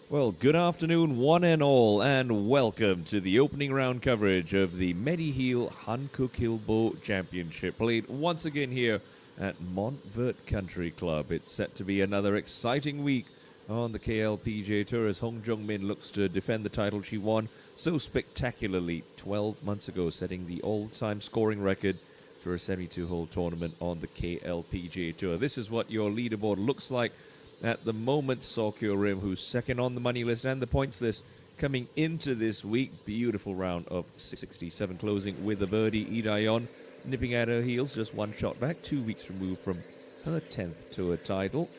Well, good afternoon, one and all, and welcome to the opening round coverage of the MEDIHEAL HANKOOKILBO Championship, played once again here at Montvert Country Club. It's set to be another exciting week on the KLPGA Tour as Hong Jung-min looks to defend the title she won so spectacularly 12 months ago, setting the all-time scoring record for a 72-hole tournament on the KLPGA Tour. This is what your leaderboard looks like at the moment. Sokyo Rim, who's second on the money list and the points list coming into this week. Beautiful round of 67, closing with a birdie. Idayon nipping at her heels, just one shot back, 2 weeks removed from her 10th tour title.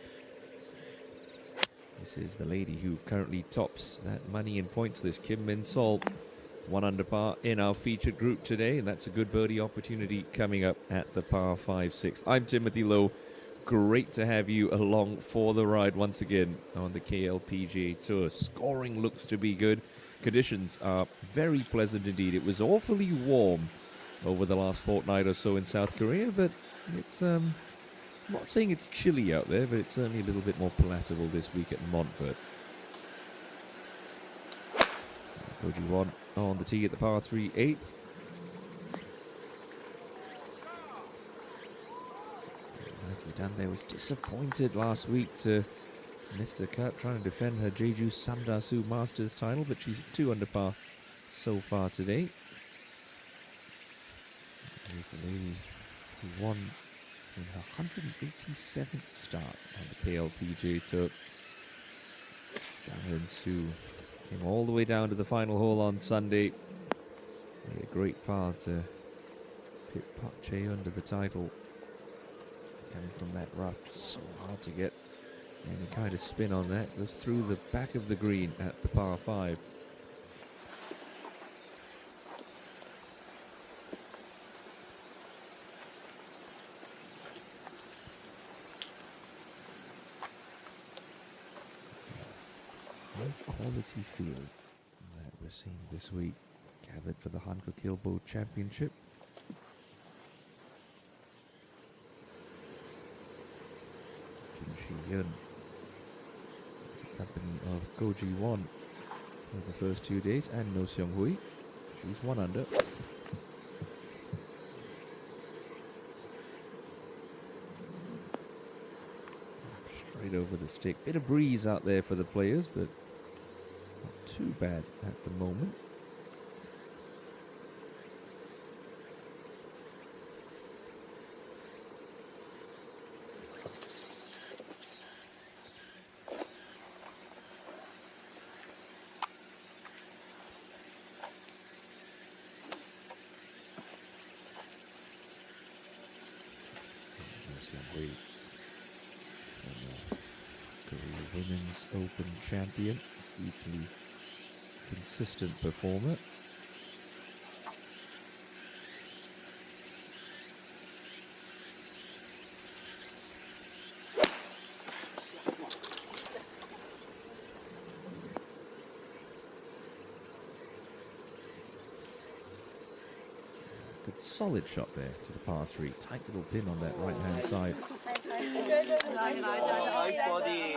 This is the lady who currently tops that money and points list, Kim Min-sol. 1 under par in our featured group today, and that's a good birdie opportunity coming up at the par 5-6. I'm Timothy Lowe. Great to have you along for the ride once again on the KLPGA Tour. Scoring looks to be good. Conditions are very pleasant indeed. It was awfully warm over the last fortnight or so in South Korea, but it's I'm not saying it's chilly out there, but it's certainly a little bit more palatable this week at Montvert. Koji Won on the tee at the par 3/8. Nicely done there. Was disappointed last week to miss the cut, trying to defend her Jeju Samdasu Masters title, but she's 2 under par so far today. Here's the lady who won in her 187th start on the KLPGA Tour. Jang Eun-soo came all the way down to the final hole on Sunday. Made a great par to put Park Chae-yeon to the title. Coming from that rough, just so hard to get any kind of spin on that. Goes through the back of the green at the par 5. High quality field that we're seeing this week, gathered for the HANKOOKILBO Championship. Kim Shi-yeon, the company of Koji Won for the first 2 days, and No Seung-hui. She's 1 under. Straight over the stick. Bit of breeze out there for the players, but not too bad at the moment. Korea Women's Open champion, hugely consistent performer. Good solid shot there to the par 3. Tight little pin on that right hand side. Nice body.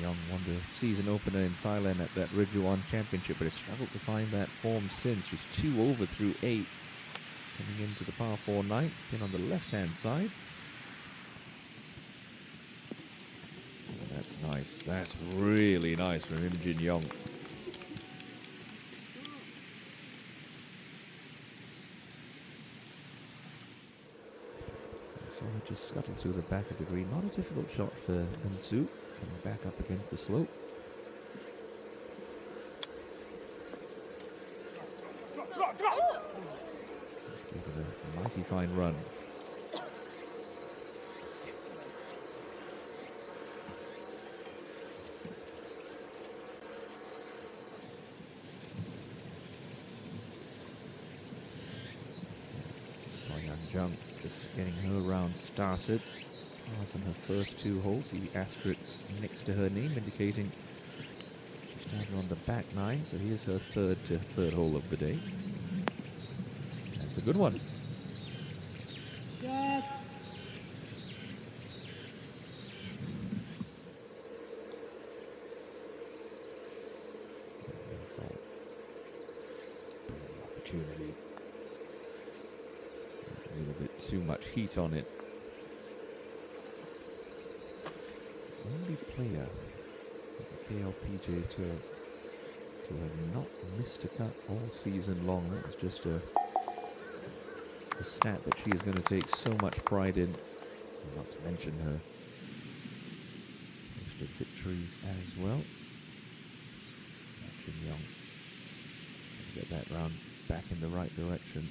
Young won the season opener in Thailand at that Ridjuan Championship, but has struggled to find that form since. She's 2 over through 8. Coming into the par 4 ninth, pin on the left-hand side. Oh, that's nice. That's really nice from Im Jin Young. So it just scuttled through the back of the green. Not a difficult shot for Eun-soo. Coming back up against the slope. Give it a mighty fine run. Jung just getting her round started. Pass on her first 2 holes, the asterisk next to her name indicating she's And on the back nine, so here's her third hole of the day. That's a good one. Opportunity. A little bit too much heat on it. Only player at the KLPGA Tour to have not missed a cut all season long. That was just a stat that she is going to take so much pride in. Not to mention her list of victories as well. Jin Young. Get that round back in the right direction.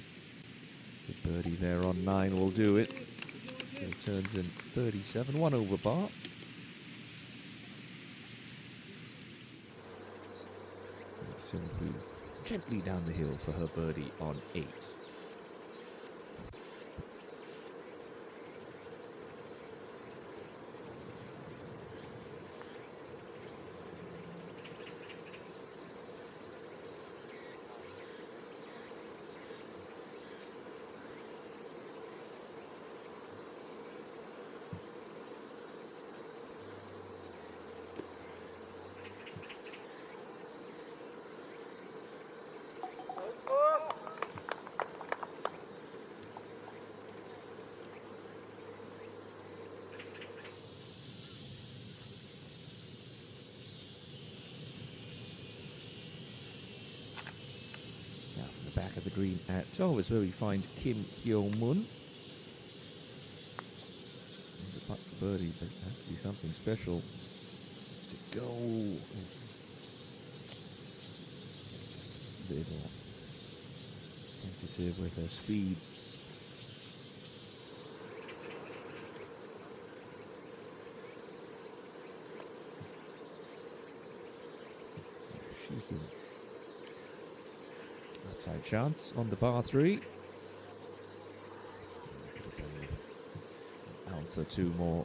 The birdie there on 9 will do it. So it turns in 37, 1 over par. Simply gently down the hill for her birdie on 8. Back of the green at 12 is where we find Kim Hyo-moon. There's a putt for birdie, but it has to be something special. Just to go. Just a little tentative with her speed. She can. Outside chance on the par 3. An ounce or two more.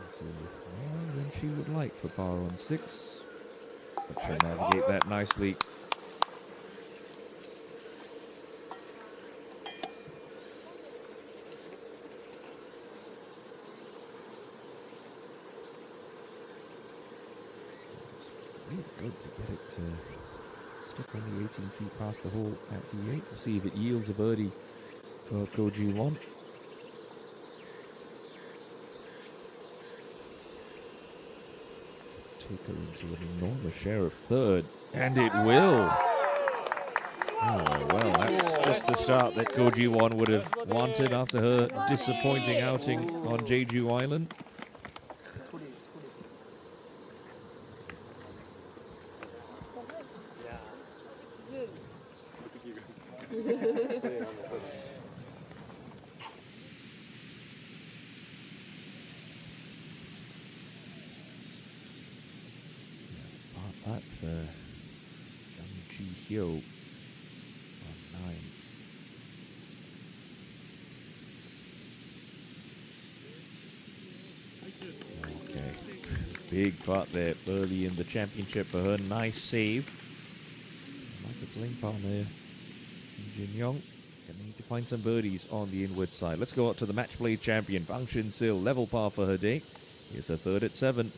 So more than she would like for par on 6. But she'll navigate that nicely. Really good to get it stuck only 18 feet past the hole at the 8. We'll see if it yields a birdie for Ko Ji-won. Take her into an enormous share of third, and it will. Oh, well, that's just the start that Ko Ji-won would have wanted after her disappointing outing on Jeju Island. Putt for Jung Ji-hyo on 9. Okay, big putt there early in the championship for her. Nice save. Like a playing partner, Jin Young. Gonna need to find some birdies on the inward side. Let's go out to the match play champion, Bang Shin-sil. Level par for her day. Here's her third at 7.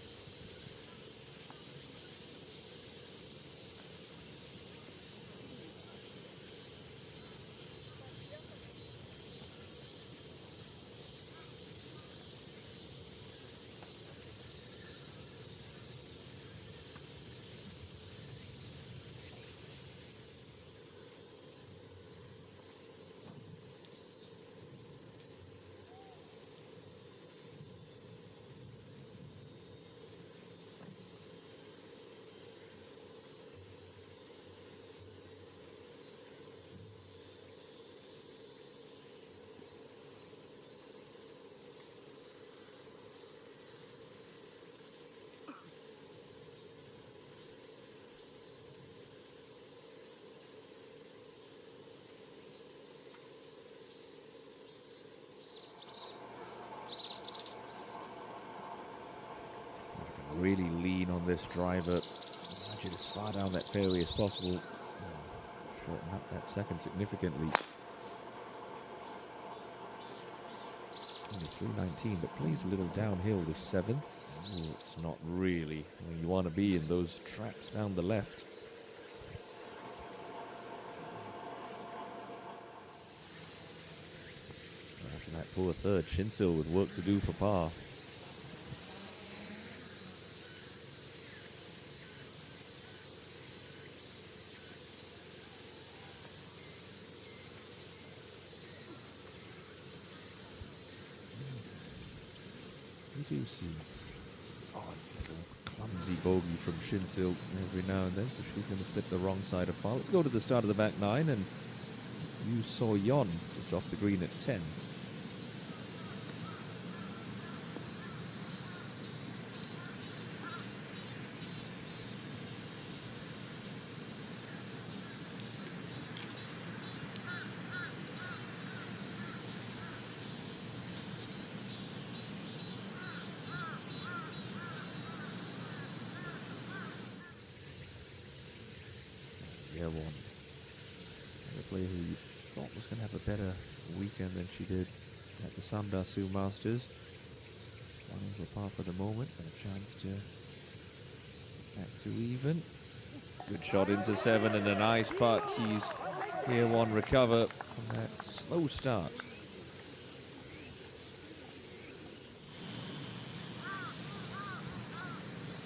this driver. Nudge it as far down that fairway as possible. Shorten up that second significantly. Only 319, but plays a little downhill this seventh. Ooh, it's not really where you want to be in those traps down the left. After that poor third, Shinsil with work to do for par. We do see a little clumsy bogey from Shinsil every now and then, so she's going to slip the wrong side of par. Let's go to the start of the back nine, and you saw Yon just off the green at 10. A player who you thought was going to have a better weekend than she did at the Samdasu Masters. One over par for the moment, and a chance to get back to even. Good shot into 7 and a nice putt. Sees here one recover from that slow start.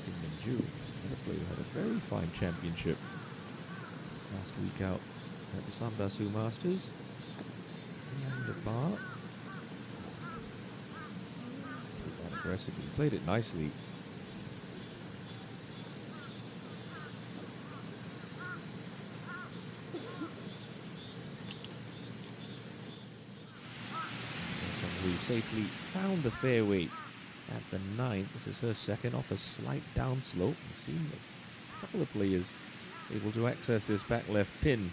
Kim Min-ju, another player who had a very fine championship last week out at the Samdasu Masters. And the bar. Played that aggressively. Played it nicely. Who safely found the fairway at the 9th. This is her second off a slight downslope. We've seen a couple of players able to access this back left pin.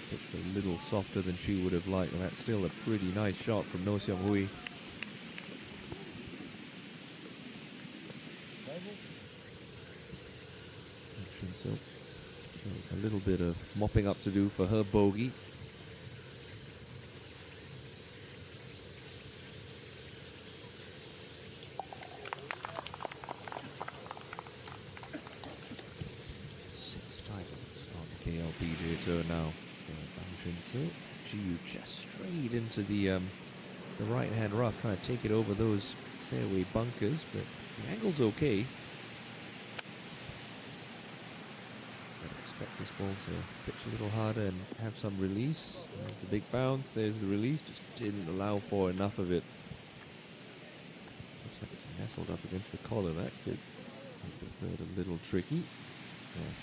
Pitched a little softer than she would have liked, and that's still a pretty nice shot from No Seong Hui. So a little bit of mopping up to do for her bogey. KLPGA Tour now. Jiu just straight into the right-hand rough, trying to take it over those fairway bunkers, but the angle's okay. I'd expect this ball to pitch a little harder and have some release. There's the big bounce, there's the release, just didn't allow for enough of it. Looks like it's nestled up against the collar. That could make the third a little tricky.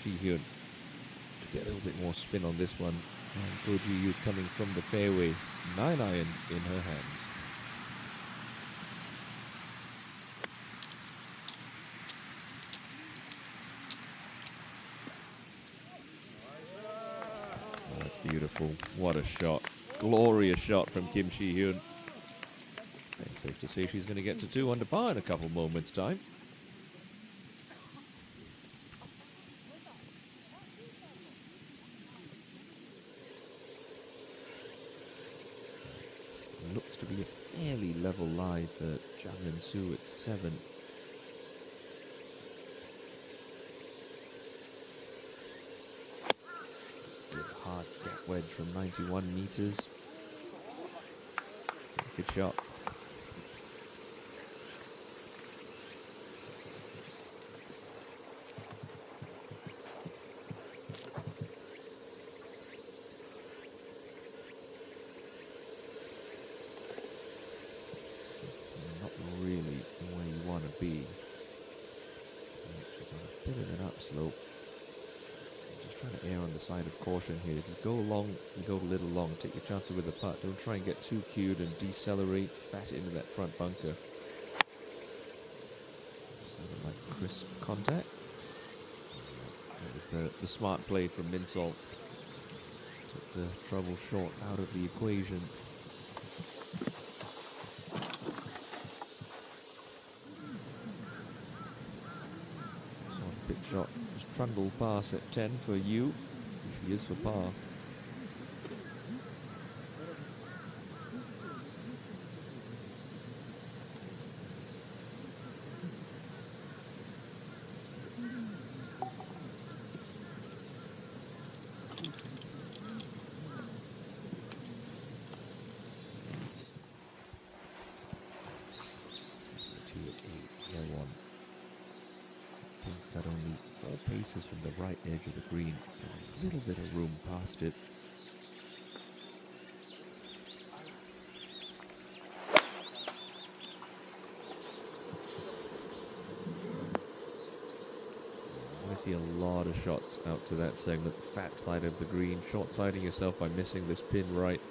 Shi-hyun to get a little bit more spin on this one. And Go Ji-Yu coming from the fairway, 9-iron in her hands. Oh, that's beautiful. What a shot. Glorious shot from Kim Shi-hyun. It's safe to say she's going to get to 2 under par in a couple moments' time. Looks to be a fairly level lie for Jang Eun-soo at 7. Good hard gap wedge from 91 meters. Good shot. Be a bit of an upslope. Just trying to err on the side of caution here. If you go long, you go a little long. Take your chances with the putt. Don't try and get too cued and decelerate fat into that front bunker. Sort of like crisp contact. That was the smart play from Min Sol. Took the trouble shot out of the equation. So pitch shot just trundle pass at 10 for you. He is for par. Pin's got only 4 paces from the right edge of the green. A little bit of room past it. I see a lot of shots out to that segment. Fat side of the green. Short siding yourself by missing this pin right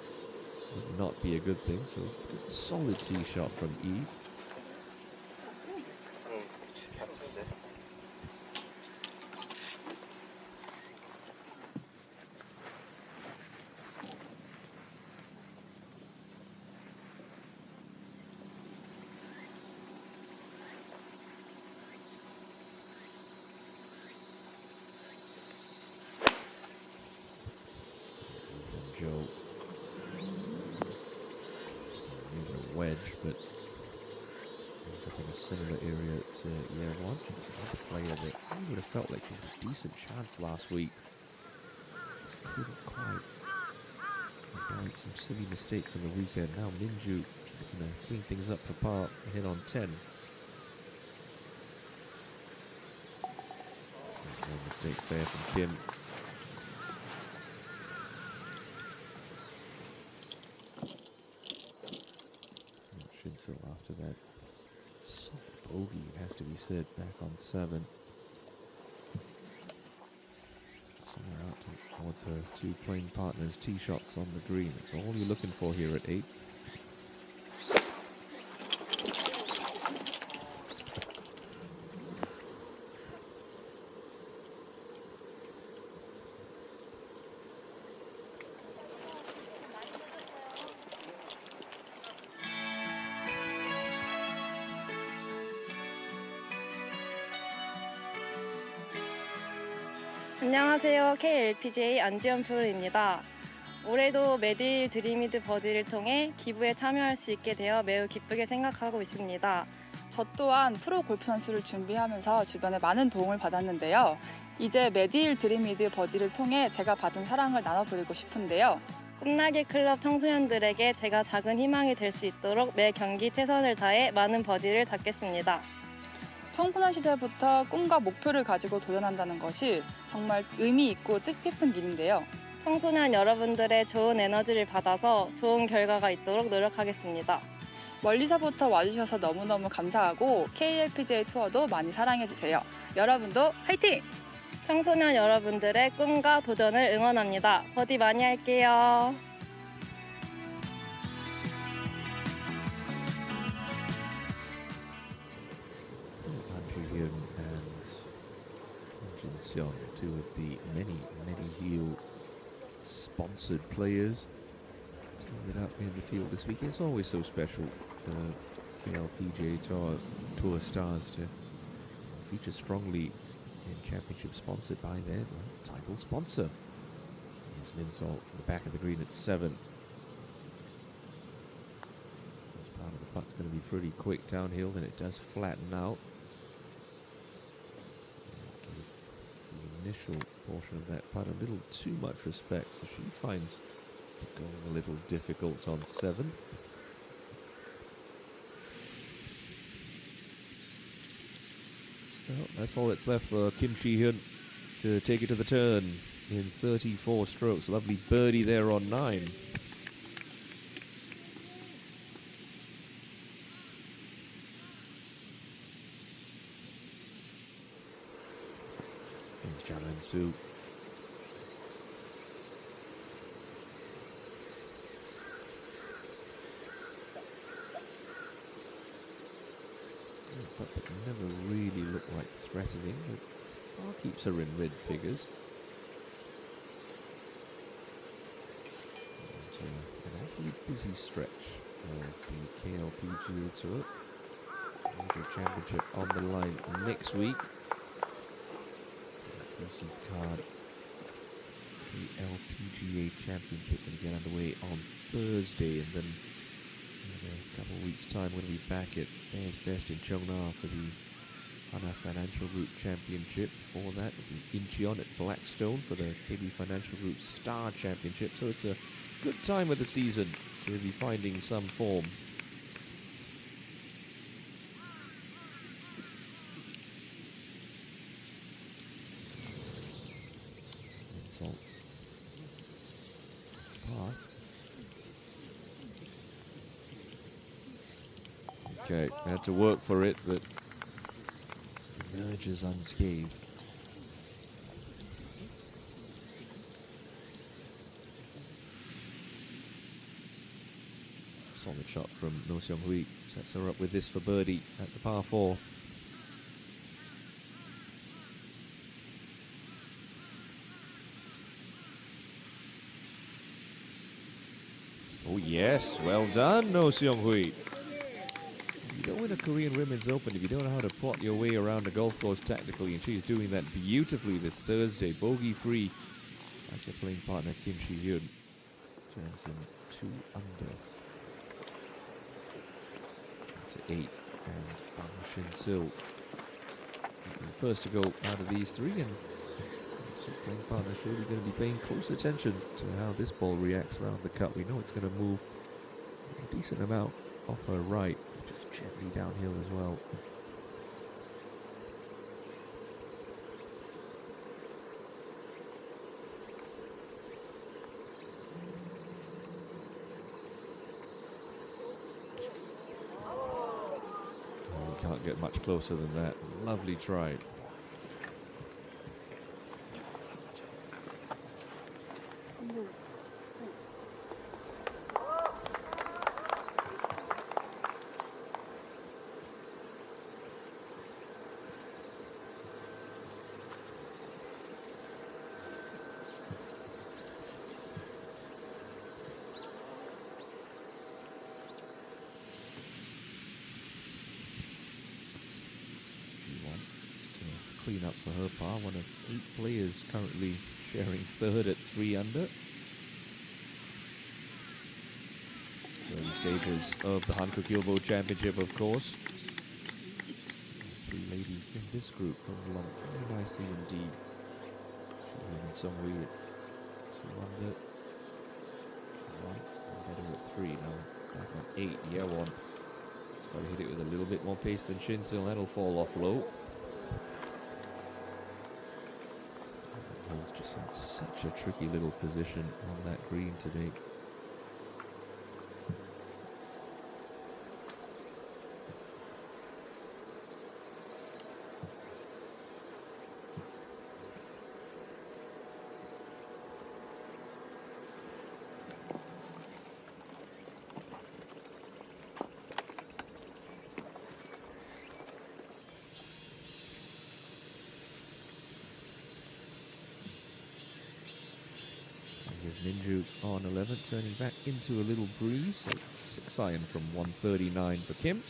would not be a good thing. So good solid tee shot from E. Joe. Maybe a wedge, but he's up in a similar area to year one. Another player that I would have felt like he had a decent chance last week. Just couldn't quite avoid some silly mistakes on the weekend. Now Minju looking to clean things up for par, hit on 10. No mistakes there from Kim. Schinsel after that soft bogey, it has to be said, back on 7. Somewhere out towards her 2 playing partners, tee shots on the green. That's all you're looking for here at 8. 안녕하세요. KLPGA 안지연 프로입니다. 올해도 메디힐 드림이드 버디를 통해 기부에 참여할 수 있게 되어 매우 기쁘게 생각하고 있습니다. 저 또한 프로 골프 선수를 준비하면서 주변에 많은 도움을 받았는데요. 이제 메디힐 드림이드 버디를 통해 제가 받은 사랑을 나눠드리고 싶은데요. 꿈나기 클럽 청소년들에게 제가 작은 희망이 될 수 있도록 매 경기 최선을 다해 많은 버디를 잡겠습니다. 청소년 시절부터 꿈과 목표를 가지고 도전한다는 것이 정말 의미 있고 뜻깊은 일인데요. 청소년 여러분들의 좋은 에너지를 받아서 좋은 결과가 있도록 노력하겠습니다. 멀리서부터 와주셔서 너무너무 감사하고 KLPGA 투어도 많이 사랑해주세요. 여러분도 화이팅! 청소년 여러분들의 꿈과 도전을 응원합니다. 버디 많이 할게요. Two of the many MEDIHEAL sponsored players teaming it up in the field this week. It's always so special for KLPGA Tour stars to feature strongly in championship sponsored by their title sponsor. Here's Minsalt from the back of the green at 7. This part of the putt's going to be pretty quick downhill, then it does flatten out. Initial portion of that putt a little too much respect, so she finds it going a little difficult on 7. Well, that's all that's left for Kim Chi-hyun to take it to the turn in 34 strokes. Lovely birdie there on 9. Su. But never really looked like threatening. But keeps her in red figures. busy stretch of the KLPGA Tour. Major championship on the line next week. PC card, the LPGA Championship going to get underway on Thursday, and then in a couple of weeks' time we're going to be back at Bears Best in Cheongna for the Hana Financial Group Championship. Before that, Incheon at Blackstone for the KB Financial Group Star Championship. So it's a good time of the season to be finding some form. Okay, had to work for it, but emerges unscathed. Solid shot from No Seong Hui. Sets her up with this for birdie at the par 4. Oh yes, well done, No Seong Hui. You don't win a Korean Women's Open if you don't know how to plot your way around a golf course tactically, and she's doing that beautifully this Thursday, bogey-free. Like her playing partner Kim Shi-hyun turns in 2 under to 8, and Bang Shin-sil the first to go out of these 3, and playing partner surely going to be paying close attention to how this ball reacts around the cut. We know it's going to move a decent amount off her right, just gently downhill as well. Oh, we can't get much closer than that. Lovely try. Clean up for her par, one of 8 players currently sharing 3rd at 3 under. Early stages of the HANKOOKILBO Championship, of course. 3 ladies in this group going along very nicely indeed. And Song-Hui at 2 under. 1, better at 3 now. Back on 8, yeah, 1. Just got to hit it with a little bit more pace than Shin-sil, that'll fall off low. It's just in such a tricky little position on that green today. Minju on 11, turning back into a little breeze. So 6 iron from 139 for Kim.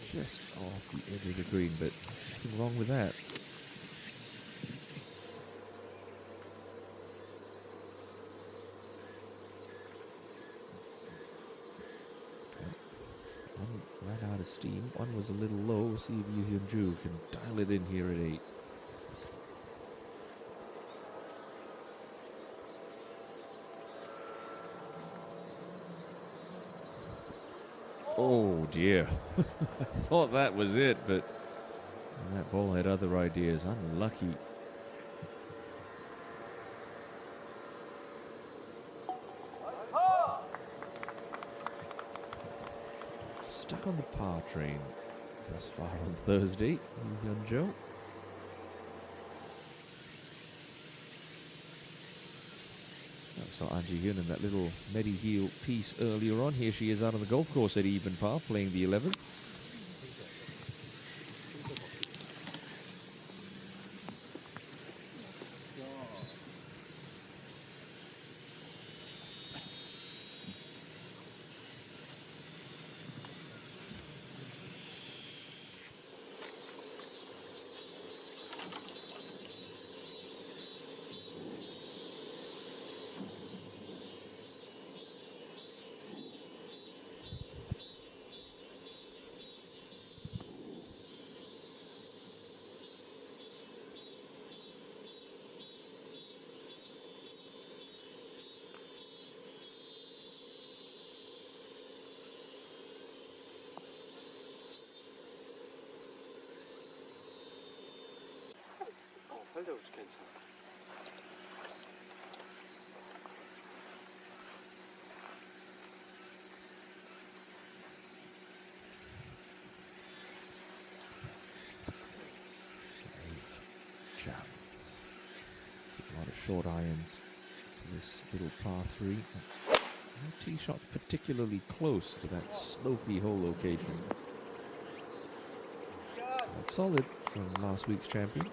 Just off the edge of the green, but nothing wrong with that. One ran out of steam. One was a little low. We'll see if Yoo Hyun-ju can dial it in here at 8. Oh dear, I thought that was it, but that ball had other ideas. Unlucky. Stuck on the par train thus far on Thursday, Yoo Hyun-jo. So An Ji-hyun in that little MEDIHEAL piece earlier on. Here she is out on the golf course at even par, playing the 11th. 습관적으로 괜찮아. Jam. A lot of short irons to this little par 3. No tee shots particularly close to that slopey hole location. That's solid from last week's champion.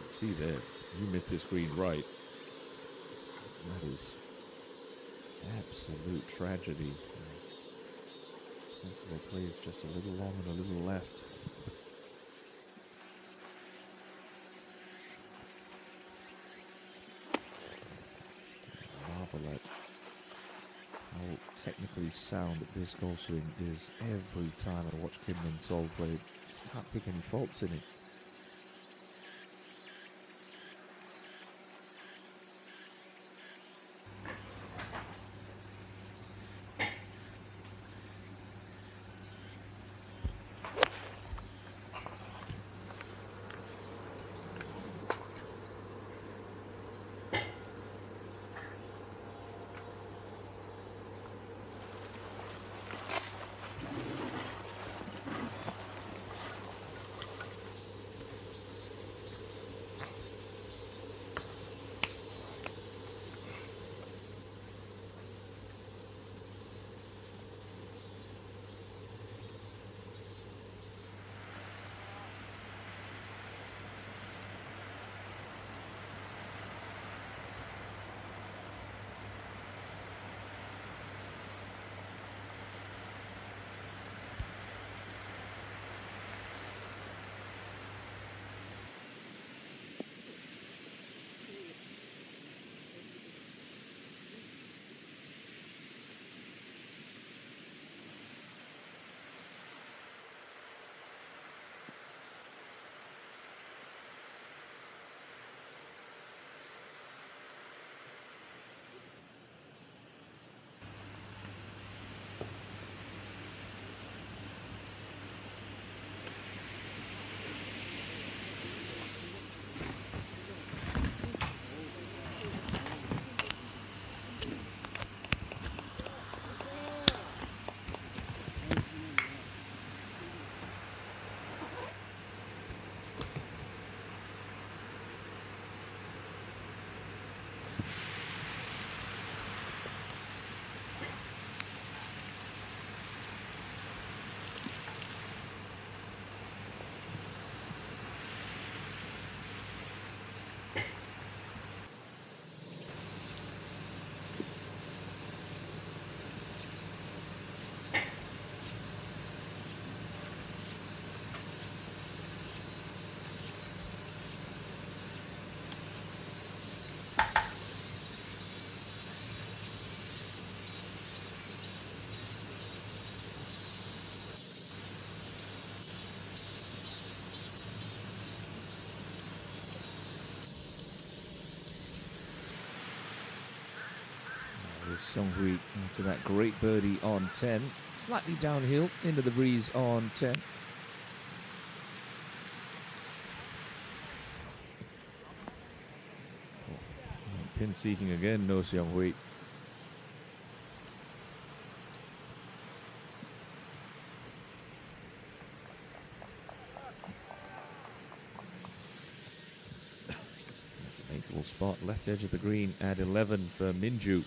See there, you missed this green right. That is absolute tragedy. Sensible plays just a little long and a little left. Marvel at how technically sound this golf swing is every time I watch Kim Min Sol play. Can't pick any faults in it. Sunghui after that great birdie on 10. Slightly downhill into the breeze on 10. Pin seeking again, No Seung-hui. That's a makeable spot, left edge of the green at 11 for Minju.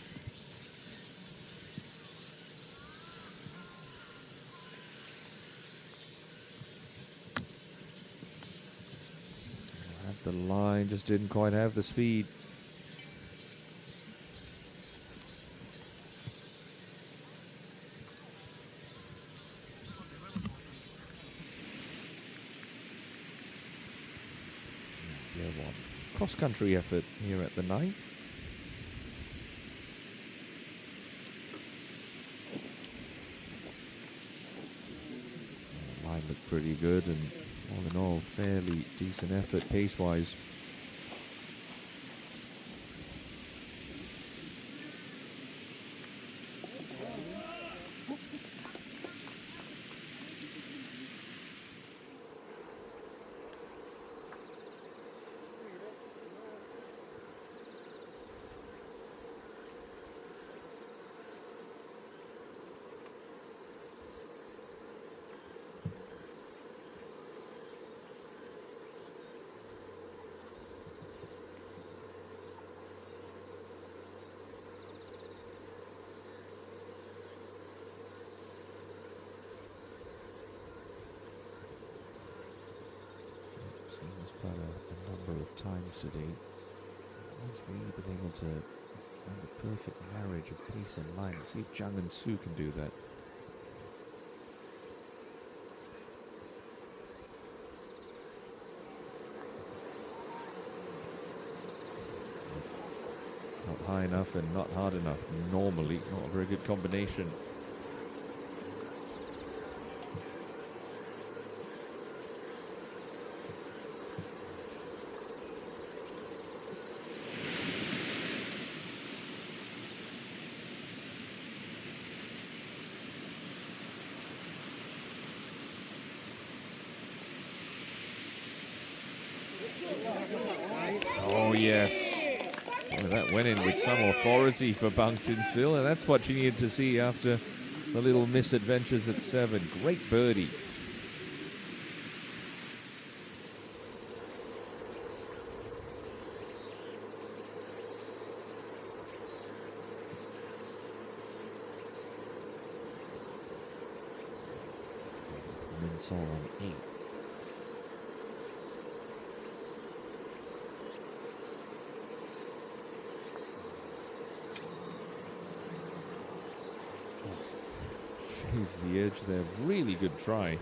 The line just didn't quite have the speed. One cross-country effort here at the 9th. The line looked pretty good, and All in all, fairly decent effort pace-wise. Seen this putt a number of times today. He's really been able to find the perfect marriage of pace and line. See if Zhang and Su can do that. Not high enough and not hard enough. Normally, not a very good combination. Oh, yes. Well, that went in with some authority for Bang Chin-sil, and that's what you needed to see after the little misadventures at 7. Great birdie. Min-sol on 8. Shaves the edge there. Really good try.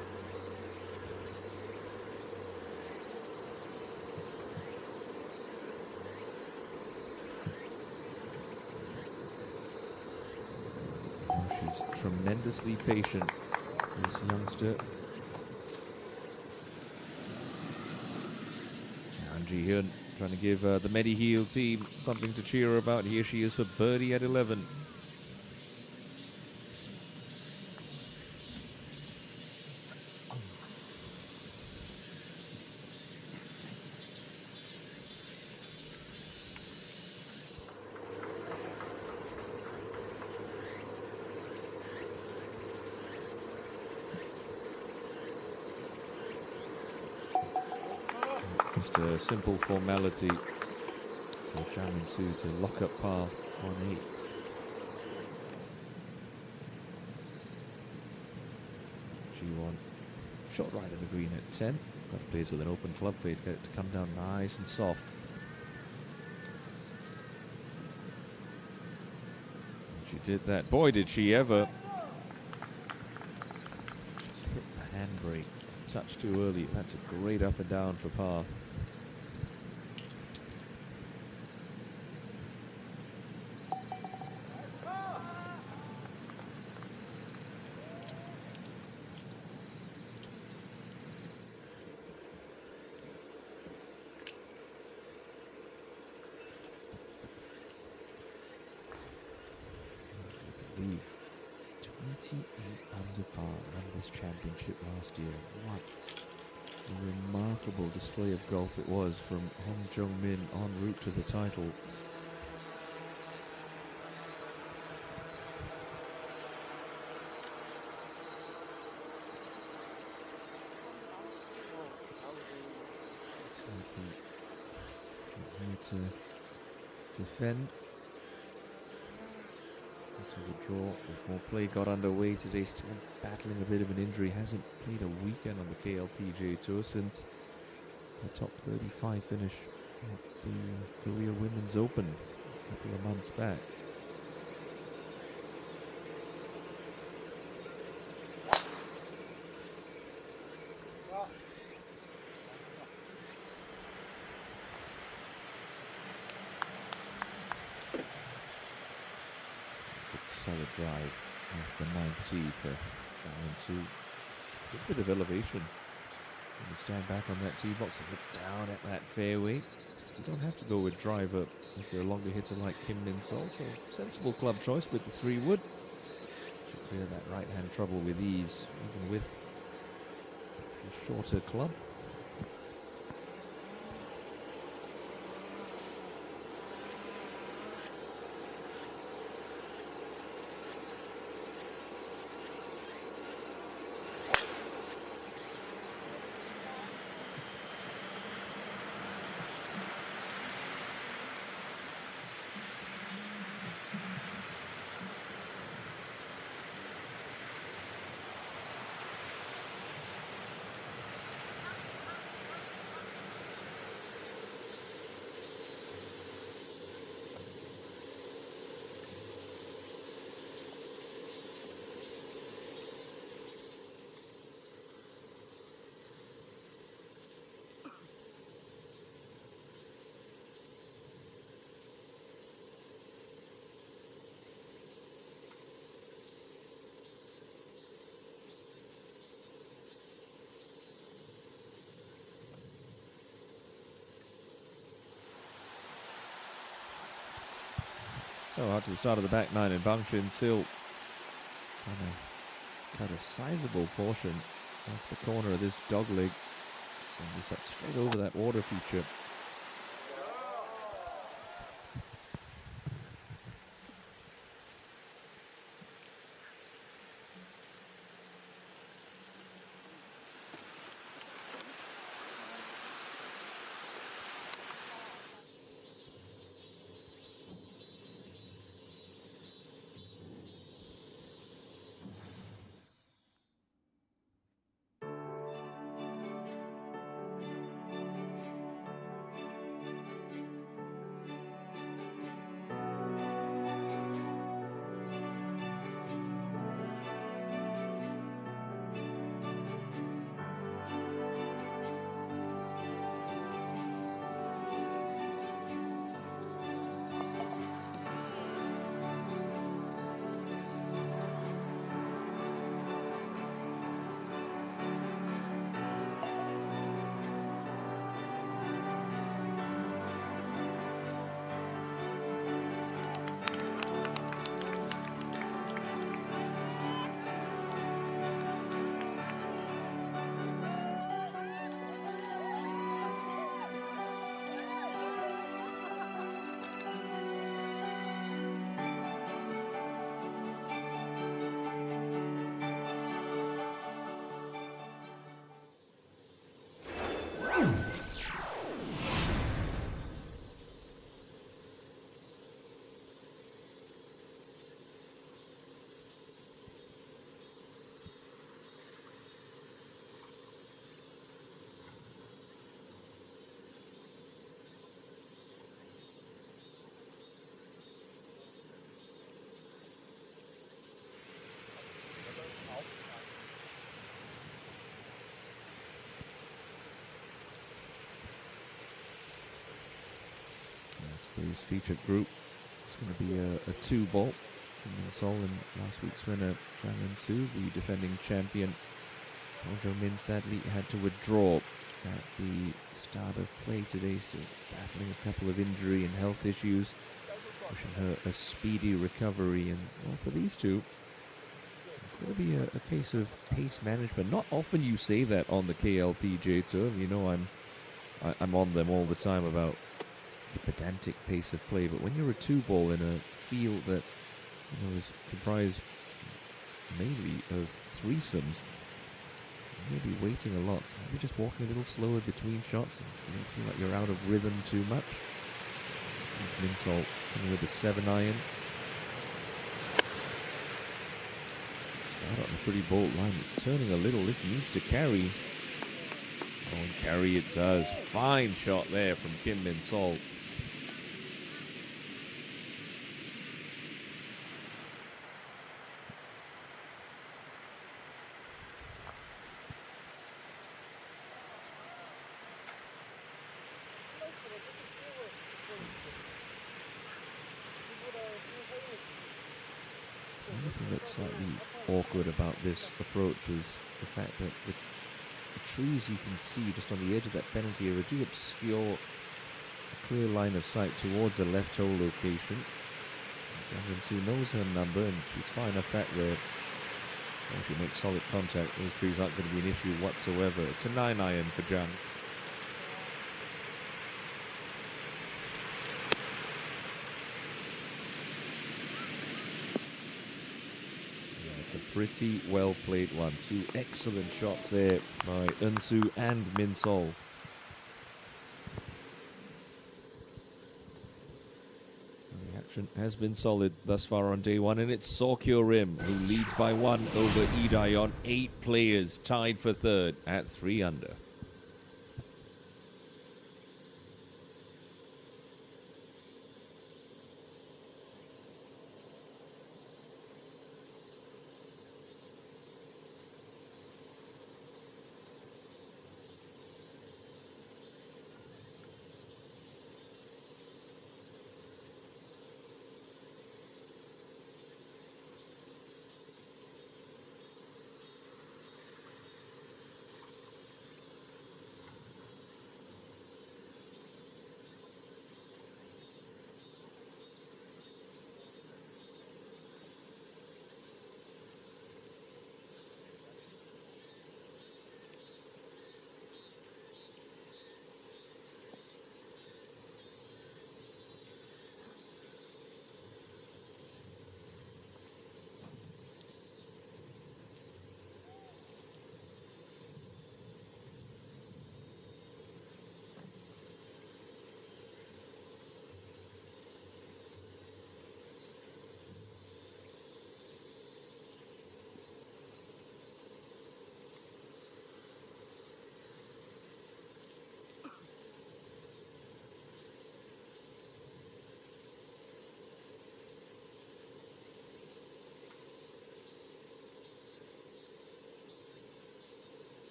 Oh, she's tremendously patient, this youngster. And Ji-hyun trying to give the MEDIHEAL team something to cheer about. Here she is for birdie at 11. Just a simple formality for Zhang and Su to lock up par on 8. G1 shot right at the green at 10. Got to play this with an open club face, get it to come down nice and soft. And she did that. Boy, did she ever. Just hit the handbrake. Touch too early. That's a great up and down for par. I believe 28 under par won this championship last year. What a remarkable display of golf it was from Hong Jung-min en route to the title. Here to defend. To withdraw before play got underway today. Still battling a bit of an injury. Hasn't played a weekend on the KLPGA Tour since the top 35 finish at the Korea Women's Open a couple of months back. Solid drive off the 9th tee for Zhang and Su. A bit of elevation. When you stand back on that tee box and look down at that fairway, you don't have to go with driver if you're a longer hitter like Kim Min Sol. So sensible club choice with the 3-wood. Should clear that right-hand trouble with ease, even with a shorter club. So out to the start of the back nine, and Bang Shin Sil cut a sizable portion off the corner of this dog leg. Send this up straight over that water feature. Today's featured group. It's going to be a 2-ball. Kim Min Sol and last week's winner, Jang Min Soo, the defending champion. Hojo Min sadly had to withdraw at the start of play today, still battling a couple of injury and health issues, wishing her a speedy recovery. And well, for these two, it's going to be a case of pace management. Not often you say that on the KLPGA tour. You know, I'm on them all the time about the pedantic pace of play, but when you're a 2-ball in a field that is comprised mainly of threesomes, you'll be waiting a lot. So maybe just walking a little slower between shots. You don't feel like you're out of rhythm too much. Min Sol coming with a 7-iron. Start up a pretty bold line. It's turning a little. This needs to carry. Oh, and carry it does. Fine shot there from Kim Min Sol. Anything that's slightly awkward about this approach is the fact that the trees you can see just on the edge of that penalty area do obscure a clear line of sight towards the left hole location. Jang Su knows her number and she's far enough back there. If you make solid contact, those trees aren't going to be an issue whatsoever. It's a 9-iron for Jang. It's a pretty well played one. Two excellent shots there by Eun-soo and Min Sol. The action has been solid thus far on day one, and it's Seo Rim who leads by one over Lee Dae-yeon. 8 players tied for third at 3 under.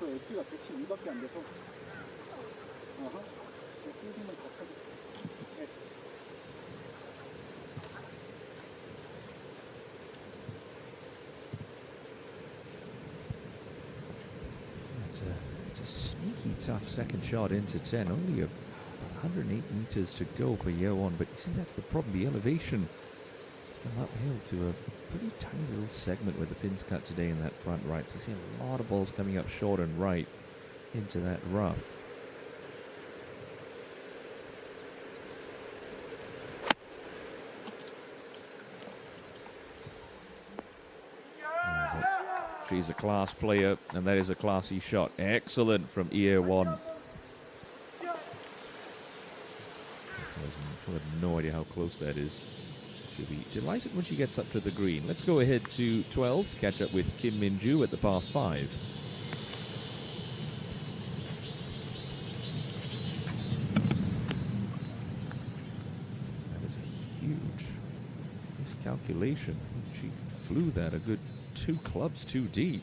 저 엣지가 112밖에 안 돼서 싱싱을 다 타고 It's a sneaky tough second shot into 10. Only 108 meters to go for year one, but you see that's the problem. The elevation come uphill to a pretty tiny little segment where the pins cut today in that front right. So you see a lot of balls coming up short and right into that rough. She's a class player, and that is a classy shot. Excellent from year one. I have no idea how close that is. She'll be delighted when she gets up to the green. Let's go ahead to 12 to catch up with Kim Min-ju at the par 5. That is a huge miscalculation. She flew that a good 2 clubs too deep.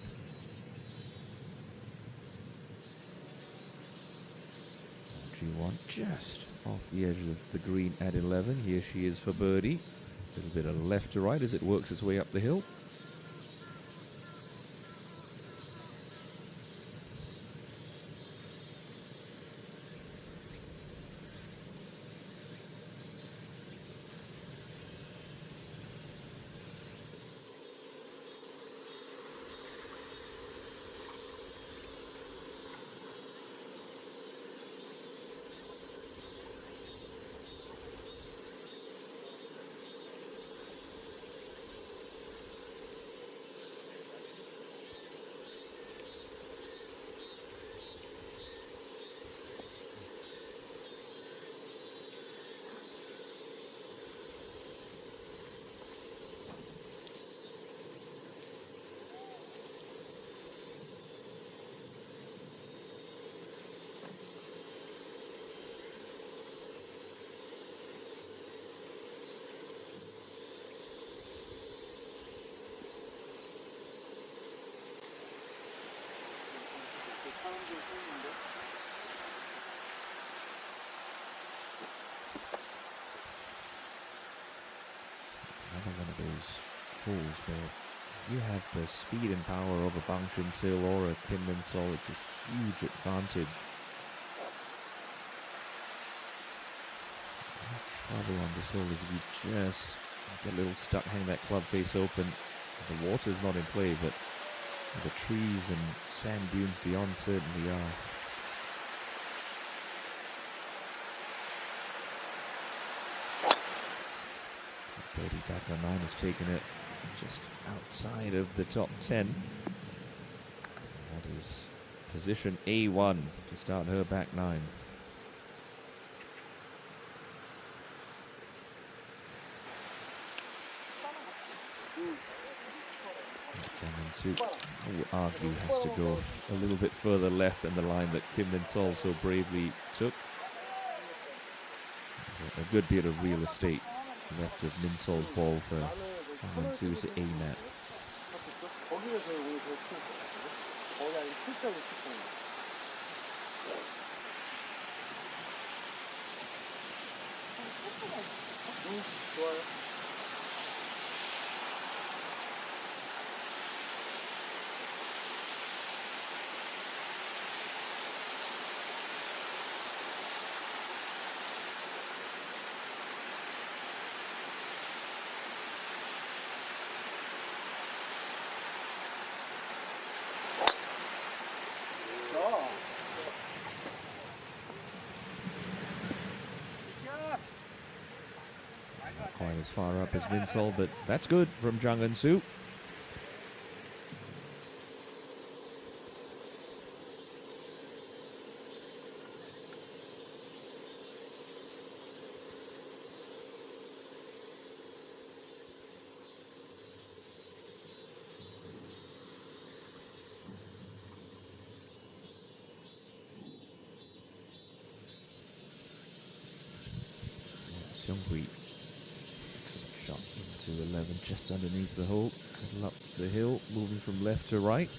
G1 just off the edge of the green at 11. Here she is for birdie. A little bit of left to right as it works its way up the hill. Another one of those holes where you have the speed and power of a Bang Shin-sil or a Kim Min-sol. It's a huge advantage. The trouble on this hole is if you just get a little stuck, hang that club face open. The water's not in play, but The trees and sand dunes beyond certainly are. Birdie back on 9 has taken it just outside of the top 10. That is position A1 to start her back 9. I would argue has to go a little bit further left than the line that Kim Min-sol so bravely took. There's a good bit of real estate left of Min-sol's ball for Jang Eun-soo to aim at. Quite as far up as Min-sol, but that's good from Jang Eun-soo. Seung-hui. Shot into 11, just underneath the hole, middle up the hill, moving from left to right.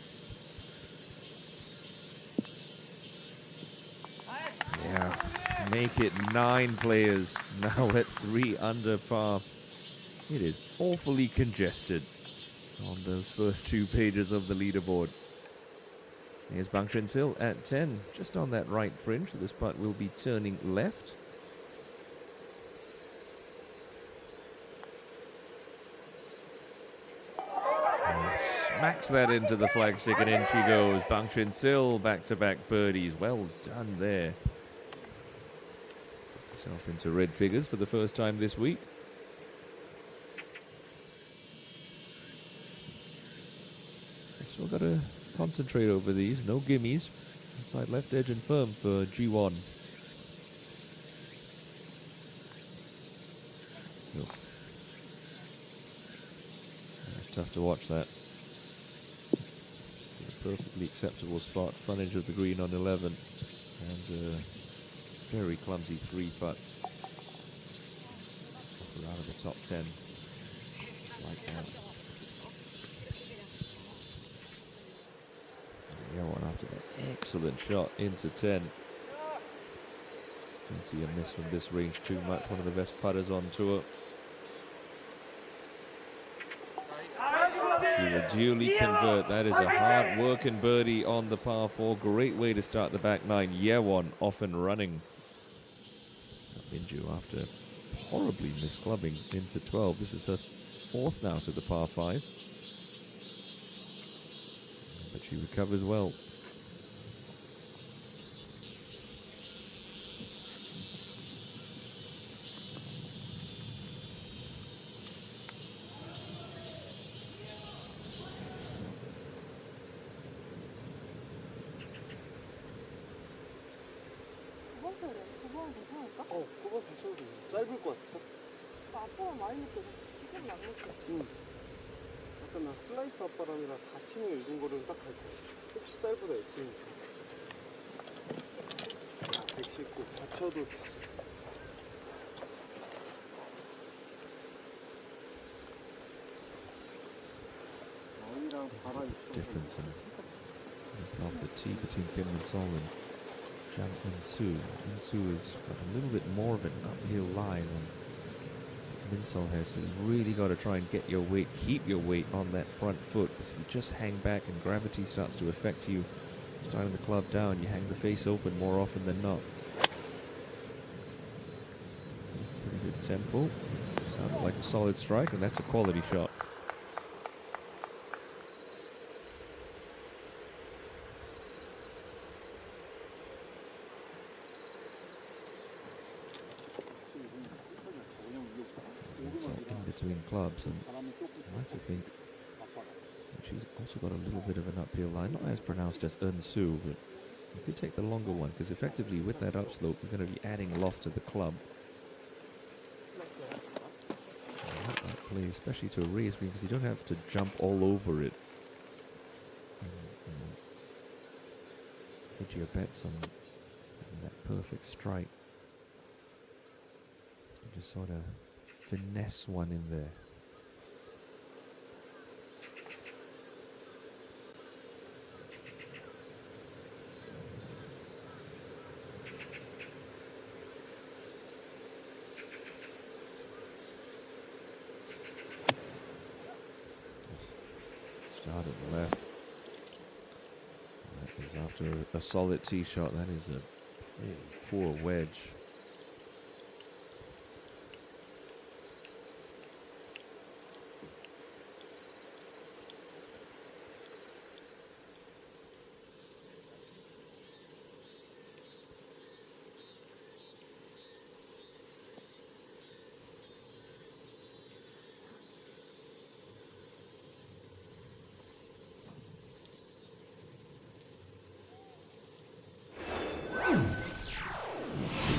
Yeah, make it 9 players, now at 3 under par. It is awfully congested on those first 2 pages of the leaderboard. Here's Bang Shin-sil at 10, just on that right fringe, so this putt will be turning left. Smacks that into the flagstick and in she goes. Bang Shin-sil, back-to-back birdies. Well done there. Puts herself into red figures for the first time this week. Still got to concentrate over these. No gimmies. Inside left edge and firm for G1. It's tough to watch that. Perfectly acceptable spot, front edge of the green on 11, and a very clumsy 3 putt. Out of the top 10, just like that. Yeah, one after that excellent shot into 10. Don't see a miss from this range too much. One of the best putters on tour. She will duly convert. That is a hard-working birdie on the par 4. Great way to start the back 9. Yewon off and running. Minju after horribly misclubbing into 12. This is her 4th now to the par 5. But she recovers well. 짧을 것 같아. 아빠가 많이 느껴서 지금은 안 느껴. 응. 약간 나 슬라이스 앞바람이라 다치는 게 있는 거를 딱 갈 거야. 혹시 짧으다 했으니까. 119. 다쳐도. 어이랑 바람이 Difference off the tee between Kim Min-sol and Jang Eun-soo. Eun-soo has got a little bit more of an uphill lie than Min-sol has, so you've really got to try and get your weight, keep your weight on that front foot, because if you just hang back and gravity starts to affect you, starting the club down, you hang the face open more often than not. Pretty good tempo. Sounded like a solid strike, and that's a quality shot. between clubs, and I like to think that she's also got a little bit of an uphill line, not as pronounced as Eun-Soo, but if you take the longer one, because effectively with that upslope, you're going to be adding loft to the club. I like that play, especially to a raised green, because you don't have to jump all over it. Hedge your bets on that perfect strike. You just sort of finesse one in there. Started left. That is after a solid tee shot. That is a pretty poor wedge.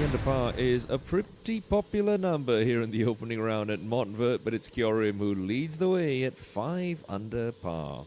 Under par is a pretty popular number here in the opening round at Montvert, but it's Kyorim who leads the way at 5 under par.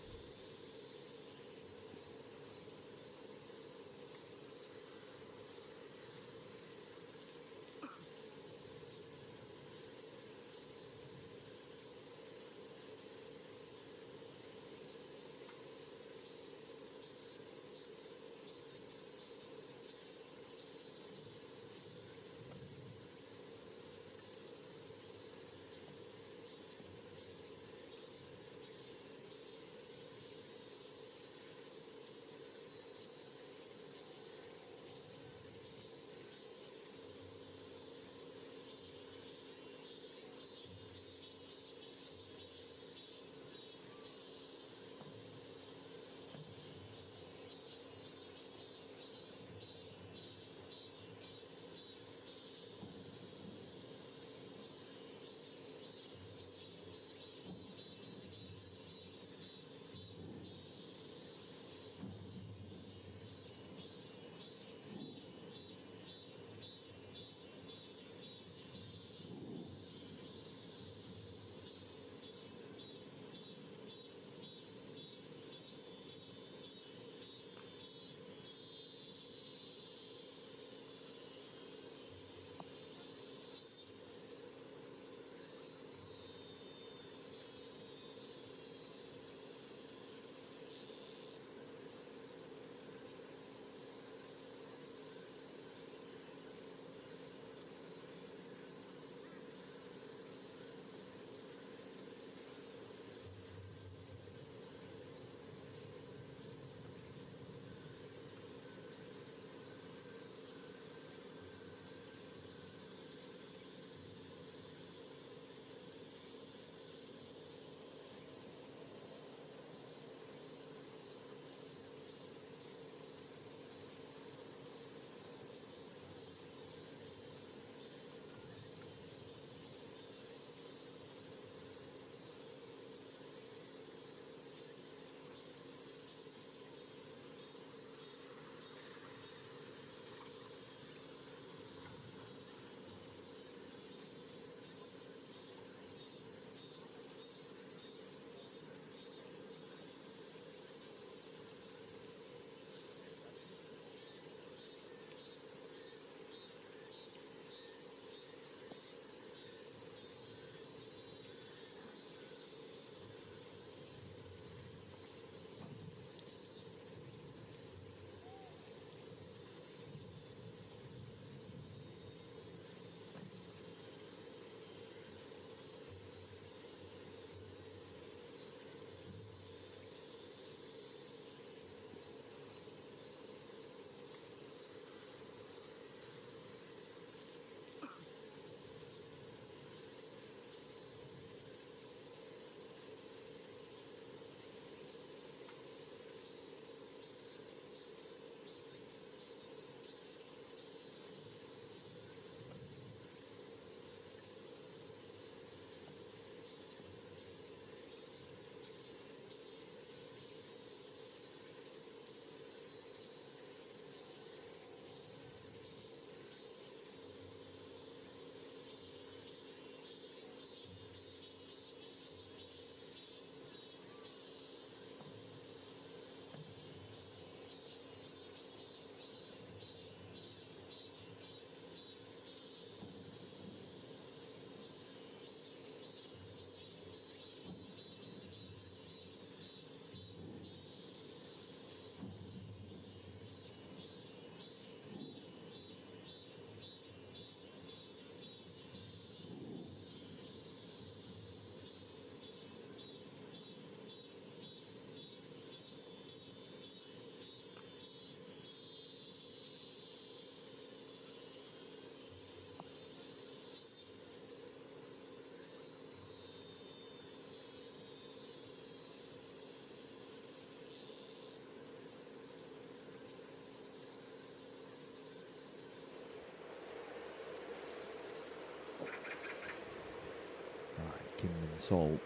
Sol,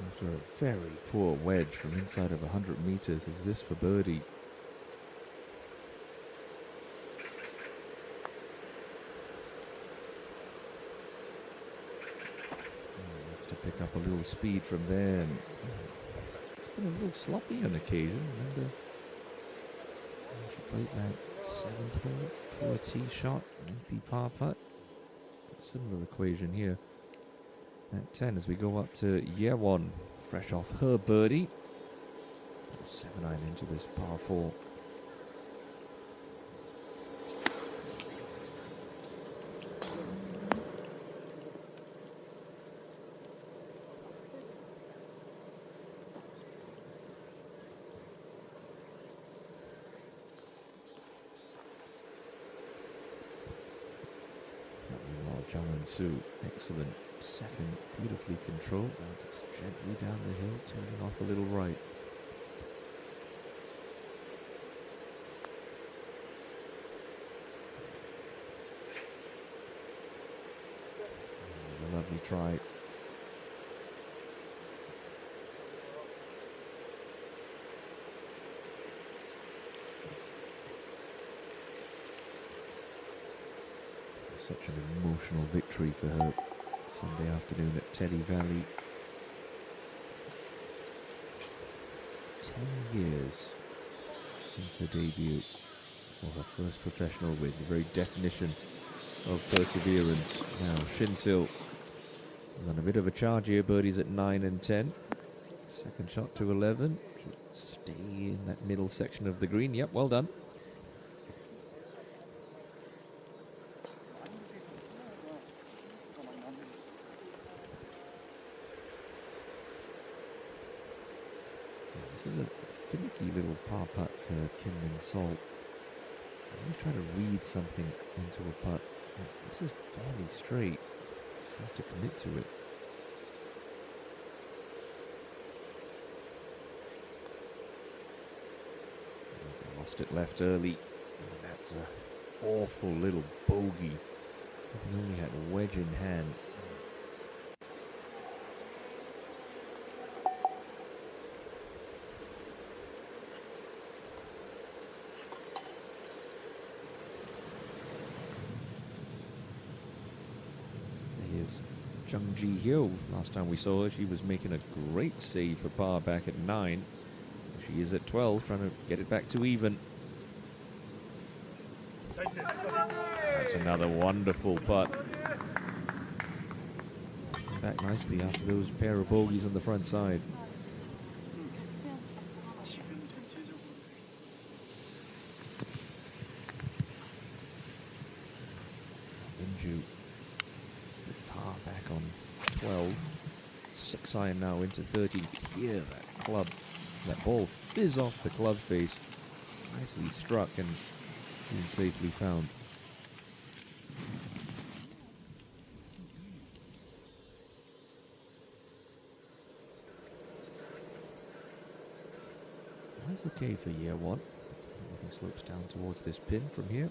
after a very poor wedge from inside of 100 meters, is this for birdie. Wants to pick up a little speed from there. And it's been a little sloppy on occasion. Remember, she played that 7th hole to a tee shot, lengthy par putt. Similar equation here at 10 as we go up to year 1, fresh off her birdie. 7-iron into this par 4. Sue, excellent second, beautifully controlled. Now just gently down the hill, turning off a little right. A lovely try. Such an emotional victory for her Sunday afternoon at Teddy Valley. 10 years since her debut for her first professional win, the very definition of perseverance. Now Shinsil on a bit of a charge here, birdies at 9 and 10. Second shot to 11. Should stay in that middle section of the green. Yep, well done. This is a finicky little par putt for Kim Min Sol. Always trying to read something into a putt. This is fairly straight. She has to commit to it. They lost it left early. And that's an awful little bogey. He only had a wedge in hand. Jung Ji-hyo, last time we saw her, she was making a great save for par back at 9. She is at 12, trying to get it back to even. That's another wonderful putt. Back nicely after those pair of bogeys on the front side. Inju. Back on 12, 6-iron now into 30. You could hear that club, that ball fizz off the club face. Nicely struck and safely found. That's okay for year 1. Everything slopes down towards this pin from here.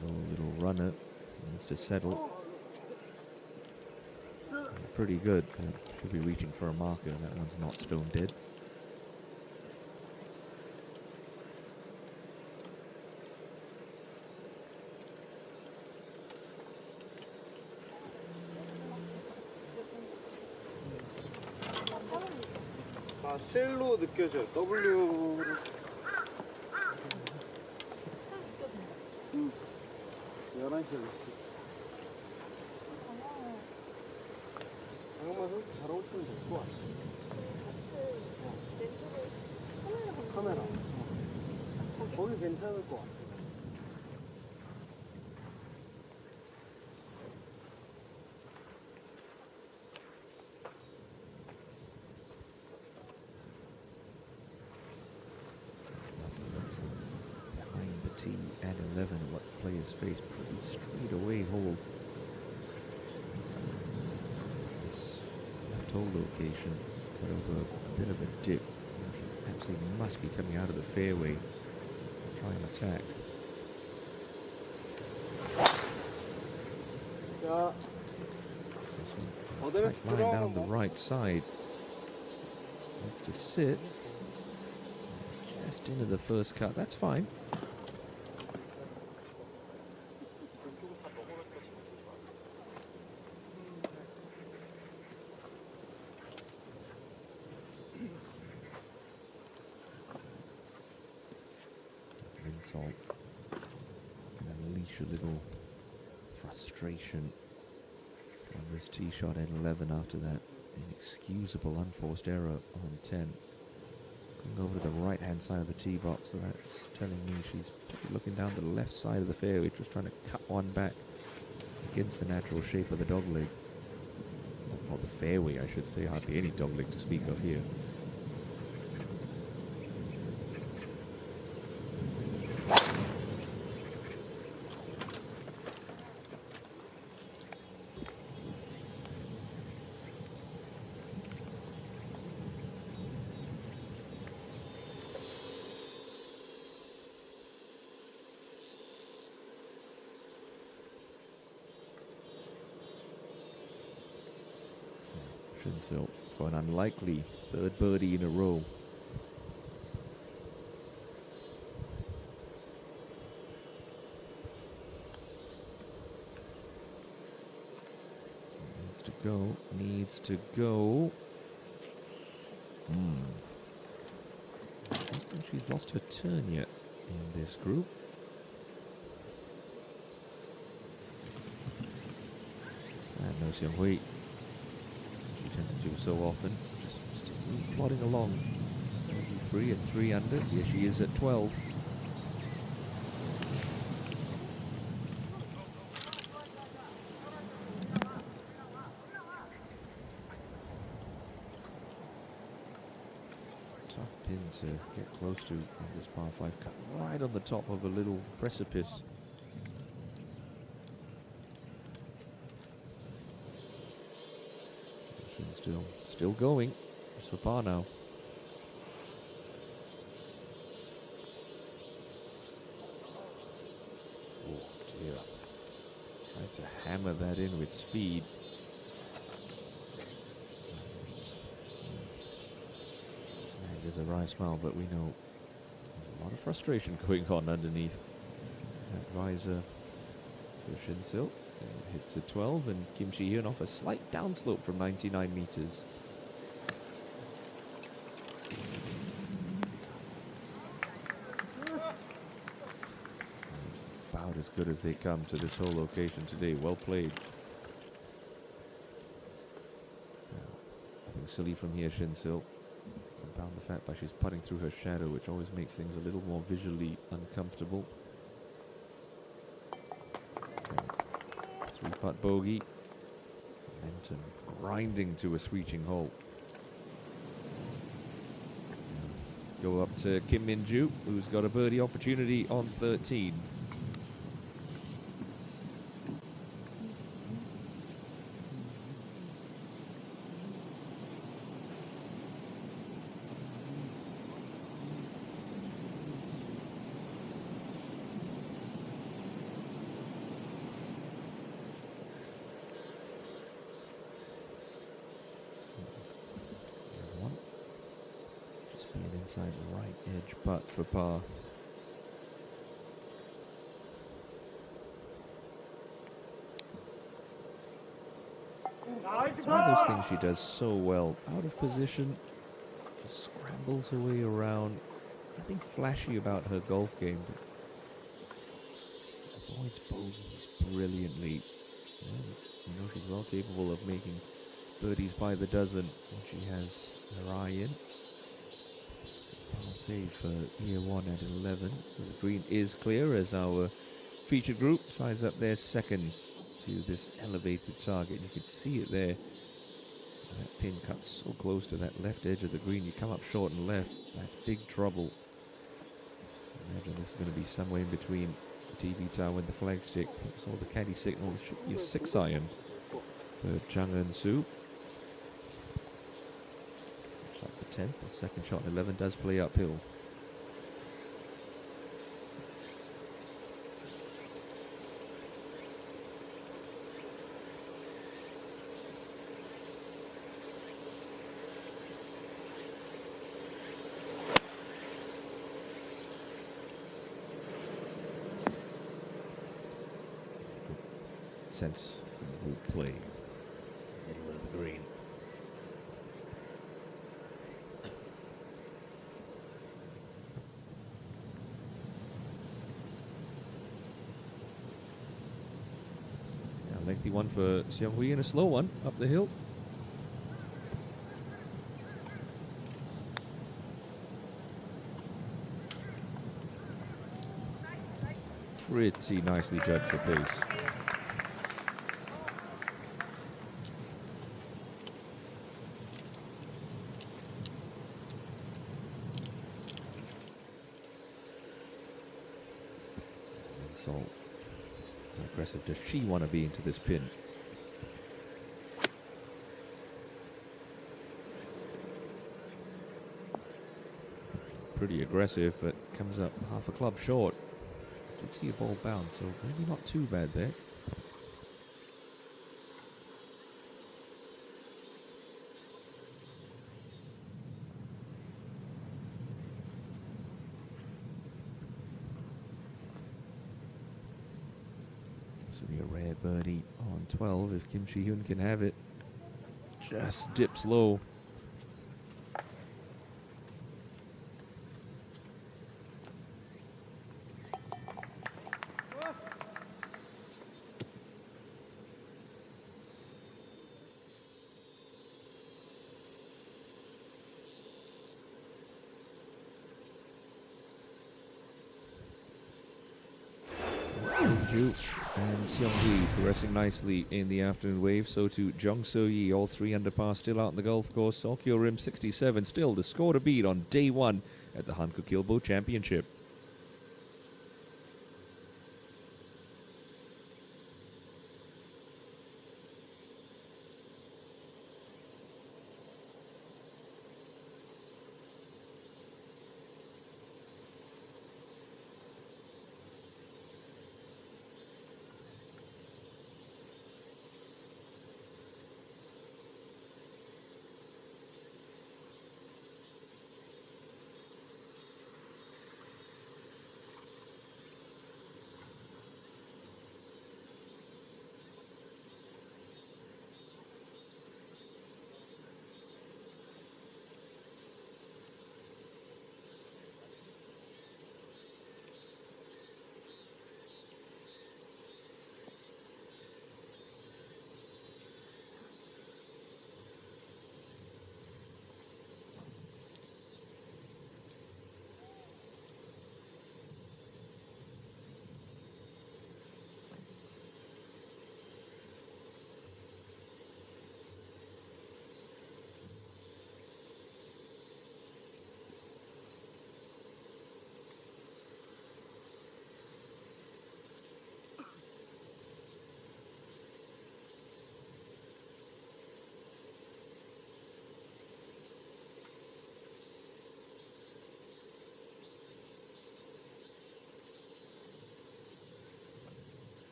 So little runner. Needs to settle. Pretty good. Should be reaching for a marker. That one's not stone dead. 아, 셀로 느껴져요. W. 11시에 장엄만 선수 잘 오시면 될 것 같아. 카메라. 거기 괜찮을 것 같아. Behind the tee at 11, what players face pretty straight away hole. This left hole location got over a bit of a dip. He absolutely must be coming out of the fairway to try and attack. 자, Tight line down the right side. Needs to sit. Just into the first cut. That's fine. Insult. Can unleash a little frustration on this tee shot at 11 after that inexcusable unforced error on 10. Going over to the right hand side of the tee box, so that's telling me she's looking down the left side of the fairway, just trying to cut one back against the natural shape of the dogleg. Or the fairway, I should say. Hardly any dogleg to speak of here. Shinsil for an unlikely third birdie in a row. Needs to go, needs to go. I don't think she's lost her turn yet in this group. And no Xiang Hui. Tends to do so often, just plodding along. Free at 3 under. Here she is at 12. It's a tough pin to get close to on this par 5 cut, right on the top of a little precipice. Still going. It's for par now. Oh dear. Trying to hammer that in with speed. There's a wry smile, but we know there's a lot of frustration going on underneath that visor for Shinsil. Hits a 12, and Kim Shi-hyun off a slight downslope from 99 meters. It's about as good as they come to this whole location today. Well played. I think silly from here, Shinsil. Compound the fact by she's putting through her shadow, which always makes things a little more visually uncomfortable. 3-putt bogey. Momentum grinding to a screeching halt. Go up to Kim Min-ju, who's got a birdie opportunity on 13. Inside right edge putt for par. It's one of those things she does so well. Out of position, just scrambles her way around. Nothing flashy about her golf game, but avoids bogeys brilliantly. And you know she's well capable of making birdies by the dozen when she has her eye in. Save for year 1 at 11, so the green is clear as our featured group size up their seconds to this elevated target. You can see it there. That pin cuts so close to that left edge of the green. You come up short and left. That's big trouble. Imagine this is going to be somewhere in between the TV tower and the flagstick. Saw the caddy signal. This should be a 6-iron for Chung Eun-soo. 10th, the second shot in 11 does play uphill. sense will play middle of the green. A lengthy one for Seong Hui and a slow one up the hill. Pretty nicely judged for pace. And so, how aggressive does she want to be into this pin? Pretty aggressive, but comes up half a club short. Did see a ball bounce, so maybe not too bad there. This will be a rare birdie on 12 if Kim Shi-hyun can have it. Just dips low. And Seong Hui progressing nicely in the afternoon wave. So too Jung So Yi, all 3 under par, still out on the golf course. Tokyo Rim 67, still the score to beat on day 1 at the Hankookilbo Championship.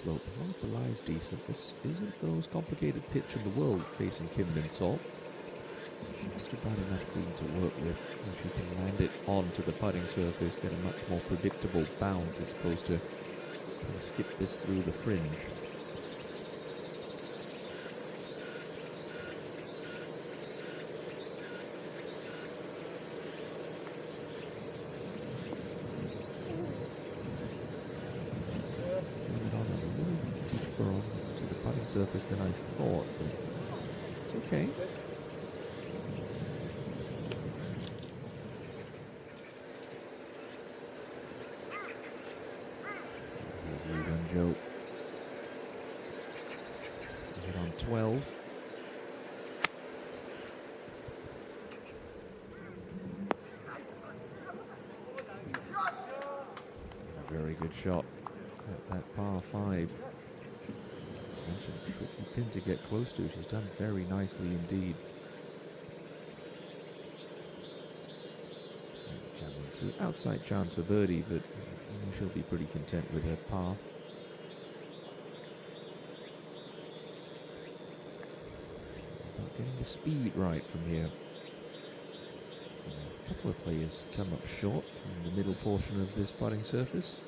slope. As long as the lie is decent, this isn't the most complicated pitch in the world facing Kim Min Sol. Just about enough green to work with. If you can land it onto the putting surface, get a much more predictable bounce as opposed to trying to skip this through the fringe. To the putting surface than I thought, but it's okay. Here's Yu Gunjo. Hit on 12. A very good shot at that par 5. Mentioned tricky pin to get close to. She's done very nicely indeed. Outside chance for birdie, but she'll be pretty content with her par. About getting the speed right from here. A couple of players come up short from the middle portion of this putting surface.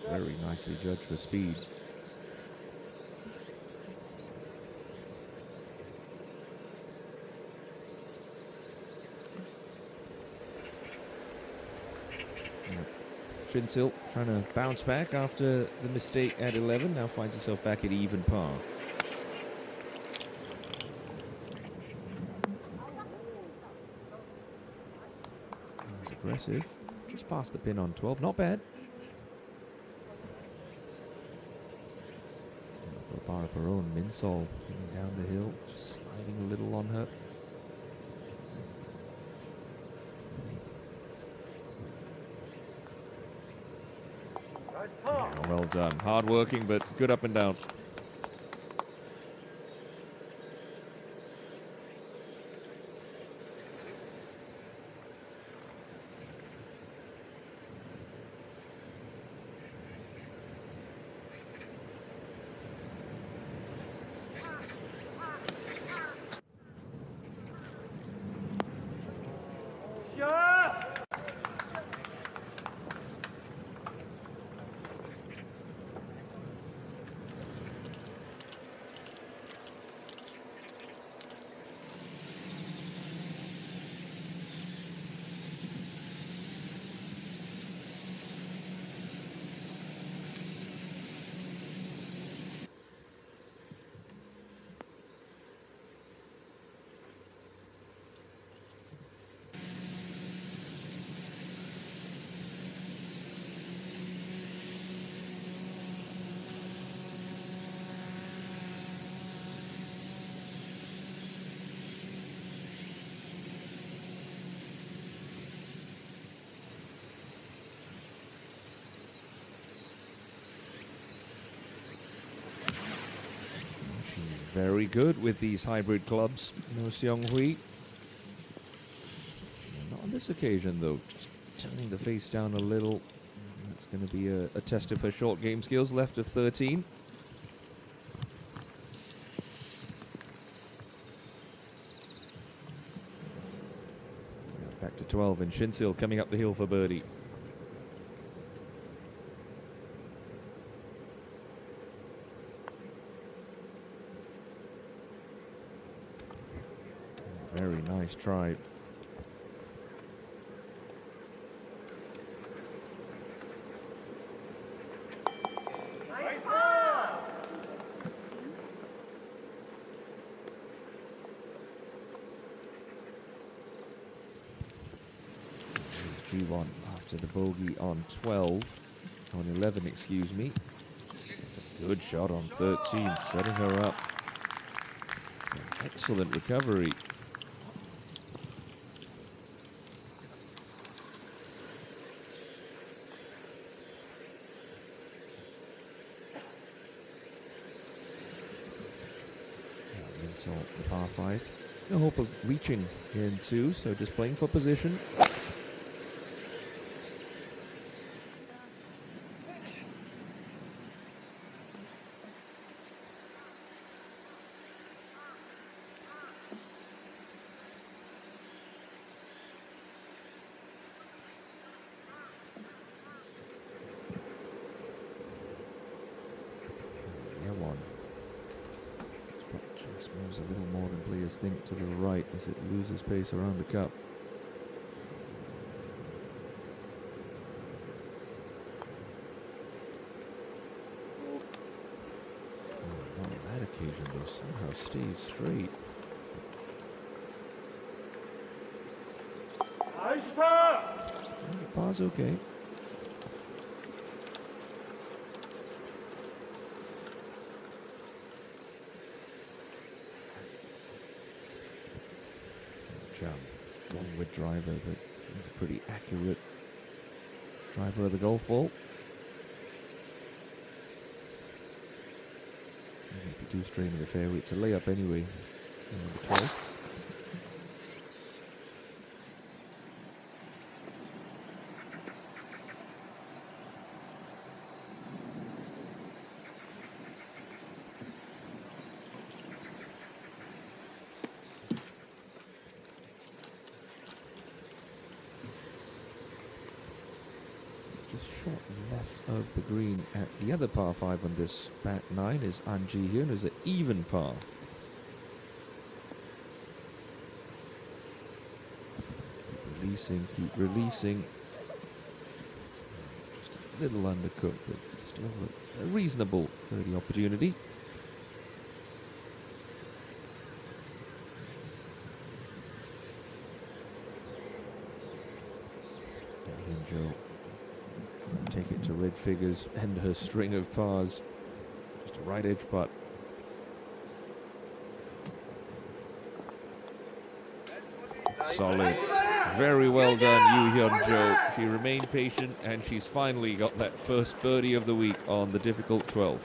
Very nicely judged for speed. Shinsil trying to bounce back after the mistake at 11. Now finds herself back at even par. That was aggressive. Just past the pin on 12. Not bad. For a par of her own, Min Sol coming down the hill, just sliding a little on her. Yeah, well done. Hard working, but good up and down. Very good with these hybrid clubs, No Seong Hui. Not on this occasion, though. Just turning the face down a little. That's going to be a test of her short game skills. Left of 13. Back to 12, and Shinsil coming up the hill for birdie. Very nice try. G1 after the bogey on 12, on 11, excuse me. It's a good shot on 13, setting her up. An excellent recovery. And so the par 5. No hope of reaching in 2, so just playing for position. Just moves a little more than players think to the right as it loses pace around the cup. On that occasion, though, somehow stayed straight. 나이스 파! The par's okay. Onward driver, but he's a pretty accurate driver of the golf ball. Maybe do strain in the fairway. It's a layup anyway. The 12th. Shot left of the green at the other par 5 on this back 9 is An Ji-hyun, who's an even par. Keep releasing. Just a little undercooked, but still a reasonable birdie opportunity. Joe take it to red figures, end her string of pars. Just a right edge putt. Solid. Very well done, Yoo Hyun Jo. She remained patient and she's finally got that first birdie of the week on the difficult 12.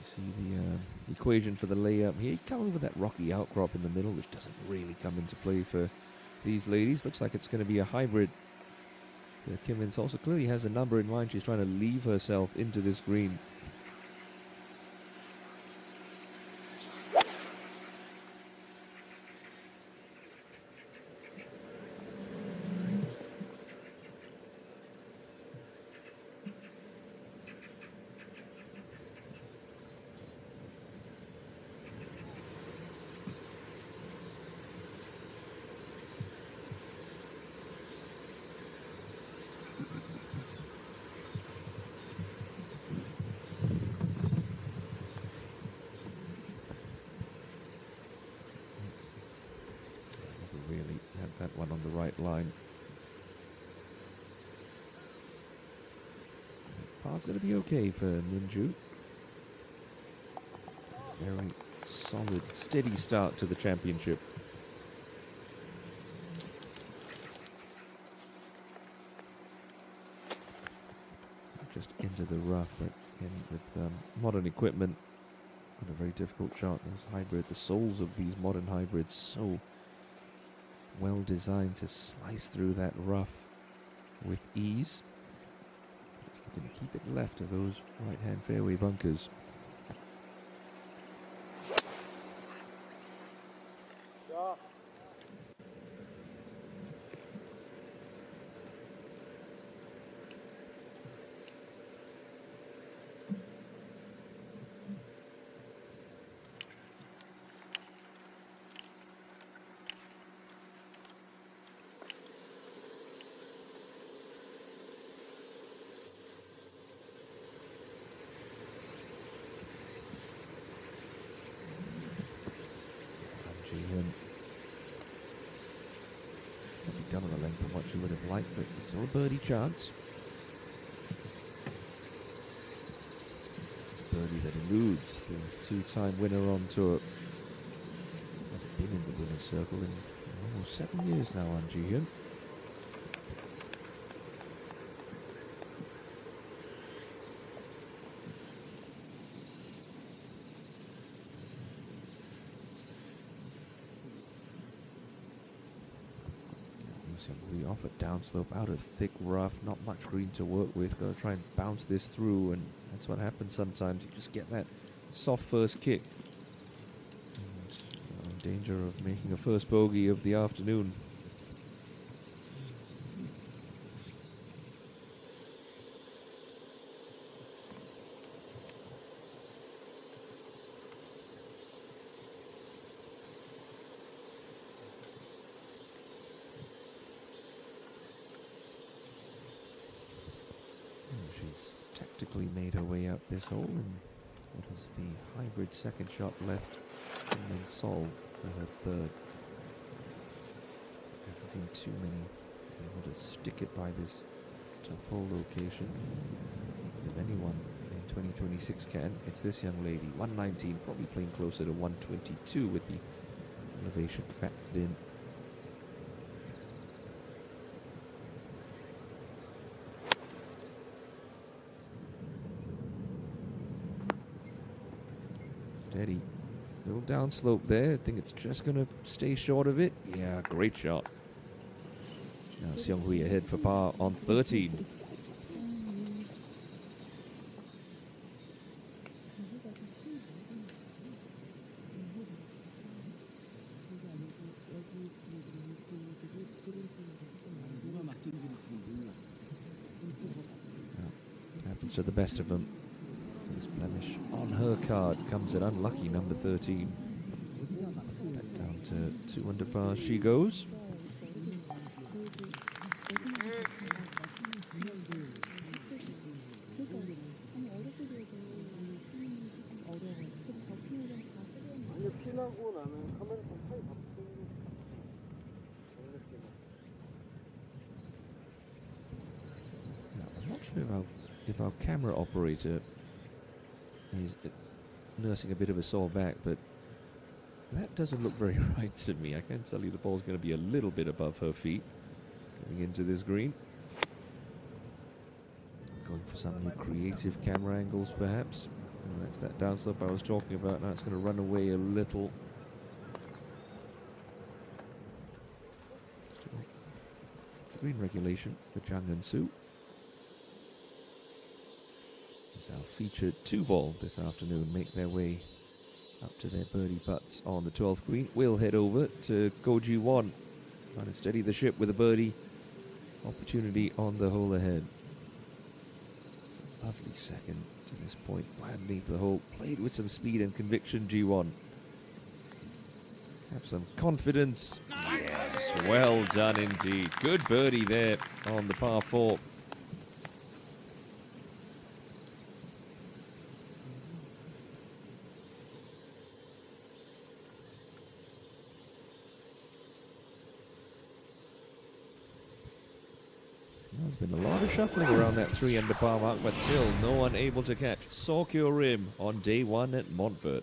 See the equation for the layup here. Come over that rocky outcrop in the middle, which doesn't really come into play for these ladies. Looks like it's going to be a hybrid. Kim Min also clearly has a number in mind. She's trying to leave herself into this green. That one on the right line. Par's going to be okay for Minju. Very solid, steady start to the championship. Just into the rough, but with modern equipment, and a very difficult shot. Those hybrid, the souls of these modern hybrids, so well designed to slice through that rough with ease. Just looking to keep it left of those right-hand fairway bunkers. Probably done on the length of what she would have liked, but still a birdie chance. It's a birdie that eludes the two-time winner on tour. Hasn't been in the winner's circle in almost 7 years now, An Ji-hyun. Xianghui off at downslope, out of thick rough, not much green to work with. Got to try and bounce this through, and that's what happens sometimes. You just get that soft first kick. And in danger of making a first bogey of the afternoon. She's tactically made her way out this hole, and what is the hybrid second shot left, and then solve for her third. I haven't seen too many able to stick it by this tough hole location. If anyone in 2026 can, it's this young lady. 119, probably playing closer to 122 with the elevation factored in. Steady. Little downslope there. I think it's just going to stay short of it. Yeah, great shot. Now Xianghui ahead for par on 13. Happens to the best of them. First blemish on her card comes at unlucky number 13. Back down to 2 under par she goes. 아니 피나고 나는 카메라판 사이 바쁘고 I'm not sure if our camera operator is nursing a bit of a sore back, but that doesn't look very right to me. I can tell you the ball's going to be a little bit above her feet coming into this green. Going for some new creative camera angles, perhaps. And that's that downslope I was talking about. Now it's going to run away a little. It's a green regulation for Zhang and Su. As our featured 2-ball this afternoon make their way up to their birdie putts on the 12th green. We'll head over to Goji 1. Trying to steady the ship with a birdie opportunity on the hole ahead. Lovely second to this point, underneath the hole. Played with some speed and conviction, G1. Have some confidence. Yes, well done indeed. Good birdie there on the par 4. There's been a lot of shuffling around that 3 under par mark, but still no one able to catch Sawkyo Rim on day 1 at Montvert.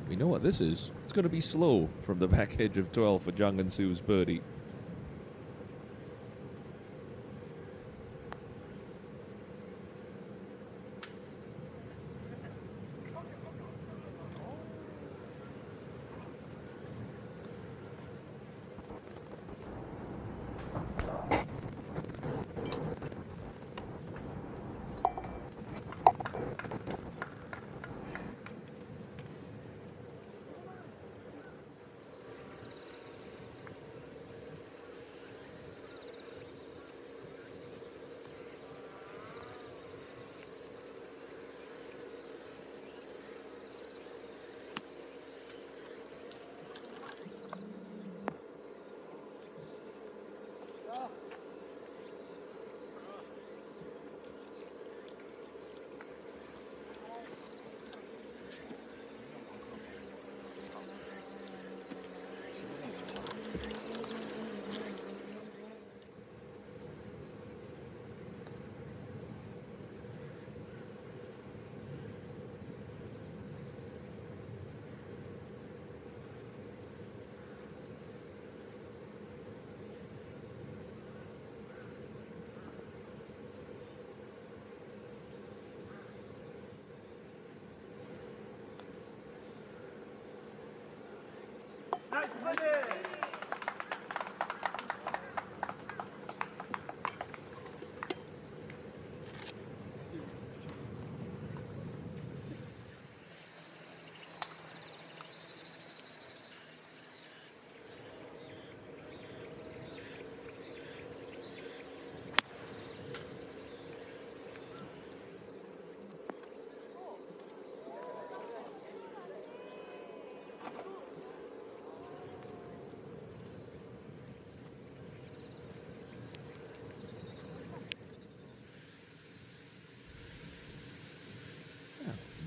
We know what this is. It's going to be slow from the back edge of 12 for Jung and Su's birdie.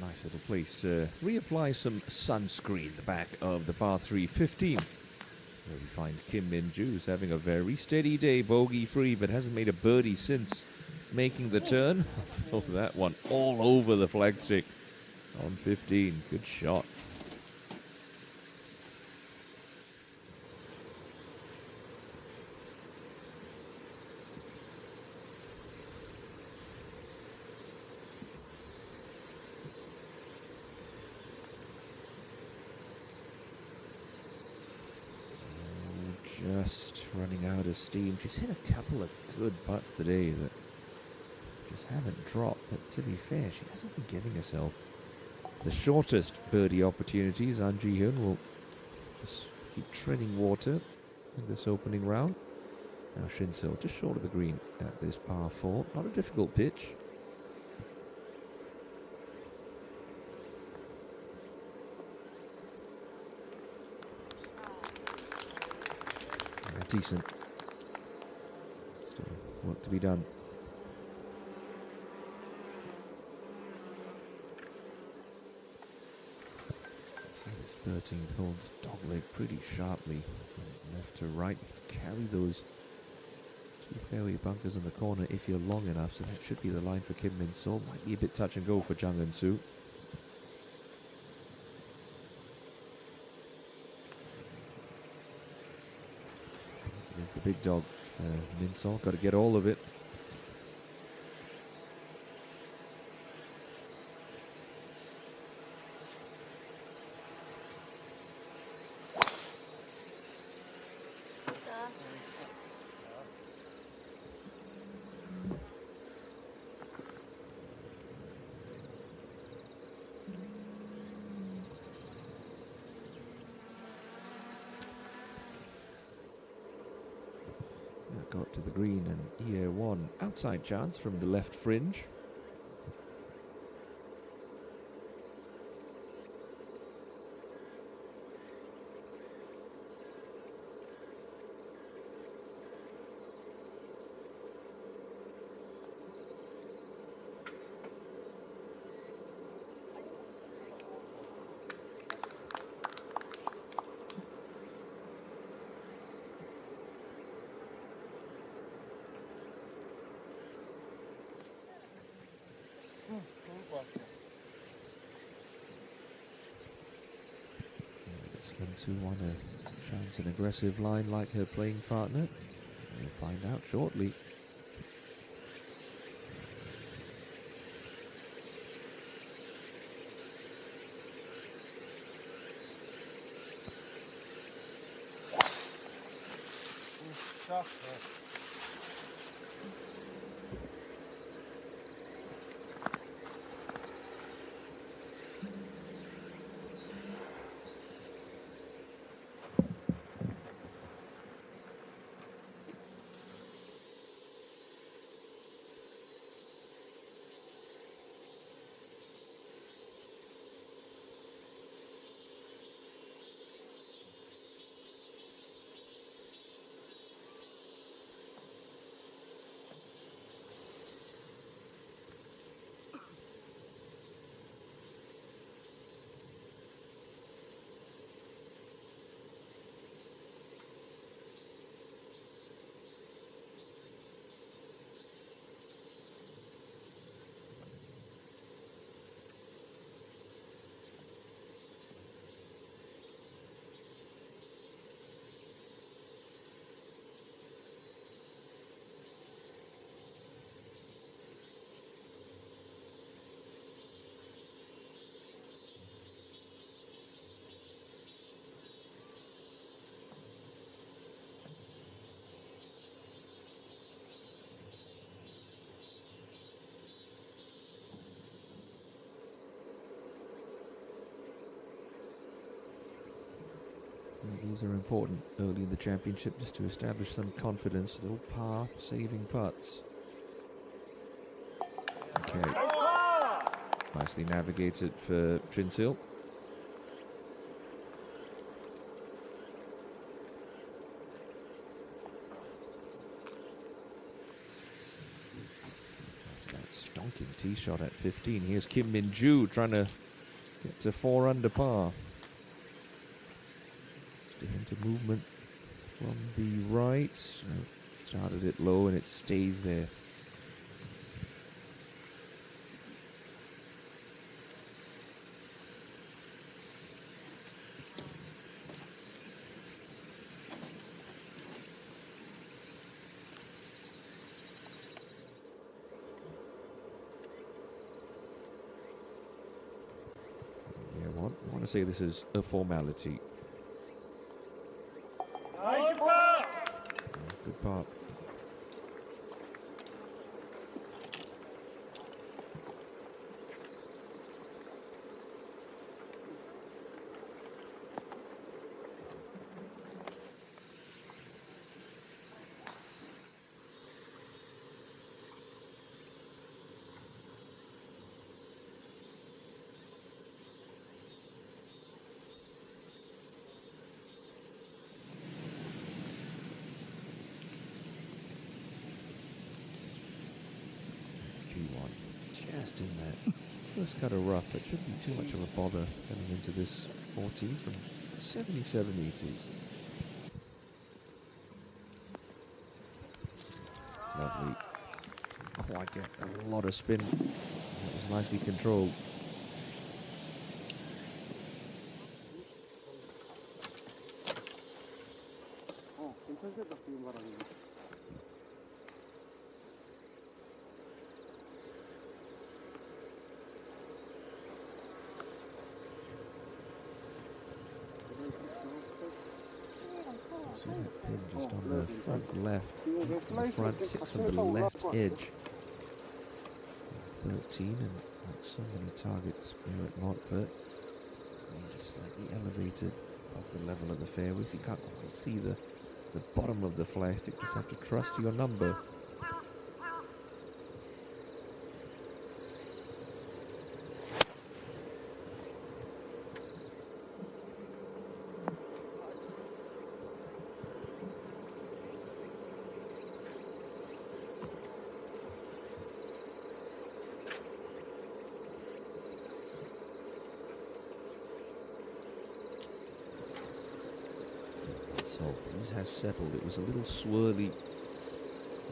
Nice little place to reapply some sunscreen, the back of the par 3 15th. Where we find Kim Min Joo, who's having a very steady day, bogey free, but hasn't made a birdie since making the turn. So that one all over the flagstick on 15. Good shot. Just running out of steam. She's hit a couple of good putts today that just haven't dropped, but to be fair, she hasn't been giving herself the shortest birdie opportunities. An Ji-hyun will just keep treading water in this opening round. Now Shin-sil just short of the green at this par 4. Not a difficult pitch. Decent. Still work to be done. See this 13th holds dogleg pretty sharply from left to right. Carry those two fairway bunkers in the corner if you're long enough, so that should be the line for Kim Min Sol. Might be a bit touch and go for Jung and Soo. There's the big dog, Min Sol. Got to get all of it. Got to the green and EA1 outside chance from the left fringe. Happens who want to chance an aggressive line like her playing partner. We'll find out shortly. 자, These are important early in the championship just to establish some confidence. Little par saving putts. Okay. Nicely navigated for Chinsil. That stonking tee shot at 15. Here's Kim Min-joo trying to get to 4 under par. Into movement from the right. Started it low and it stays there. Yeah, I want to say this is a formality. Good part. Just in that first cut of rough, but shouldn't be too much of a bother coming into this 14 from 77 meters. Lovely. Quite get a lot of spin. That was nicely controlled. 괜찮겠다, 지금 바람이. So that pin just on the front left, the front sits on the left edge. 13, and like so many targets here at Montfort, just slightly elevated above the level of the fairways. You can't quite see the bottom of the flag. You just have to trust your number. So these has settled. It was a little swirly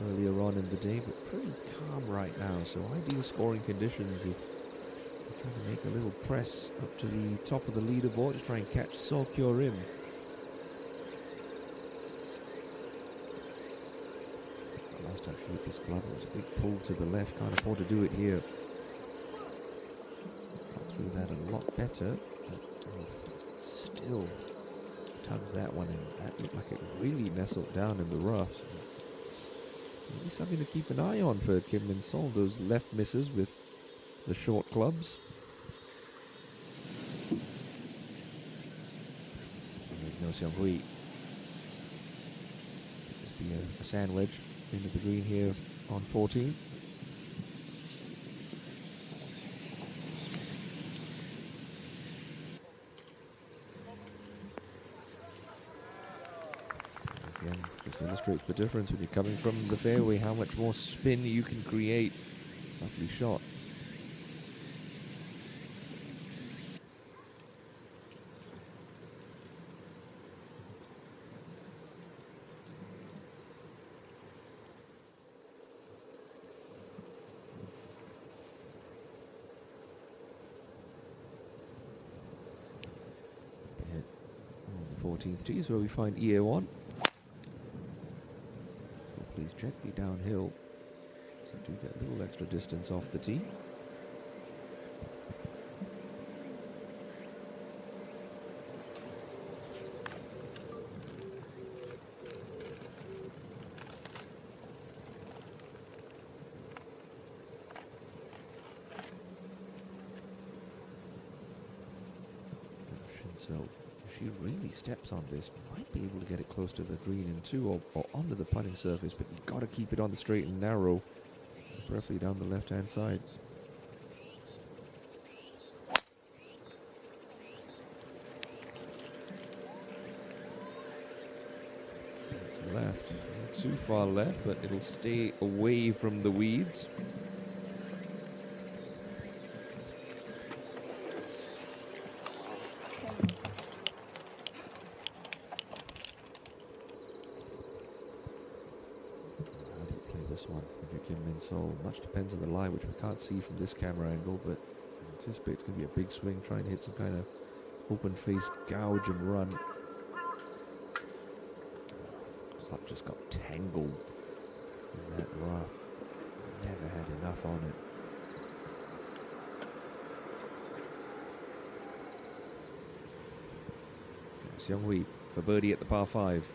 earlier on in the day, but pretty calm right now. So ideal scoring conditions if Trying to make a little press up to the top of the leaderboard to try and catch Seokyo Rim. Last time she hit this club, it was a big pull to the left. Can't afford to do it here. Got through that a lot better, but still tugs that one in. That looked like it really nestled down in the rough. Maybe something to keep an eye on for Kim Min-sol, those left misses with the short clubs. There's No Seung-hui. Just be a sand wedge into the green here on 14. Again, just illustrates the difference when you're coming from the fairway, how much more spin you can create. Lovely shot. The 14th tee is where we find EA1. Please gently downhill, so do get a little extra distance off the tee. So if she really steps on this, might be able to get it close to the green in two or onto the putting surface, but you've got to keep it on the straight and narrow, preferably down the left-hand side. It's left, not too far left, but it'll stay away from the weeds. This one, if you're Kim Min-sol, much depends on the lie, which we can't see from this camera angle, but I anticipate it's going to be a big swing, trying to hit some kind of open-faced gouge and run. Club just got tangled in that rough. Never had enough on it. Seung-hui for birdie at the par 5.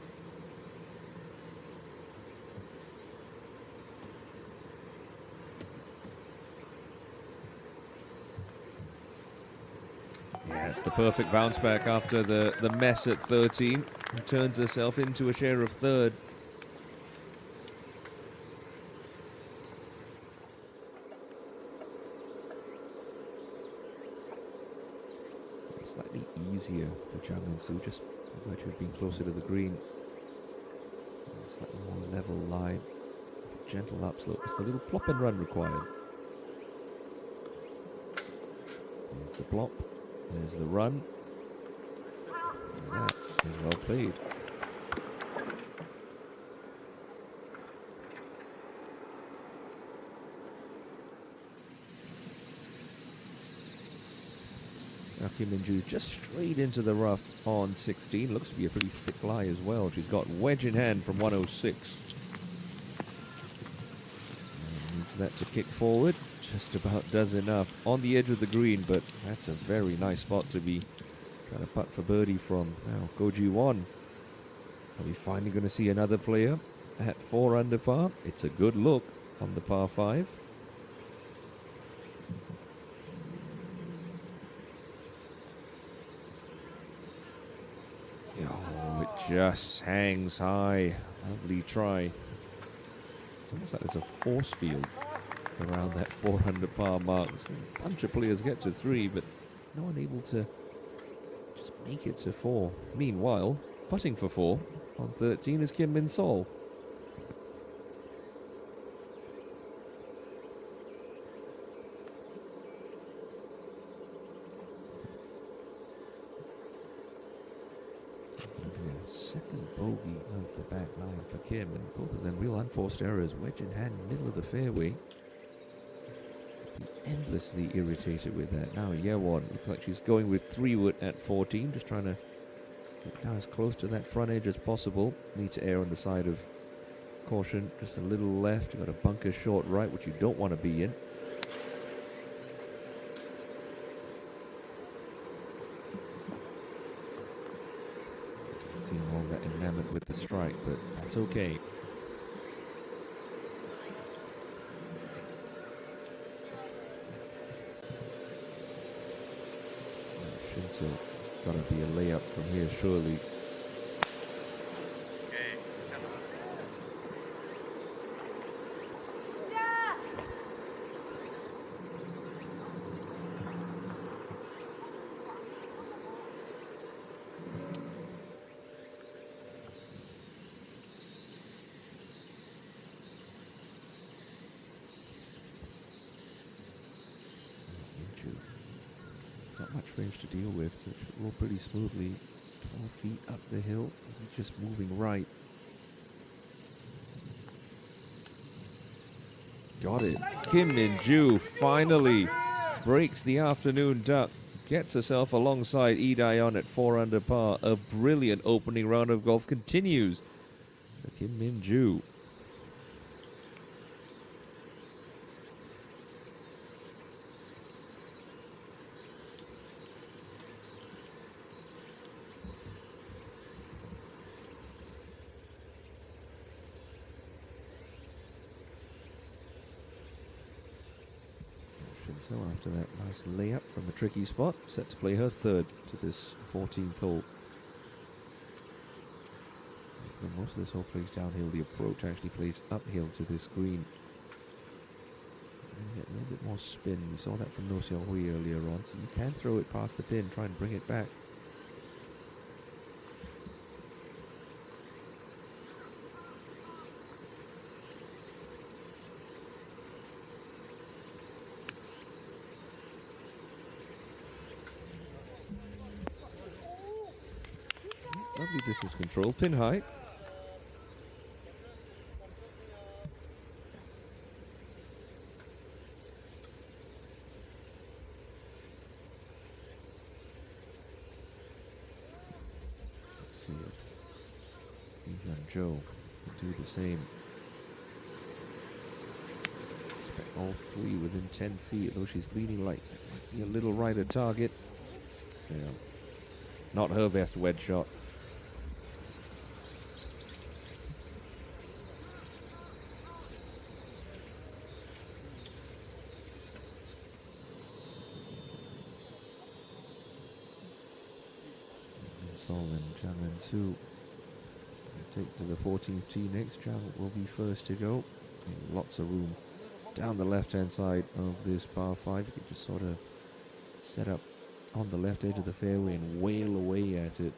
Yeah, it's the perfect bounce back after the mess at 13. Turns herself into a share of third. Slightly easier for Chang Min-soo, just by virtue of being closer to the green. Slightly more level lie, gentle upslope. It's the little plop and run required. There's the plop. There's the run. And that is well played. Now Kim Min-joo just straight into the rough on 16. Looks to be a pretty thick lie as well. She's got wedge in hand from 106. And needs that to kick forward. Just about does enough on the edge of the green, but that's a very nice spot to be trying to putt for birdie from. Now, Goji Won. Are we finally going to see another player at 4 under par? It's a good look on the par 5. Oh, it just hangs high. Lovely try. It's almost like there's a force field around that 400 par mark. A bunch of players get to 3, but no one able to just make it to 4. Meanwhile, putting for 4 on 13 is Kim Min-sol. Second bogey of the back nine for Kim, and both of them real unforced errors. Wedge in hand, middle of the fairway. endlessly irritated with that. Now Yewon looks like she's going with 3-wood at 14, just trying to get down as close to that front edge as possible. Need to err on the side of caution, just a little left. You've got a bunker short right, which you don't want to be in. Doesn't seem all that enamored with the strike, but that's okay. Shinso, gotta be a layup from here, surely. Not much range to deal with, so it should roll pretty smoothly. 12 feet up the hill, just moving right. Got it. Kim Min-ju finally breaks the afternoon duck, gets herself alongside Lee Daeyeon at 4 under par. A brilliant opening round of golf continues for Kim Min-ju. So after that nice layup from a tricky spot, set to play her third to this 14th hole. And most of this hole plays downhill. The approach actually plays uphill to this green. And you get a little bit more spin. We saw that from No Seol Hui earlier on. So you can throw it past the pin, try and bring it back. Lovely distance control, pin high. Let's see if Joe can do the same. Expect all three within 10 feet, though she's leaning like might be a little right at target. Yeah. Not her best wedge shot. Sol and Chan Wen-soo take to the 14th tee next. Chan will be first to go. And lots of room down the left-hand side of this par 5. You can just sort of set up on the left edge of the fairway and wail away at it.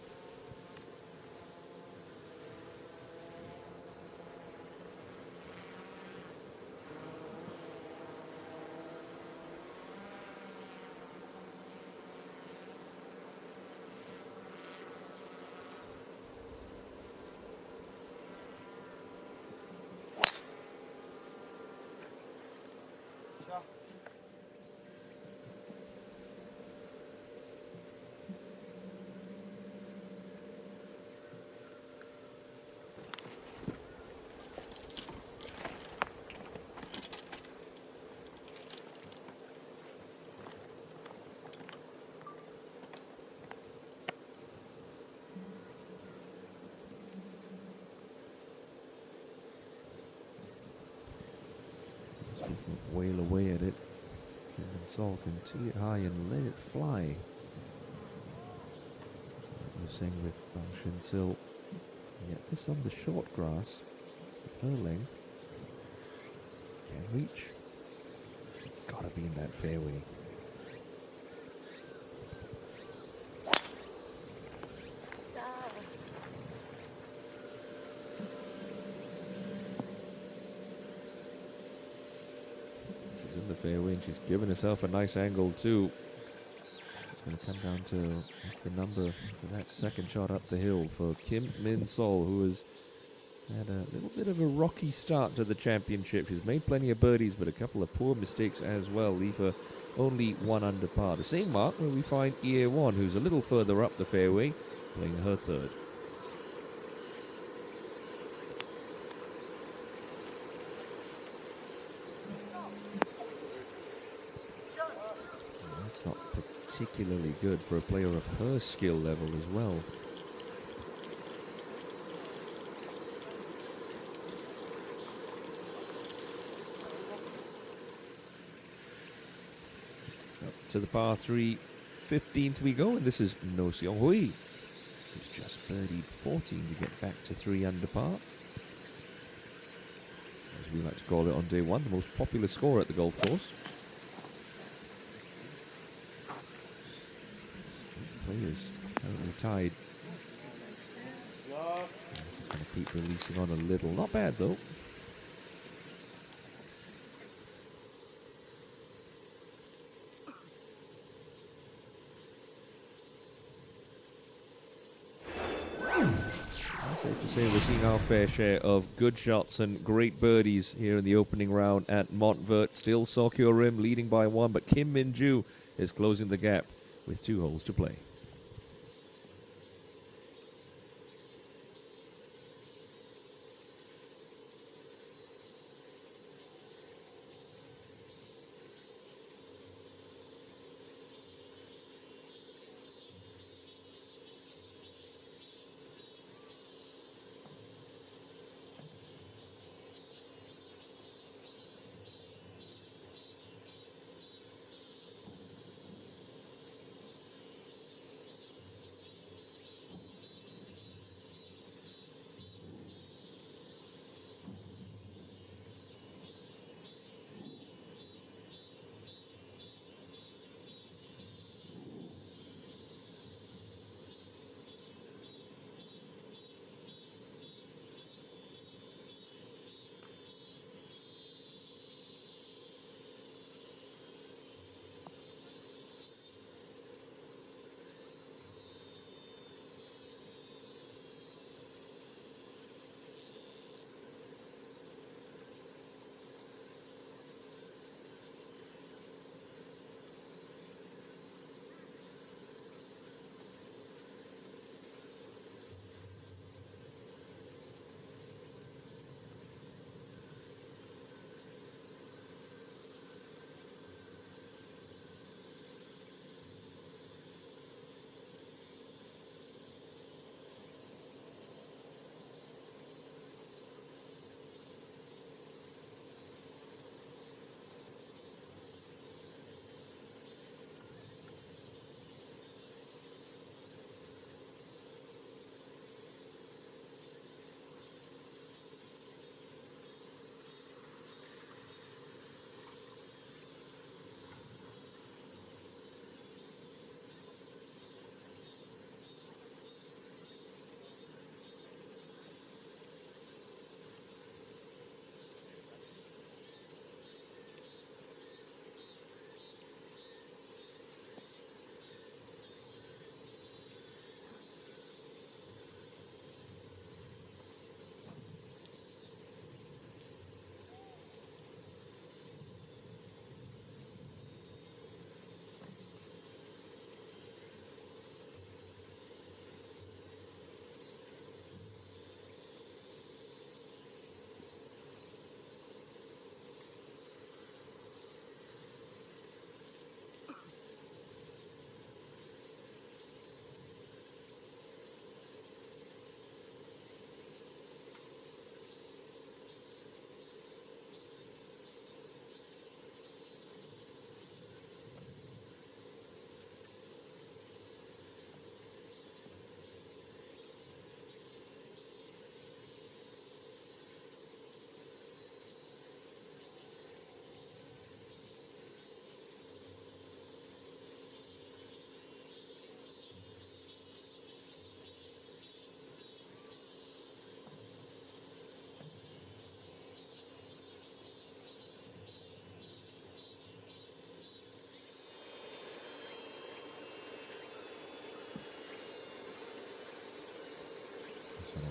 Wail away at it. And Sol can tee it high and let it fly. I was saying with Bang Shin-sil, yeah, this on the short grass, her length, can reach. Gotta be in that fairway. In the fairway, and she's given herself a nice angle too. It's going to come down to what's the number for that second shot up the hill for Kim Min-sol, who has Had a little bit of a rocky start to the championship. She's made plenty of birdies, but a couple of poor mistakes as well. Leave her only 1 under par. The same mark where we find EA1, who's a little further up the fairway, playing her third. That's not particularly good for a player of her skill level as well. To the par 3, 15th we go, and this is No Seong Hui, who's just birdied 14 to get back to 3 under par. As we like to call it on day one, the most popular score at the golf course. Players currently tied. He's going to keep releasing on a little. Not bad though. Safe to say we're seeing our fair share of good shots and great birdies here in the opening round at Montvert. Still Sokyo Rim leading by 1, but Kim Min-ju is closing the gap with 2 holes to play.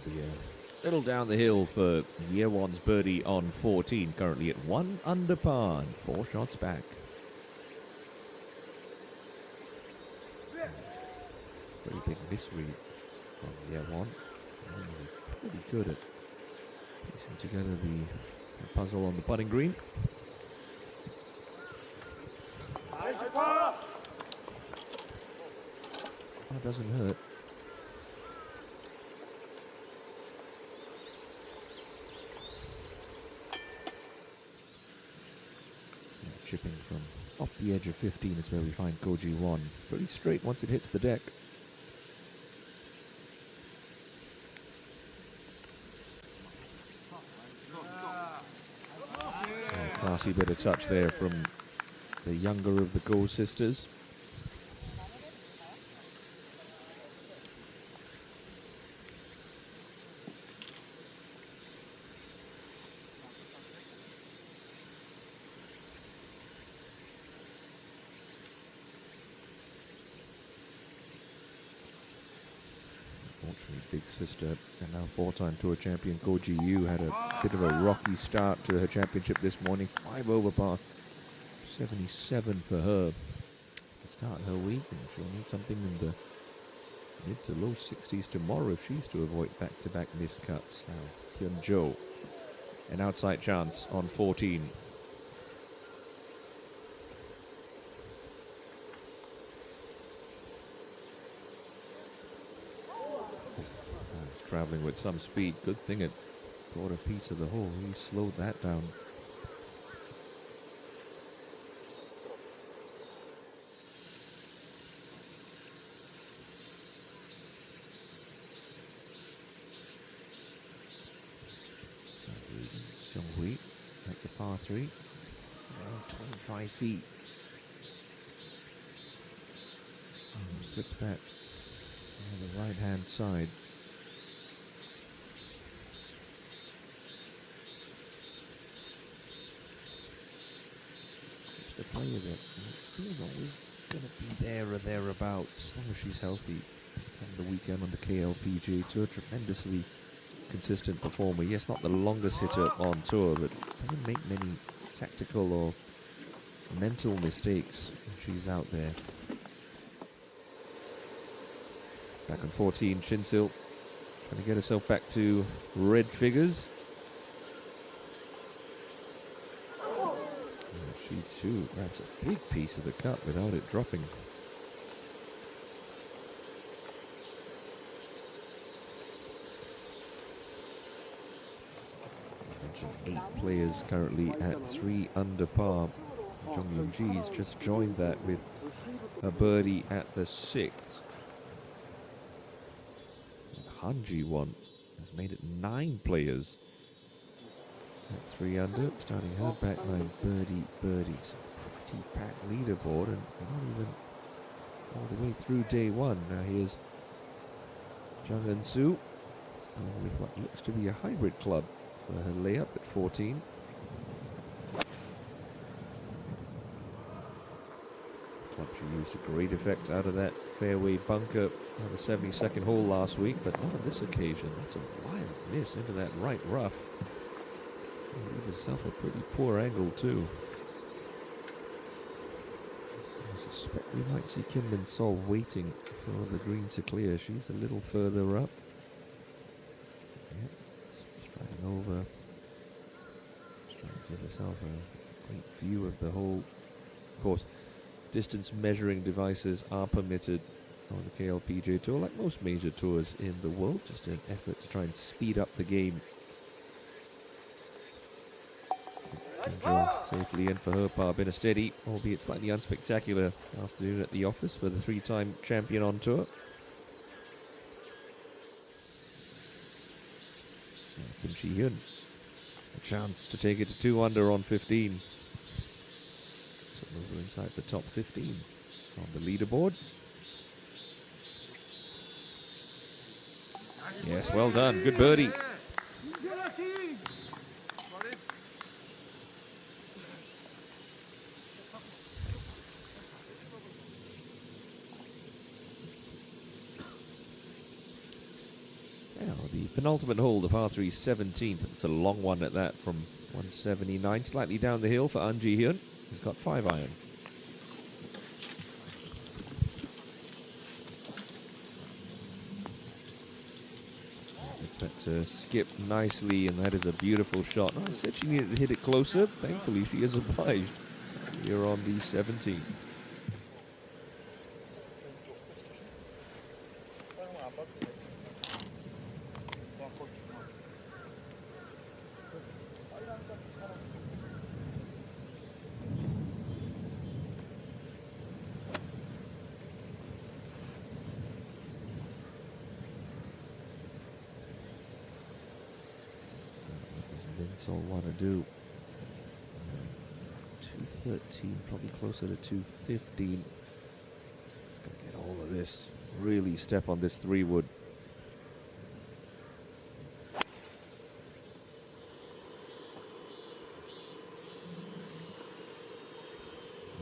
Be a Little down the hill for year one's birdie on 14, currently at 1 under par and 4 shots back. Pretty big misread from year one. Pretty good at piecing together the puzzle on the putting green. That doesn't hurt. Chipping from off the edge of 15 is where we find Koji 1. Pretty straight once it hits the deck. Classy bit of touch there from the younger of the Go sisters. Unfortunately, big sister and now 4-time tour champion Koji Yu had a bit of a rocky start to her championship this morning. 5 over par, 77 for her to start her week, and she'll need something in the mid to low 60s tomorrow if she's to avoid back-to-back missed cuts. Now, Hyun Jo, an outside chance on 14. Traveling with some speed. Good thing it caught a piece of the hole. He slowed that down. That is Seung-hui at the par 3. Around 25 feet. Slips that on the right-hand side. The play of it feels always going to be there or thereabouts, as long as she's healthy. On the weekend on the KLPGA Tour, tremendously consistent performer. Yes, not the longest hitter on tour, but doesn't make many tactical or mental mistakes when she's out there. Back on 14, Shinsil trying to get herself back to red figures. She too grabs a big piece of the cup without it dropping. I mentioned 8 players currently at 3 under par. Jung Yoon-ji's just joined that with a birdie at the 6th. Han Ji-won has made it 9 players at 3 under, starting her back line birdie. It's a pretty packed leaderboard, and not even all the way through day one. Now here's Jung Eun-soo with what looks to be a hybrid club for her layup at 14. Club she used to great effect out of that fairway bunker on the 72nd hole last week, but not on this occasion. That's a wild miss into that right rough. Leave herself a pretty poor angle too. I suspect we might see Kim Min-sol waiting for the green to clear. She's a little further up. Yep, striding over. Just trying to give herself a great view of the hole. Of course, distance measuring devices are permitted on the KLPGA Tour, like most major tours in the world, just an effort to try and speed up the game. Jo safely in for her par. Been a steady, albeit slightly unspectacular afternoon at the office for the 3-time champion on tour. And Kim Chi-hyun, a chance to take it to 2 under on 15. So over inside the top 15 on the leaderboard. Yes, well done. Good birdie. Now, the penultimate hole, the par 3 17th. It's a long one at that from 179, slightly down the hill for An Ji-hyun. He's got 5 iron. Gets that skip nicely, and that is a beautiful shot. I said she needed to hit it closer. Thankfully, she is obliged here on the 17th. That's all I want to do. 213, probably closer to 215. Gotta get all of this. Really step on this 3-wood.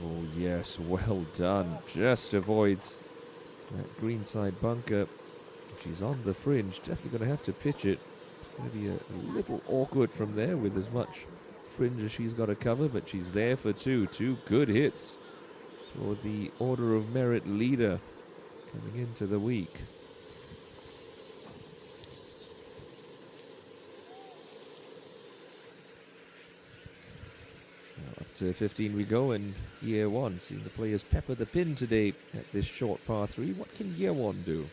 Oh yes, well done. Just avoids that greenside bunker. She's on the fringe. Definitely going to have to pitch it. Going to be a little awkward from there with as much fringe as she's got to cover, but she's there for two good hits for the Order of Merit leader coming into the week. Now up to 15 we go in year one, seeing the players pepper the pin today at this short par 3. What can year one do?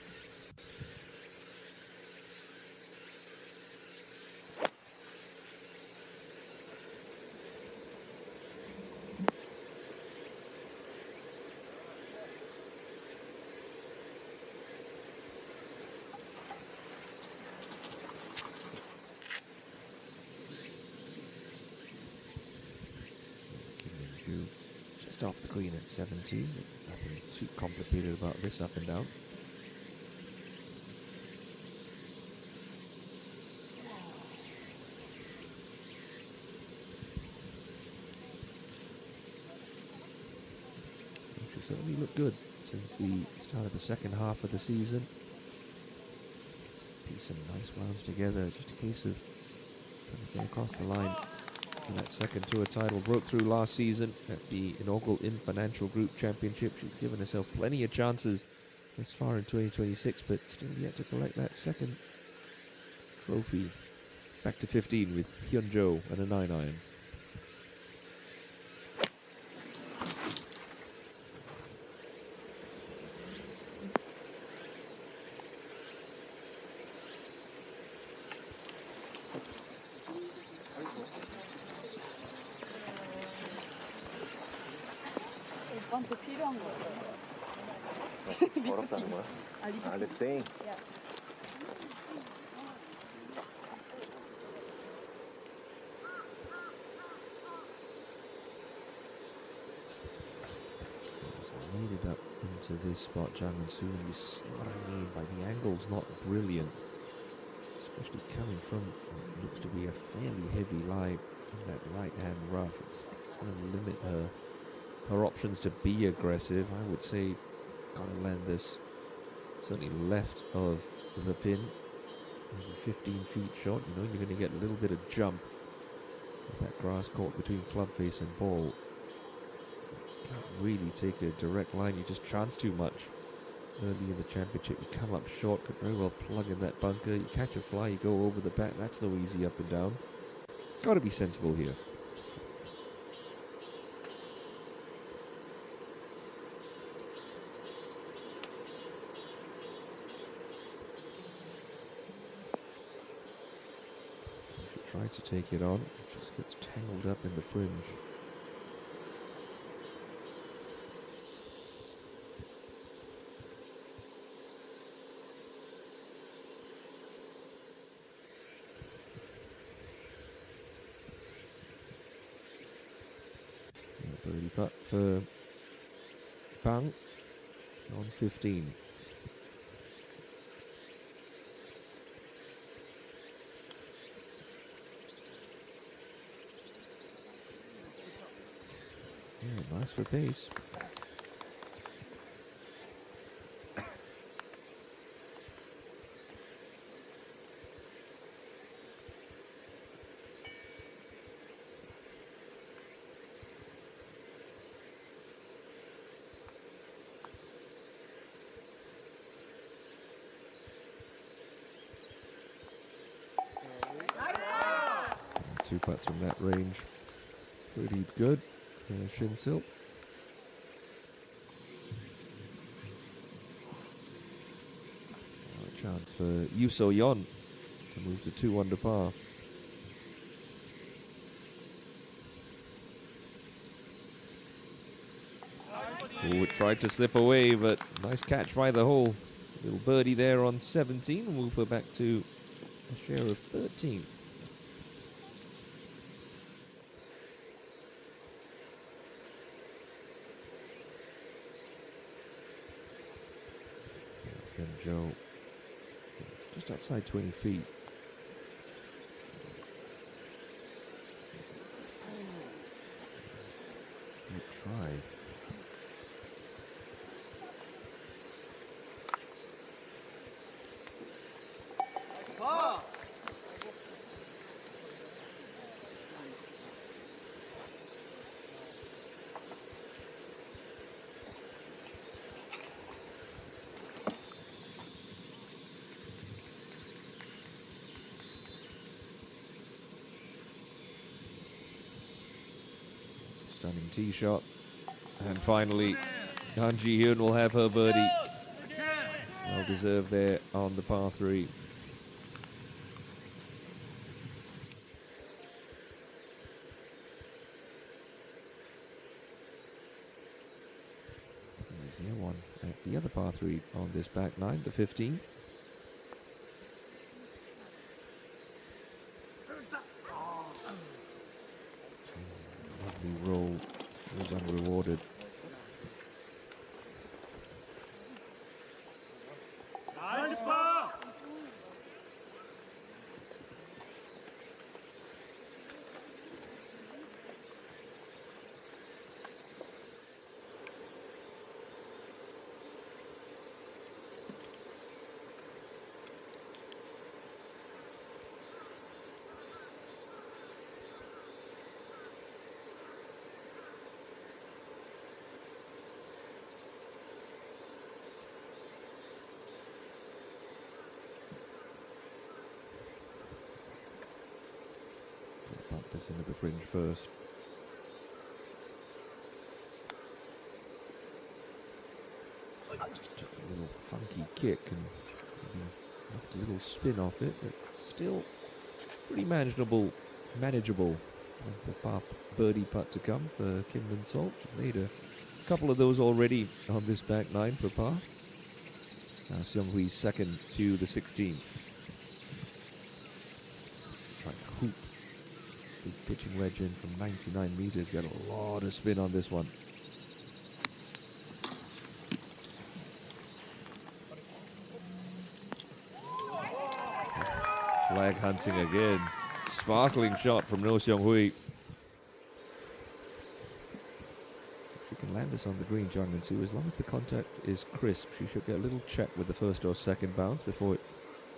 Just off the green at 17. Nothing too complicated about this up and down. She certainly looked good since the start of the second half of the season. Piece some nice rounds together. Just a case of trying to get across the line. And that second tour title broke through last season at the inaugural In Financial Group Championship. She's given herself plenty of chances this far in 2026, but still yet to collect that second trophy. Back to 15 with Hyun-jo and a 9-iron. 오빠한테 필요한 거 같아요. 어렵다는 거야? 아, 립스팅? Laid it up into this spot, Jang Min-soo, and you see what I mean by the angle's not brilliant, especially coming from what looks to be a fairly heavy lie in that right-hand rough. It's going to limit her options to be aggressive. I would say got to land this certainly left of the pin, maybe 15 feet short. You know you're going to get a little bit of jump with that grass caught between club face and ball. Can't really take a direct line. You just chance too much. Early in the championship, you come up short, could very well plug in that bunker. You catch a fly, you go over the back. That's no easy up and down. Got to be sensible here. She tried to take it on, it just gets tangled up in the fringe. Birdie putt for Bang on 15. Yeah, nice for pace. 2 putts from that range. Pretty good for Shinsil. A chance for Yu So Yeon to move to 2 under par. Oh, it tried to slip away, but nice catch by the hole. Little birdie there on 17 will move her back to a share of 13. And Joe just outside 20 feet. Good try. Stunning tee shot. And finally, Han Ji-hyun will have her birdie. Well deserved there on the par 3. Easier one at the other par 3 on this back 9, the 15th. Lovely roll was unrewarded. Bump this into the fringe first. Just took a little funky kick and knocked a little spin off it, but still pretty manageable. The par birdie putt to come for Kim Min-sol. She's made a couple of those already on this back 9 for par. Now Seung-hwee's second to the 16th. Trying to hoop. Big pitching wedge in from 99 meters. Got a lot of spin on this one. Flag hunting again. Sparkling shot from No Seung-hwee. She can land this on the green, Jung Min-soo. As long as the contact is crisp, she should get a little check with the first or second bounce before it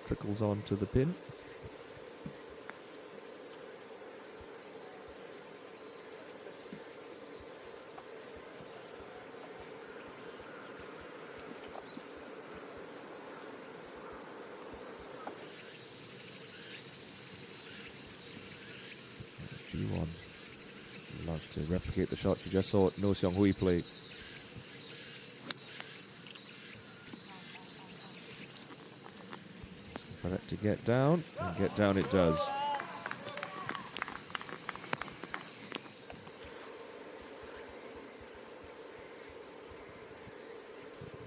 trickles on to the pin. G1. Love to replicate the shot you just saw No Seung-hwee play. Asking for that to get down, and get down it does.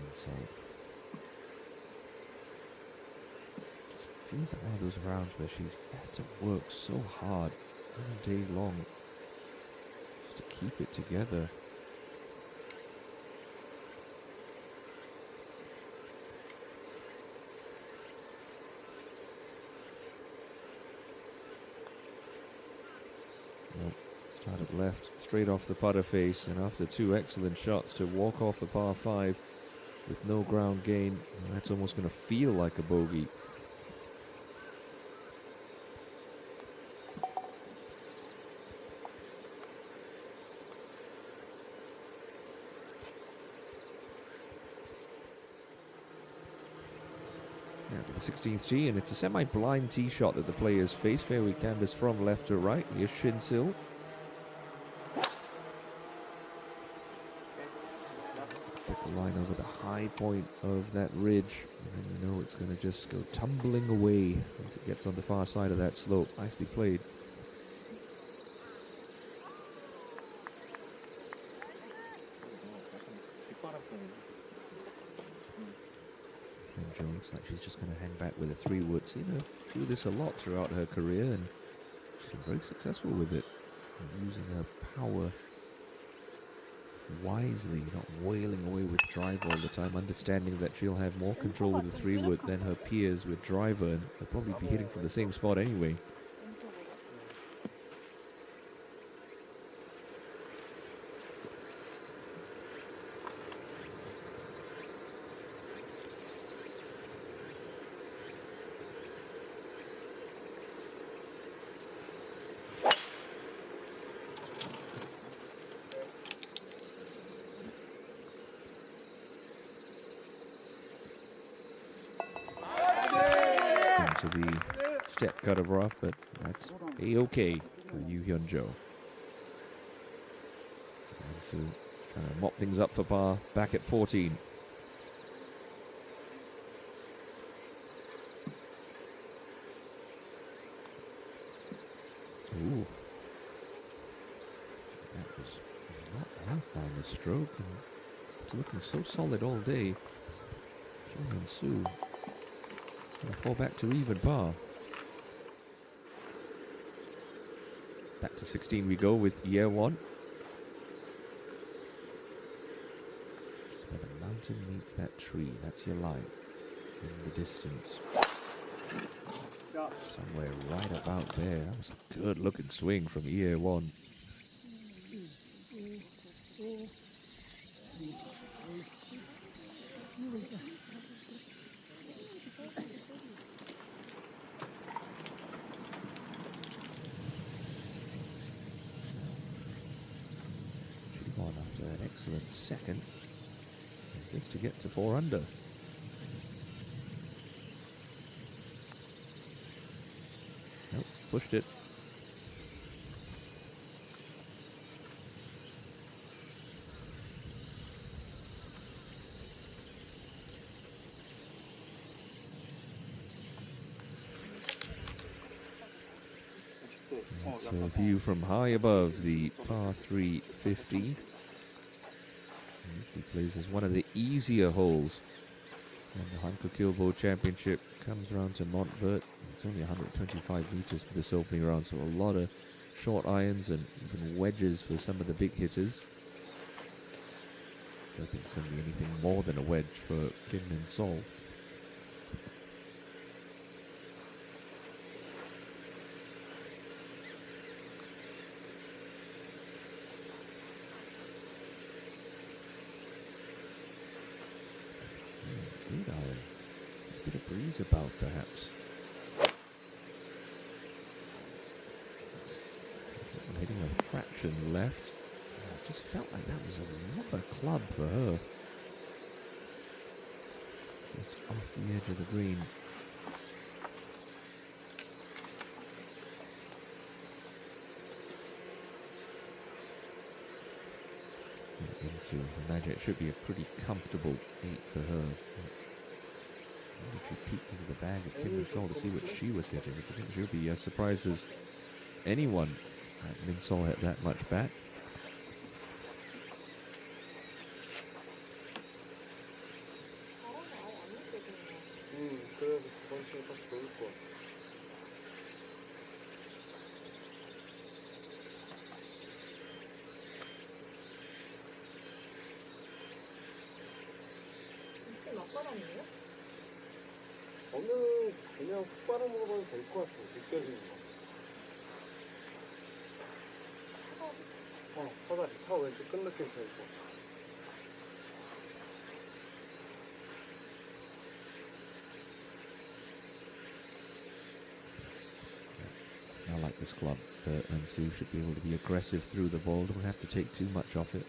Inside. Just feels like one of those rounds where she's had to work so hard all day long to keep it together. Well, started left, straight off the putter face, and after 2 excellent shots to walk off the par 5 with no ground gain, that's almost going to feel like a bogey. 16th tee, and it's a semi-blind tee shot that the players face. Fairway canvas from left to right. Here's Shinsil. Get the line over the high point of that ridge, and then you know it's going to just go tumbling away once it gets on the far side of that slope. Nicely played. And Jo looks like she's just going to hang back with a 3-wood. Seen her do this a lot throughout her career, and she's been very successful with it. And using her power wisely, not wailing away with driver all the time, understanding that she'll have more control with the 3-wood than her peers with driver, and they'll probably be hitting from the same spot anyway. To the step cut of rough, but that's a-okay for Yoo Hyun Jo. And so trying to mop things up for par back at 14. Ooh. That was not rough on the stroke, and it's looking so solid all day. Jo Hyun Soo gonna fall back to even par. Back to 16 we go with year 1. It's where the mountain meets that tree. That's your line in the distance. Somewhere right about there. That was a good looking swing from year 1. After an excellent second, just to get to 4 under. Nope, pushed it. So a view from high above the par 3 15th. Usually plays as one of the easier holes. And the HANKOOKILBO Championship comes around to Montvert. It's only 125 meters for this opening round, so a lot of short irons and even wedges for some of the big hitters. Don't think it's going to be anything more than a wedge for Kim Min Sol. Good iron. A bit of breeze about, perhaps. Hitting a fraction left. I just felt like that was a rubber club for her. Just off the edge of the green. So I imagine it should be a pretty comfortable 8 for her. If she peeked into the bag of Kim Min Sol to see what she was hitting, I think she'll be as surprised as anyone that Min Sol hit that much back. 그래서 두 번째가 딱 좋을 것 같아. 막바람이에요? 저는 그냥 훅바람 먹어봐도 될 것 같아요. 느껴지는 거. 사다리 타 왼쪽 끝느낌 제일 좋아. I like this club, and Sue should be able to be aggressive through the ball. Don't have to take too much off it.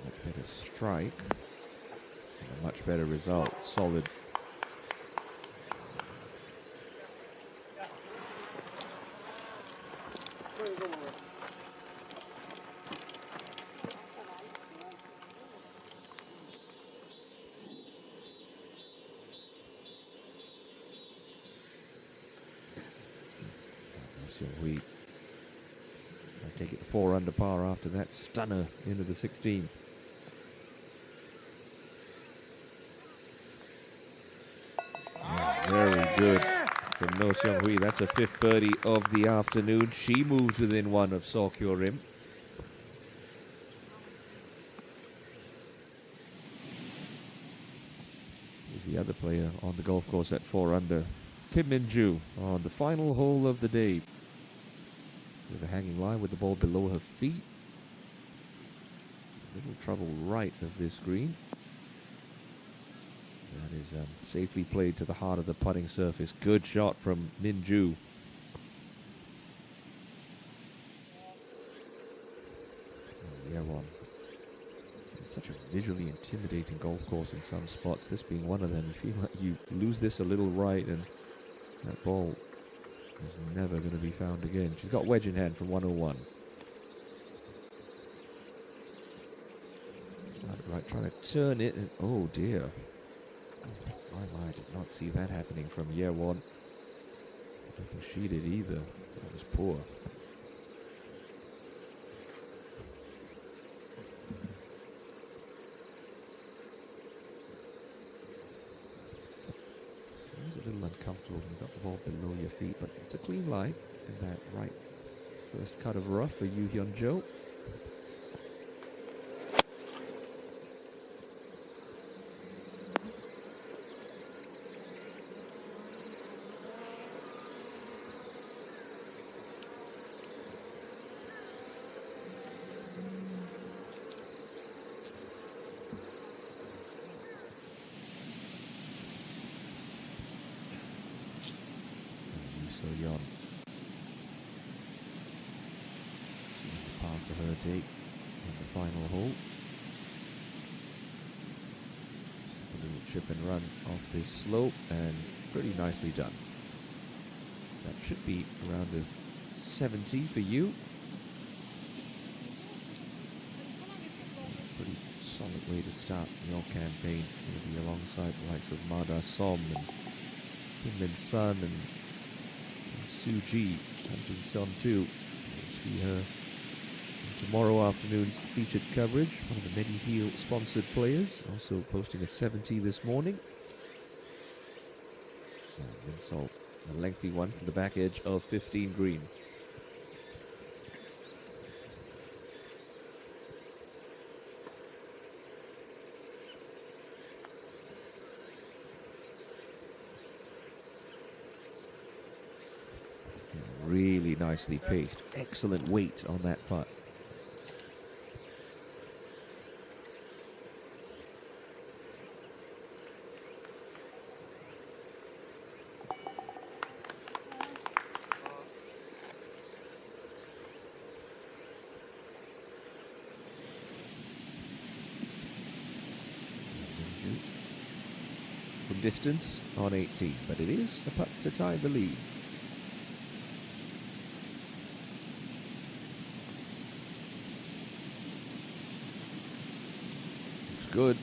Much better strike. And a much better result. Solid. We take it 4 under par after that stunner into the 16th. Yeah, very good from No Seong Hui. That's a 5th birdie of the afternoon. She moves within 1 of Seok Hyo Rim. Here's the other player on the golf course at 4 under. Kim Min-joo on the final hole of the day. With a hanging line with the ball below her feet. A little trouble right of this green. That is safely played to the heart of the putting surface. Good shot from Min-joo. Yeah, one. It's such a visually intimidating golf course in some spots. This being one of them. You feel like you lose this a little right and that ball is never going to be found again. She's got wedge in hand from 101. Right, trying to turn it, and oh dear. I did not see that happening from Yewon. I don't think she did either. That was poor. A little uncomfortable when you've got the ball below your feet, but it's a clean line in that right first cut of rough for Yoo Hyun Jo. So young. Par for her take in the final hole. Just a little chip and run off this slope, and pretty nicely done. That should be around a 70 for you. Pretty solid way to start your campaign. Going to be alongside the likes of Ma Da Som and Kim Min Sun and Soo Ji, and Jin Sun too. We'll see her in tomorrow afternoon's featured coverage. One of the MEDIHEAL sponsored players, also posting a 70 this morning. Insult, a lengthy one from the back edge of 15 green. Really nicely paced. Excellent weight on that putt. From distance on 18, but it is a putt to tie the lead. Good.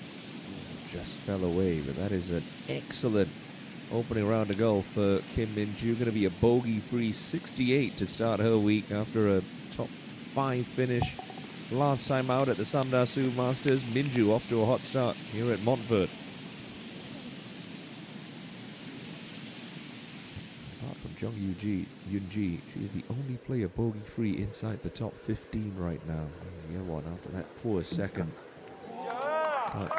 Just fell away, but that is an excellent opening round of golf for Kim Min-joo. Going to be a bogey-free 68 to start her week after a top 5 finish last time out at the Samdasu Masters. Min-joo off to a hot start here at Montvert. Apart from Jung Yoon-ji, she is the only player bogey-free inside the top 15 right now. Yeah, one after that poor second. Can't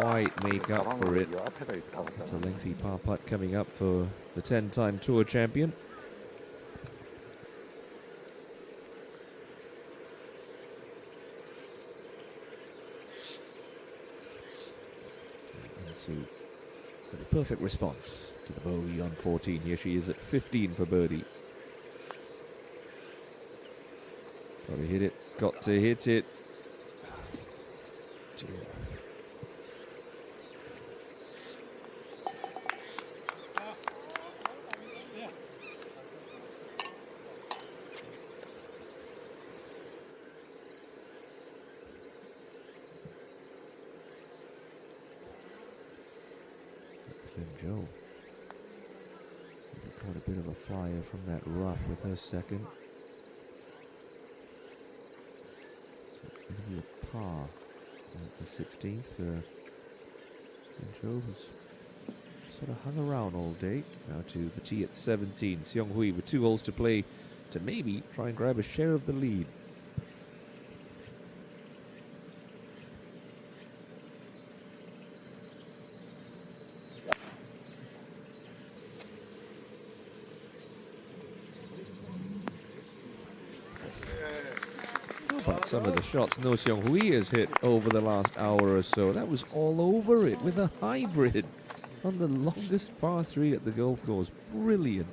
quite make up for it. It's a lengthy par putt coming up for the 10-time Tour champion. And so, got a perfect response to the bogey on 14. Here she is at 15 for birdie. Got to hit it. Got to hit it. Dear. Then Joe caught a bit of a flyer from that rough with her second. So it's going to be a par at the 16th for Joe, who's sort of hung around all day. Now to the tee at 17. Seong Hui with 2 holes to play to maybe try and grab a share of the lead. But some of the shots No Seong Hui has hit over the last hour or so, that was all over it with a hybrid on the longest par 3 at the golf course. Brilliant.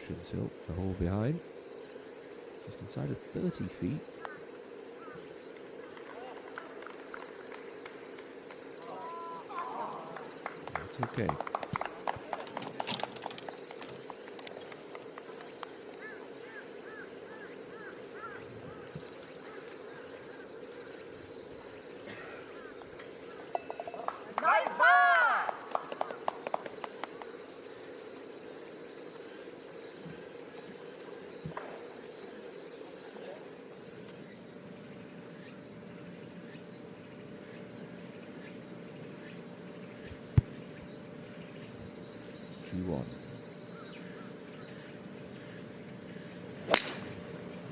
Shinsil, the hole behind, just inside of 30 feet. That's okay. G1.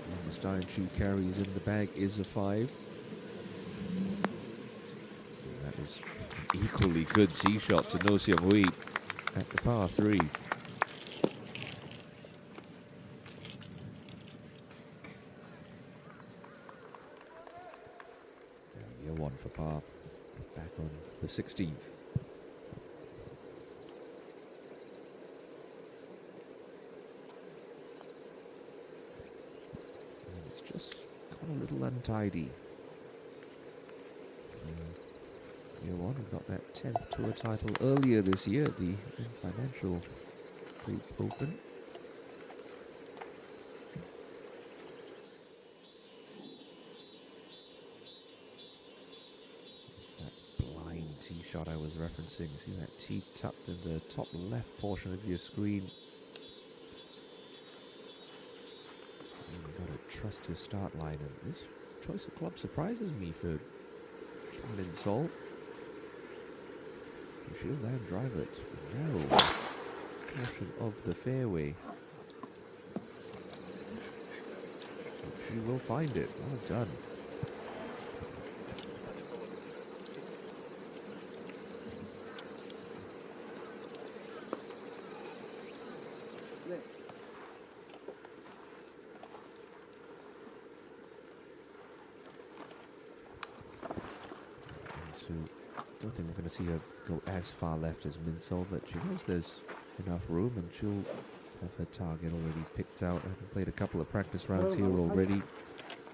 Longest iron she carries in the bag is a 5. That is an equally good tee shot to No Seong Hui at the par 3. Year 1 for par. Back on the 16th. Just got a little untidy. Year 1, we got that 10th tour title earlier this year at the Financial Group Open. It's that blind tee shot I was referencing. See that tee tucked in the top left portion of your screen. You've got to trust your start line, and this choice of club surprises me for Kim Min Sol. She'll land driver it narrow portion of the fairway. She will find it. Well done. So, I don't think we're going to see her go as far left as Min Sol, but she knows there's enough room and she'll have her target already picked out. I've played a couple of practice rounds here already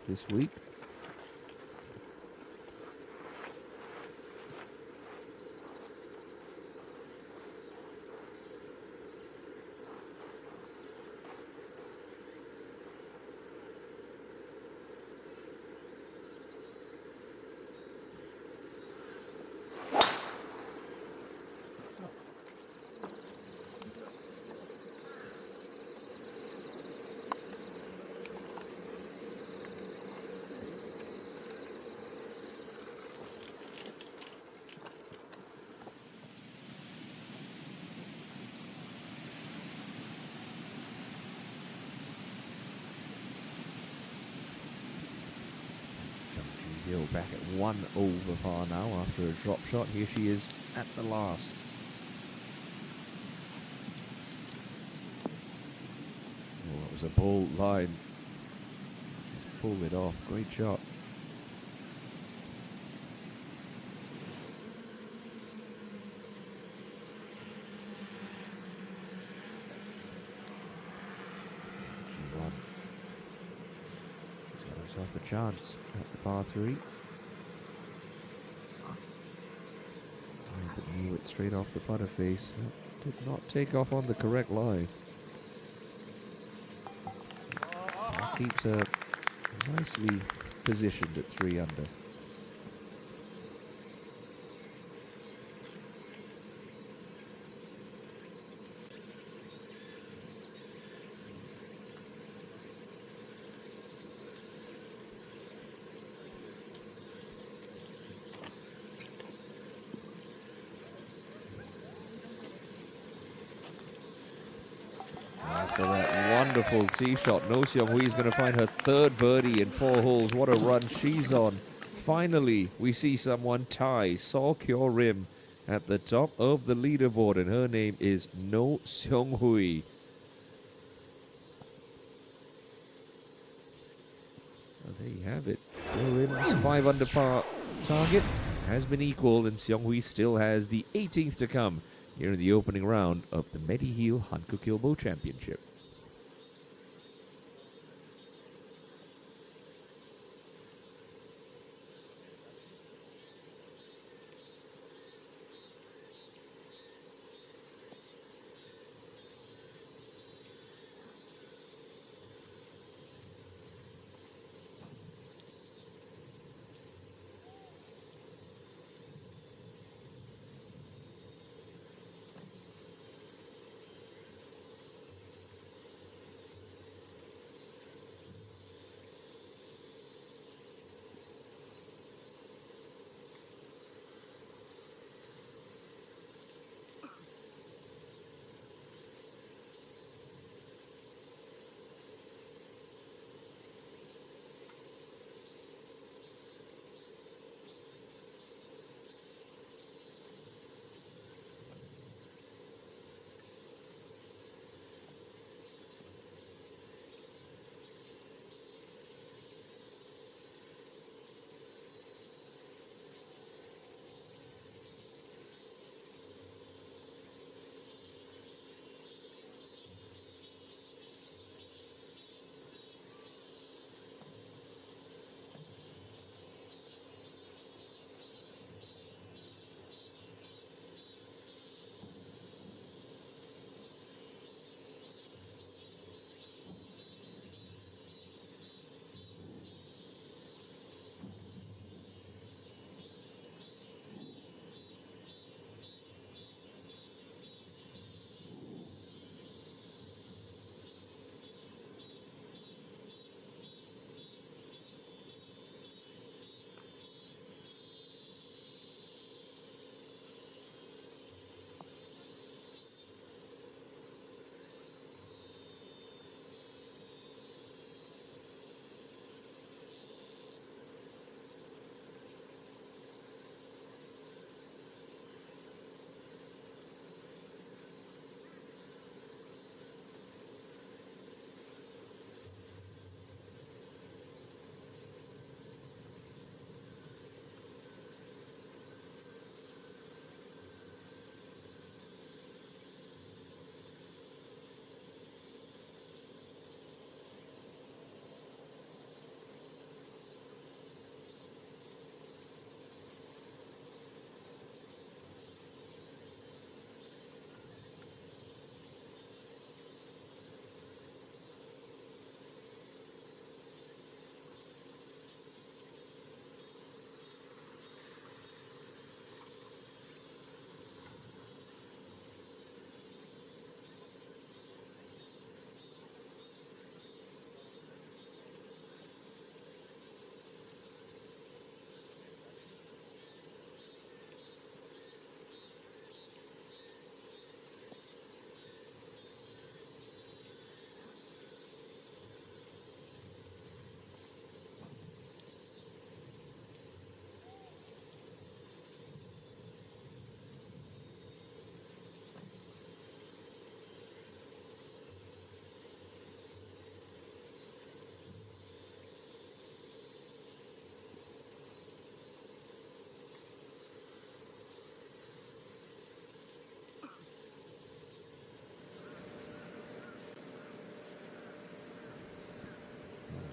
this week. Hill back at 1 over par now after a drop shot. Here she is at the last. Oh, that was a bold line. Just pulled it off. Great shot. G1. She's got herself a chance at the par 3. But knew it straight off the putter face. Did not take off on the correct line. That keeps her nicely positioned at 3 under. After that wonderful tee shot, No Seong-hui is going to find her third birdie in 4 holes. What a run she's on. Finally, we see someone tie Saw Kyo Rim at the top of the leaderboard, and her name is No Seong-hui. Well, there you have it. Kyo Rim's 5 under par target has been equaled, and Seong-hui still has the 18th to come here in the opening round of the MEDIHEAL HANKOOKILBO Championship.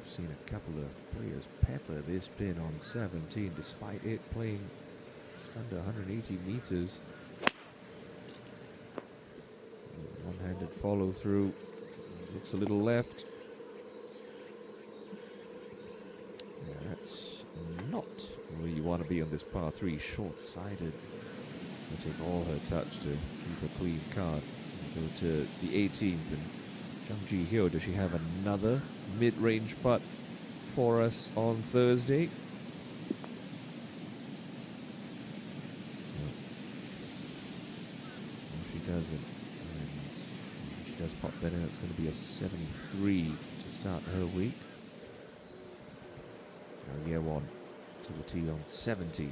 Seen a couple of players pepper this pin on 17 despite it playing under 180 meters. One-handed follow through, looks a little left. not where you want to be on this par 3, short-sided. It's going to take all her touch to keep a clean card. Go to the 18th, and Jung Ji-hyo, does she have another mid-range putt for us on Thursday? No, she doesn't. And if she does pop that in, it's going to be a 73 to start her week. Year one to the tee on 17.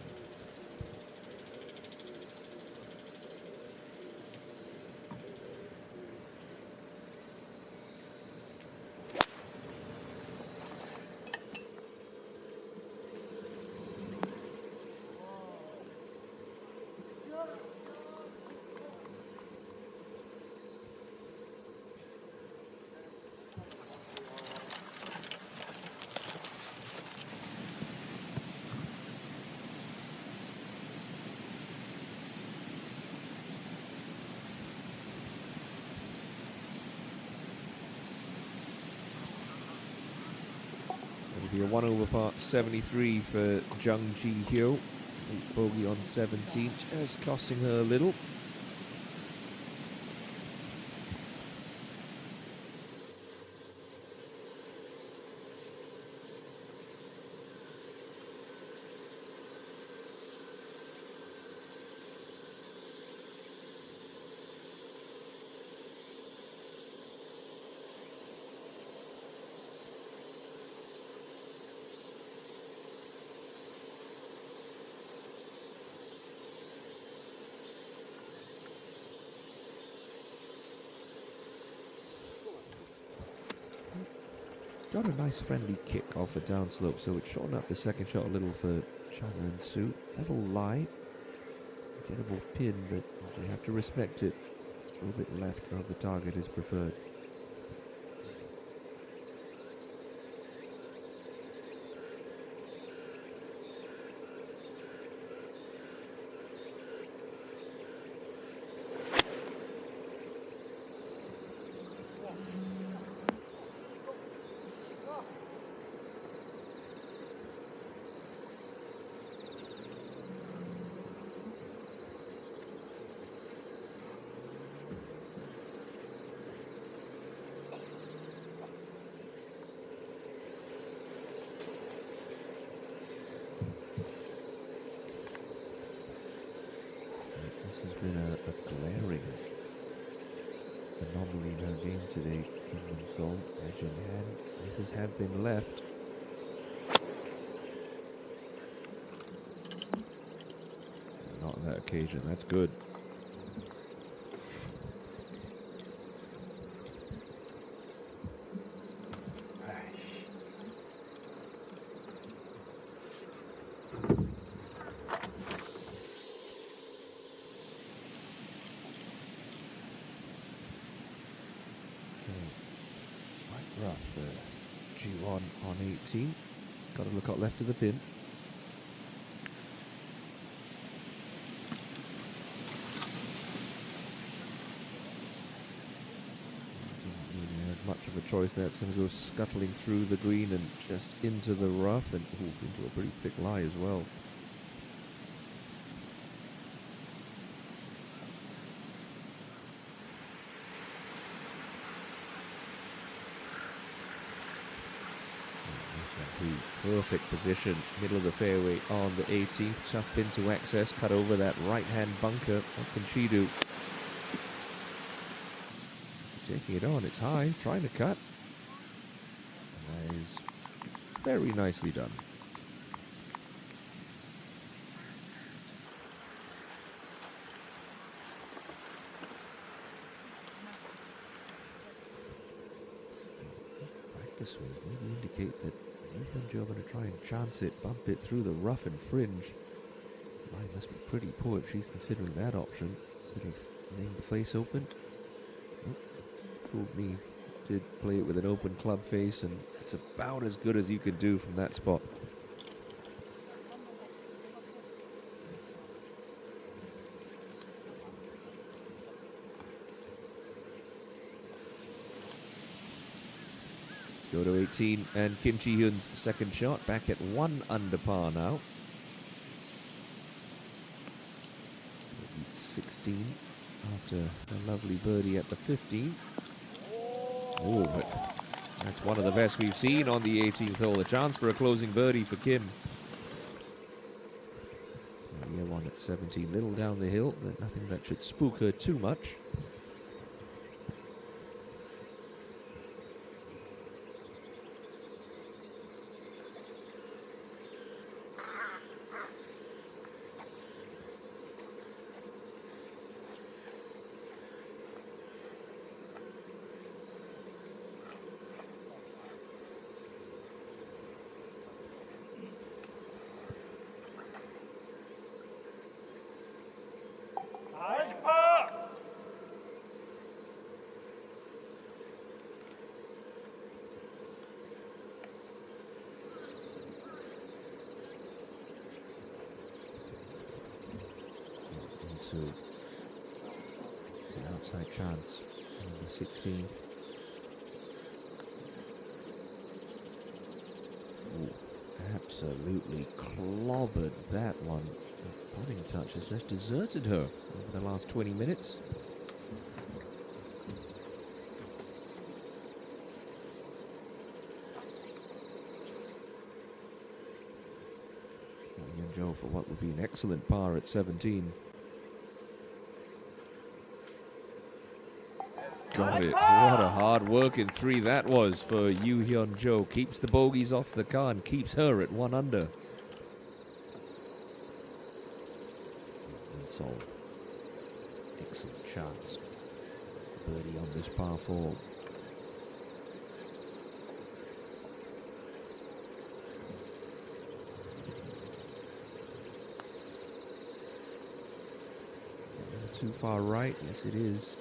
It'll be a 1 over par 73 for Jung Ji-hyo. Bogey on 17, just costing her a little. Got a nice friendly kick off a downslope, so it's shortened up the second shot a little for Chung and Soo. Level lie, gettable pin, but you have to respect it. Just a little bit left of the target is preferred. A glaring anomaly in her game today. Kim Min-sol, edge in hand. Misses have been left. Not on that occasion. That's good. Rough G1 on 18. Got to look out left of the pin. Didn't really have much of a choice there. It's going to go scuttling through the green and just into the rough and into a pretty thick lie as well. Perfect position, middle of the fairway on the 18th. Tough pin to access, cut over that right-hand bunker. What can she do? She's taking it on, it's high, trying to cut. And that is very nicely done. Practice swing maybe indicate that you're going to try and chance it, bump it through the rough and fringe. Line must be pretty poor if she's considering that option instead of laying the face open. Oh, fooled me. Did play it with an open club face, and it's about as good as you can do from that spot. Go to 18, and Kim Chi-hyun's second shot back at 1 under par now. 16 after a lovely birdie at the 15th. Oh, but that's one of the best we've seen on the 18th hole. A chance for a closing birdie for Kim. Yeah, one at 17, little down the hill, but nothing that should spook her too much. So it's an outside chance on the 16th. Ooh, absolutely clobbered that one. The putting touch has just deserted her over the last 20 minutes. Young Joe for what would be an excellent par at 17. Got it. What a hard working 3 that was for Yoo Hyun Jo. Keeps the bogeys off the car and keeps her at 1 under. And so, excellent chance. Birdie on this par 4. Too far right, yes it is.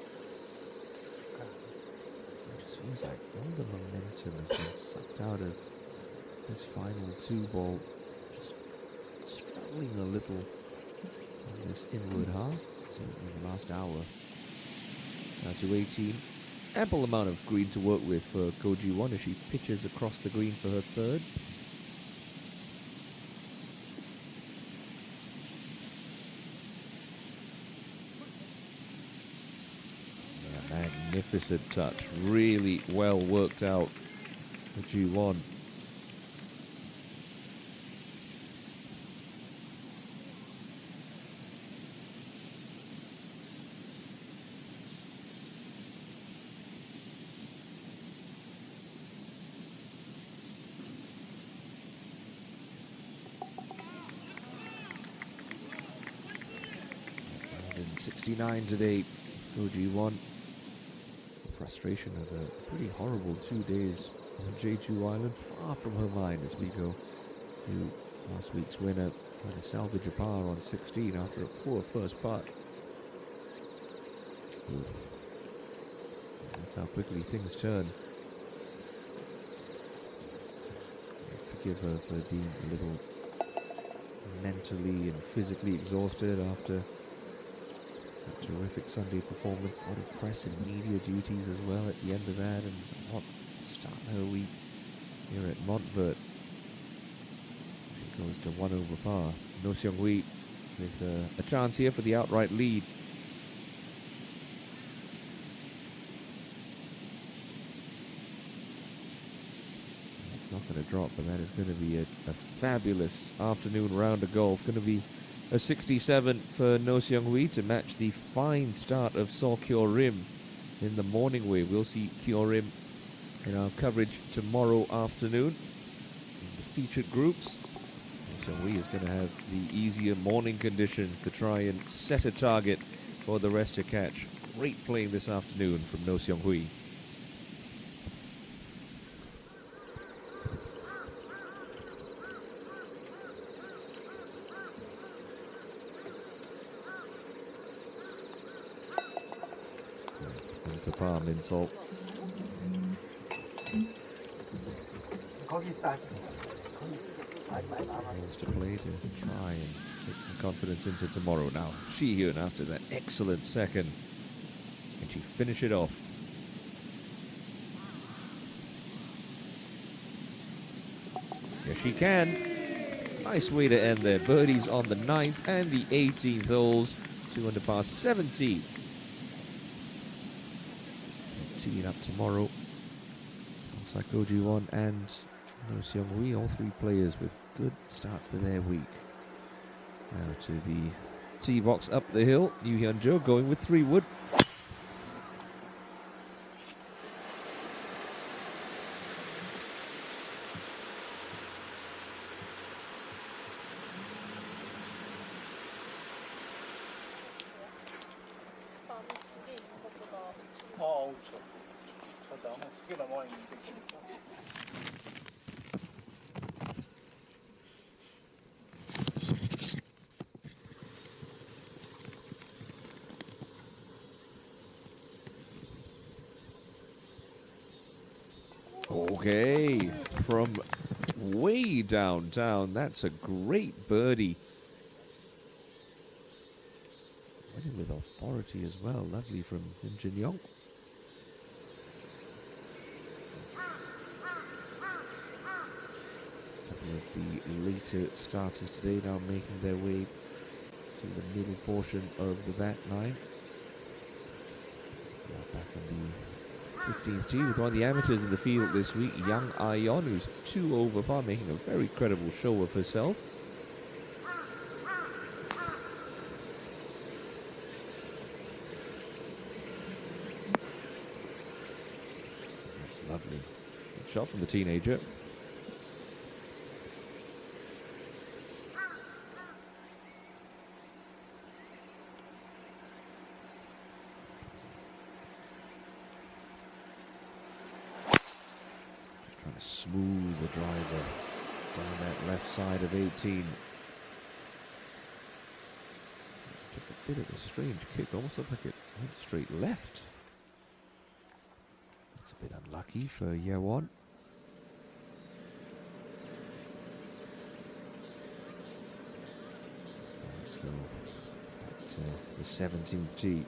Feels like all the momentum has been sucked out of this final 2-ball. Just struggling a little on this inward half. Certainly the last hour. Now to 18. Ample amount of green to work with for Ko Ji-won as she pitches across the green for her 3rd. Magnificent touch, really well worked out for Ji-won. And 69 today, Ko Ji-won. Frustration of a pretty horrible 2 days on Jeju Island, far from her mind as we go to last week's winner, trying to salvage a par on 16 after a poor first putt. Oof. That's how quickly things turn. Forgive her for being a little mentally and physically exhausted after a terrific Sunday performance. A lot of press and media duties as well at the end of that, and what start her week here at Montvert. She goes to 1 over par. No Seung-hui with a chance here for the outright lead. It's not going to drop, but that is going to be a fabulous afternoon round of golf. Going to be a 67 for No Seung-hui to match the fine start of Seo Kyo-rim in the morning wave. We'll see Kyo-rim in our coverage tomorrow afternoon in the featured groups. No Seung-hui is going to have the easier morning conditions to try and set a target for the rest to catch. Great playing this afternoon from No Seung-hui. For par, Min-sol. Wants to play to try and take some confidence into tomorrow. Now, Ji-hyun after that excellent second. Can she finish it off? Yes, she can. Nice way to end there. Birdies on the 9th and the 18th holes. 2 under par 17. Teeing up tomorrow. Sakoji Won and No Seong Hui, all three players with good starts to their week. Now to the tee box up the hill. Yoo Hyun Jo going with 3 wood. 그쵸. 나무 2개 넘어와 있는데 재밌어. Okay, from way downtown, that's a great birdie. Went in with authority as well, lovely from Im Jin Young. Couple of the later starters today now making their way to the middle portion of the back nine. Now back on the 15th tee with one of the amateurs in the field this week, Yang Ayeon, who's 2 over par, making a very credible show of herself. That's lovely. Good shot from the teenager. Trying to smooth the driver down that left side of 18. Took a bit of a strange kick, almost looked like it went straight left. That's a bit unlucky for Yewon. Let's go back to the 17th tee.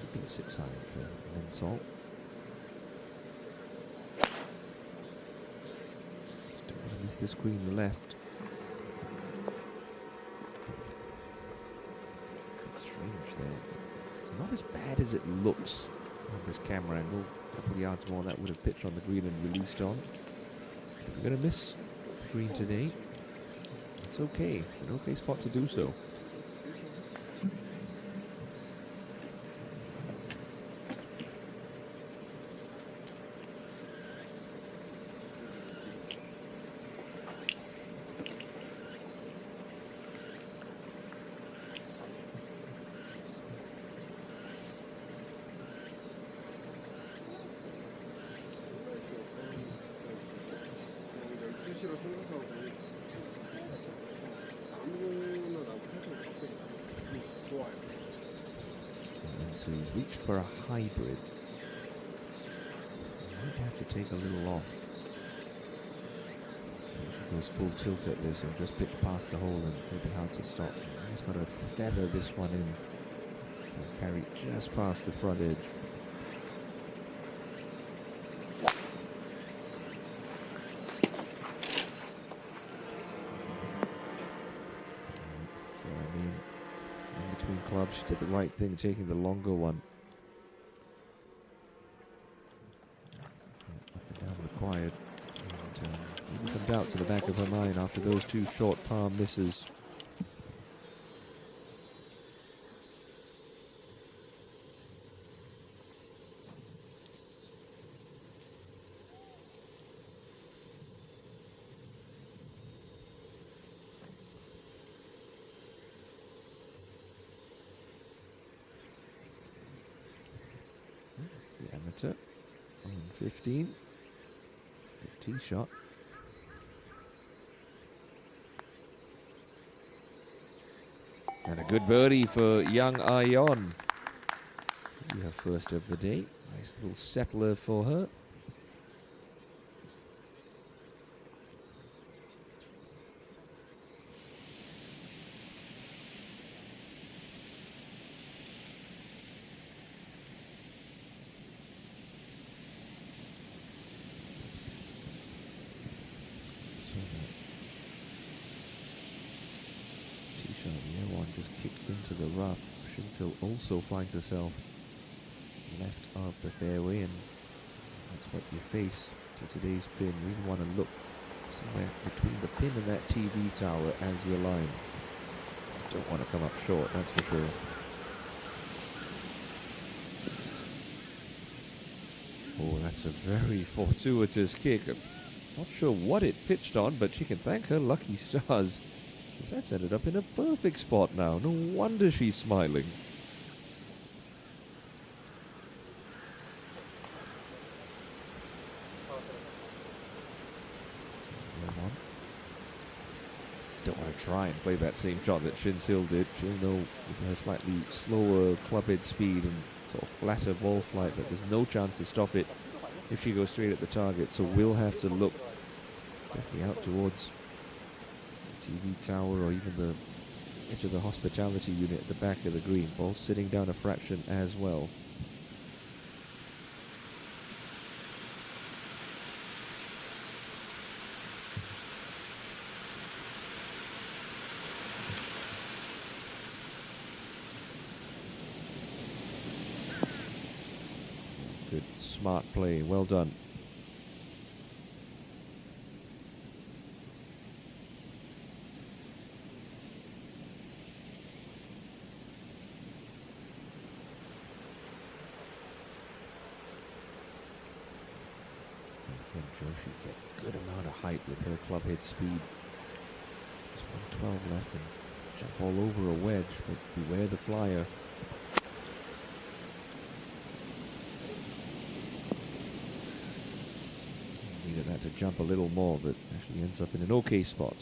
Keeping 6 iron for Mensol. Just don't want to miss this green left. It's strange there. It's not as bad as it looks on this camera angle. A couple of yards more that would have pitched on the green and released on. If you're going to miss green today, it's okay. It's an okay spot to do so. So he's reached for a hybrid. Might have to take a little off. If he goes full tilt at this and just pitch past the hole, and it'll be hard to stop. So he's got to feather this one in and carry just past the front edge. So I mean, in between clubs, she did the right thing, taking the longer one. Up and down required. And maybe some doubts in the back of her mind after those 2 short palm misses. The amateur on 15. Good tee shot. And a good birdie for Yang Ayeon. Her first of the day. Nice little settler for her. rough. Shinsil also finds herself left of the fairway, and that's what you face to today's pin. We want to look somewhere between the pin and that TV tower as your line. Don't want to come up short, that's for sure. Oh, that's a very fortuitous kick. Not sure what it pitched on, but she can thank her lucky stars, because that's ended up in a perfect spot now. No wonder she's smiling. Don't want to try and play that same shot that Shinsil did. She'll know with her slightly slower clubhead speed and sort of flatter ball flight that there's no chance to stop it if she goes straight at the target. So we'll have to look definitely out towards the TV tower or even the edge of the hospitality unit at the back of the green. Ball sitting down a fraction as well. Good, smart play. Well done. Can Joshi get a good amount of height with her clubhead speed? Just 112 left and jump all over a wedge, but beware the flyer. Needed that to jump a little more, but actually ends up in an okay spot.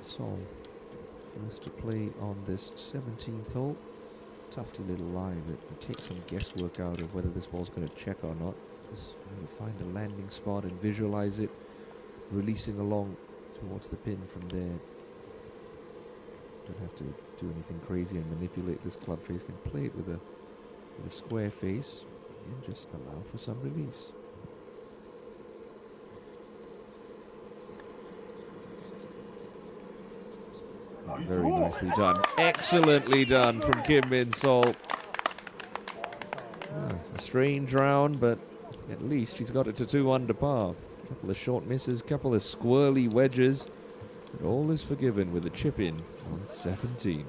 Sol first to play on this 17th hole. Tufty little lie, but you take some guesswork out of whether this ball's going to check or not. Just you find a landing spot and visualize it releasing along towards the pin from there. Don't have to do anything crazy and manipulate this club face. Can play it with a square face and just allow for some release. Very nicely done. Excellently done from Kim Min Sol. A strange round, but at least she's got it to 2 under par. A couple of short misses, couple of squirrely wedges, but all is forgiven with a chip in on 17.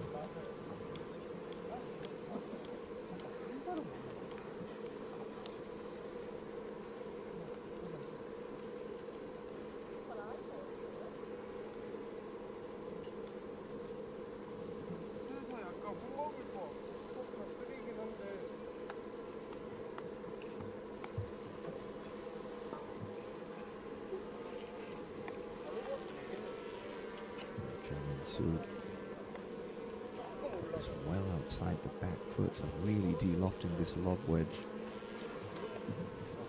Well outside the back foot, so really de-lofting this lob wedge.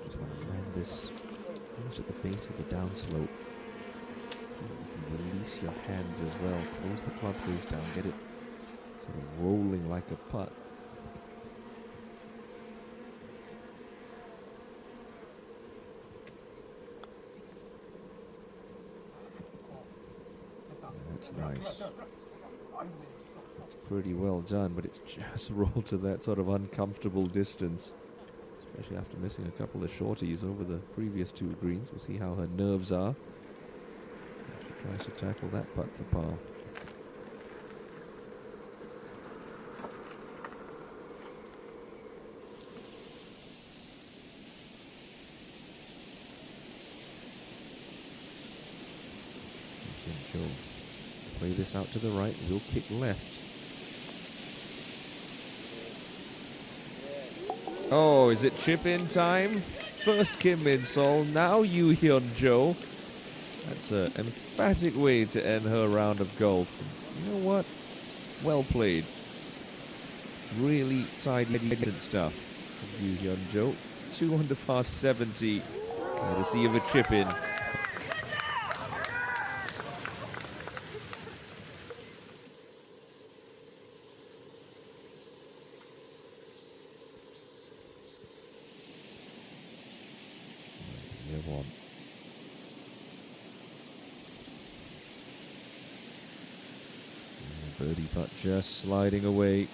Just want to land this almost at the base of the downslope. You can release your hands as well. Close the club face down, get it sort of rolling like a putt. That's nice. It's pretty well done, but it's just rolled to that sort of uncomfortable distance, especially after missing a couple of shorties over the previous 2 greens. We'll see how her nerves are. She tries to tackle that putt for par. Play this out to the right, will kick left. Oh, is it chip-in time? First Kim Min-sol, now Yoo Hyun-jo. That's an emphatic way to end her round of golf. You know what? Well played. Really tidy stuff from Yoo Hyun-jo. 2 under par 70. Courtesy of a chip-in. One. Birdie putt just sliding away.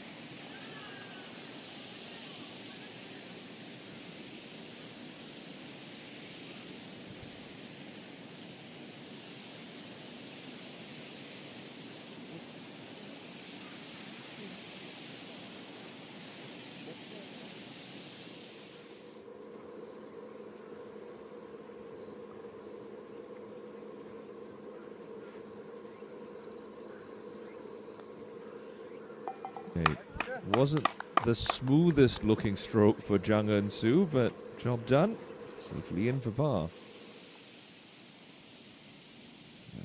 It wasn't the smoothest looking stroke for Jung Eun-soo, but job done. Safely in for par.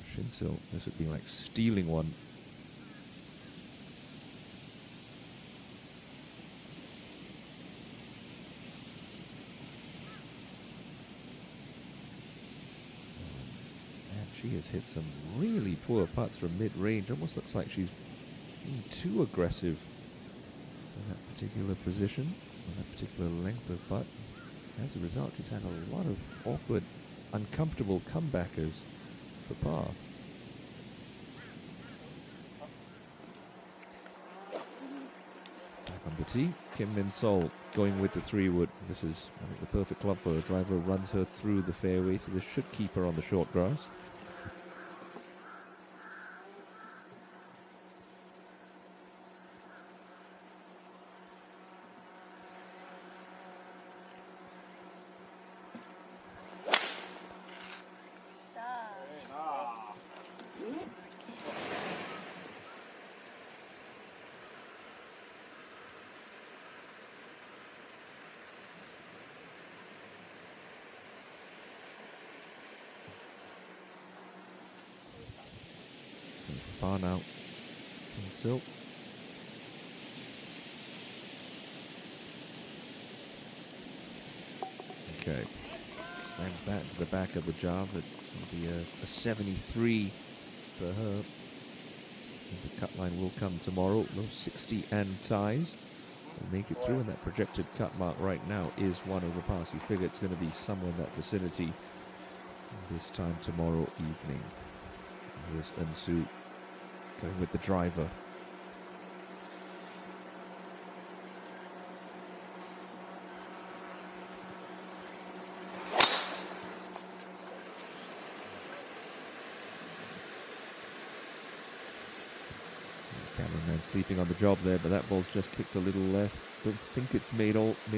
Shin-sil, this would be like stealing one. And she has hit some really poor putts from mid-range. Almost looks like she's being too aggressive in that particular position, on that particular length of putt. As a result, she's had a lot of awkward, uncomfortable comebackers for par. Back on the tee, Kim Min-sol going with the 3-wood. This is, I think, the perfect club for her. Driver runs her through the fairway, so this should keep her on the short grass. Par now. Min-sil. Okay. Slams that into the back of the jar. It's going to be a 73 for her. The cut line will come tomorrow. No 60 and ties. We'll make it through, and that projected cut mark right now is 1 over par. So you figure it's going to be somewhere in that vicinity this time tomorrow evening. Here's Eun-soo going with the driver. Cameraman sleeping on the job there, but that ball's just kicked a little left. Don't think it's made it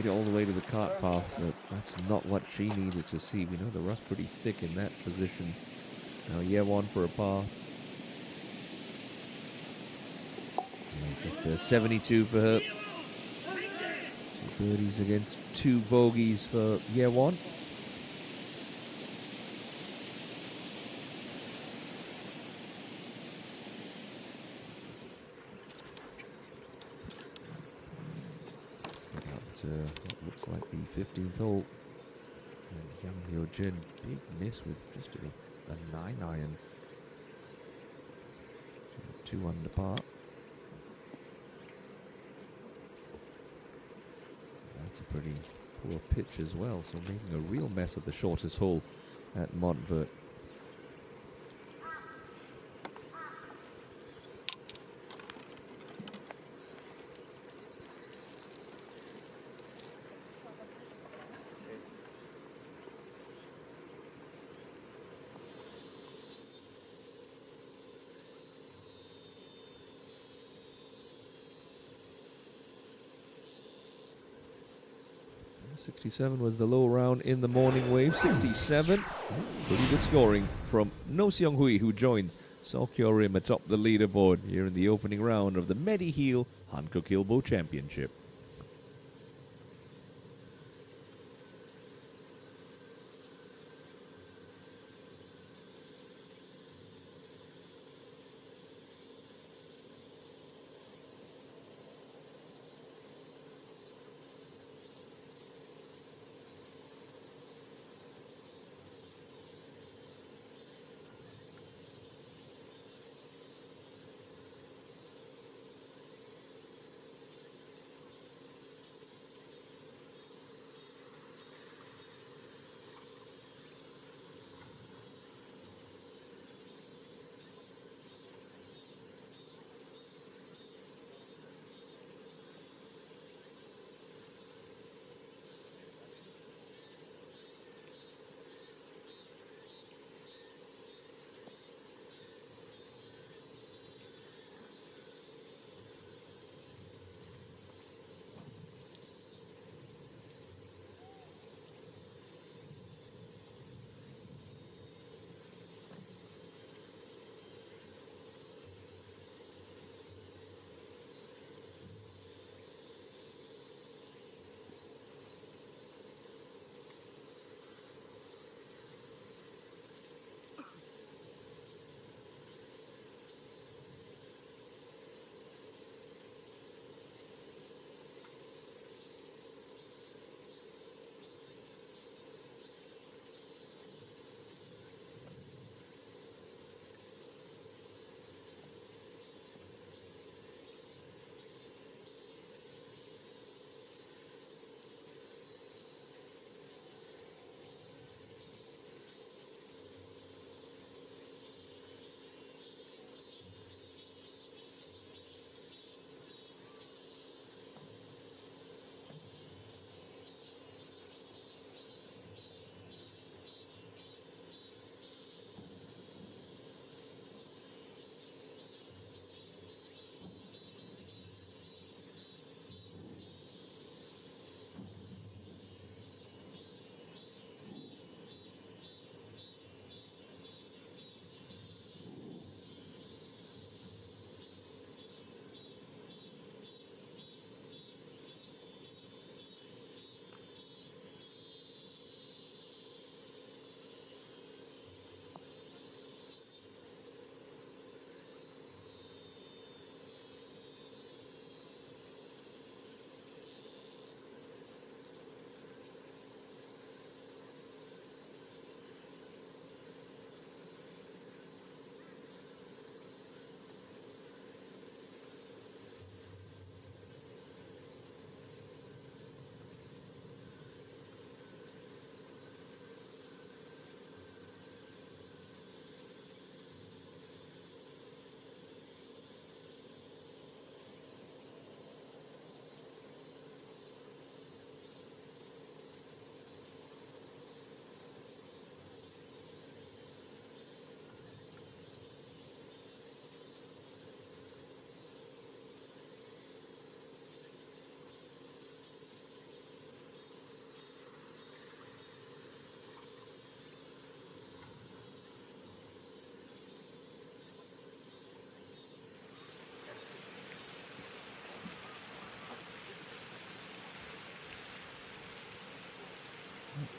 all the way to the cart path, but that's not what she needed to see. We know the rough's pretty thick in that position. Now Yewon for a par. Just the 72 for her. 2 birdies against 2 bogeys for Yewon. Let's get out to what looks like the 15th hole. And Yang Hyo-jin, big miss with just a 9-iron. 2 under par. That's a pretty poor pitch as well, so making a real mess of the shortest hole at Montvert. .67 was the low round in the morning wave. 67, pretty good scoring from No Seong Hui, who joins secure him atop the leaderboard here in the opening round of the MEDIHEAL HANKOOKILBO Championship.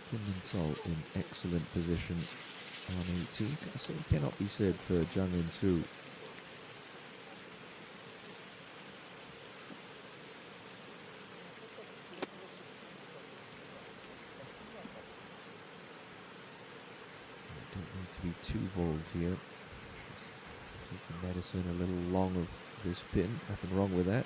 Kim Min-sol in excellent position on 18. Same cannot be said for Jung In-soo. Don't need to be too bold here. Taking medicine a little long of this pin. Nothing wrong with that.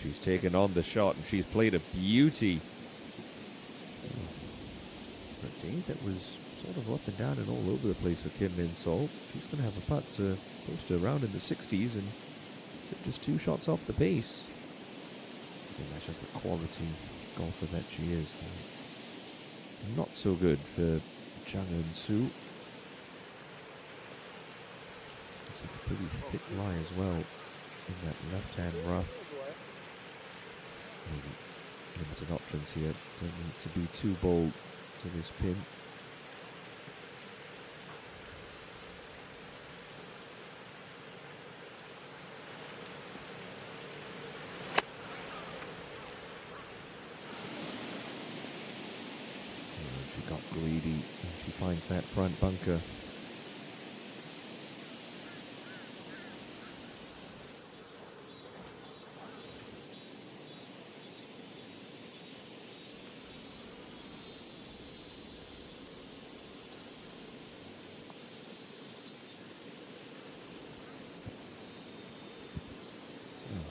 She's taken on the shot and she's played a beauty. A day that was sort of up and down and all over the place for Kim Min-sol. She's going to have a putt close to around in the 60s and just 2 shots off the pace. I think that's just the quality golfer that she is. Not so good for Jung In-soo. pretty thick lie as well in that left-hand rough. Maybe limited options here. Don't need to be too bold to this pin. She got greedy and she finds that front bunker.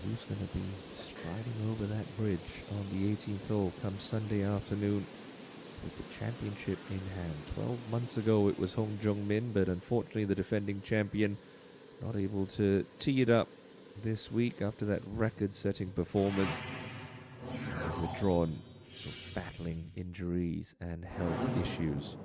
Who's going to be striding over that bridge on the 18th hole come Sunday afternoon with the championship in hand? 12 months ago it was Hong Jung-min, but unfortunately the defending champion not able to tee it up this week after that record-setting performance. Withdrawn, battling injuries and health issues.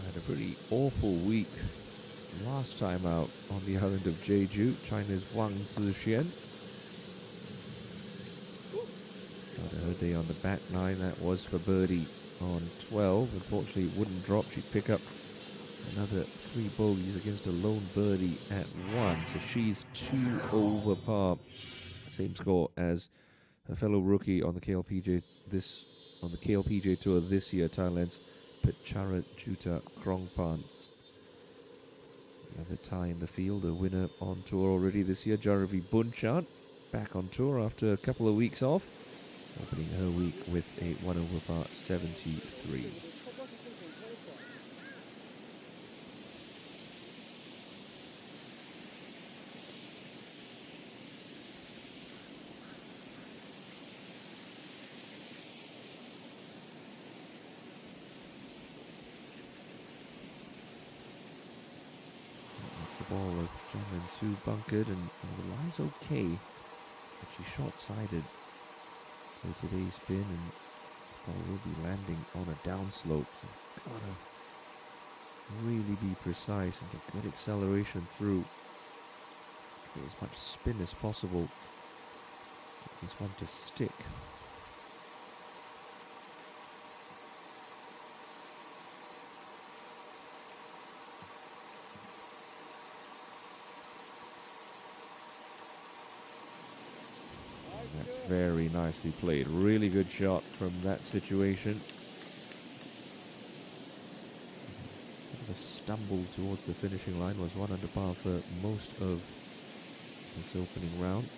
Had a pretty awful week last time out on the island of Jeju, China's Wang Zixian. Got her day on the back nine, that was for birdie on 12. Unfortunately, it wouldn't drop. She'd pick up another 3 bogeys against a lone birdie at 1. So she's 2 over par. Same score as her fellow rookie on the KLPGA Tour this year, Thailand's Pachara Juta Krongpan. The other tie in the field, a winner on tour already this year, Jaravi Bunchan, back on tour after a couple of weeks off, opening her week with a 1 over par 73. Ball of Jung Su bunkered, and the lie's okay, but she's short-sided. So today's spin, and this ball will be landing on a downslope. So gotta really be precise and get good acceleration through. Get as much spin as possible. Get this one to stick. That's very nicely played. Really good shot from that situation. The stumble towards the finishing line, was 1 under par for most of this opening round.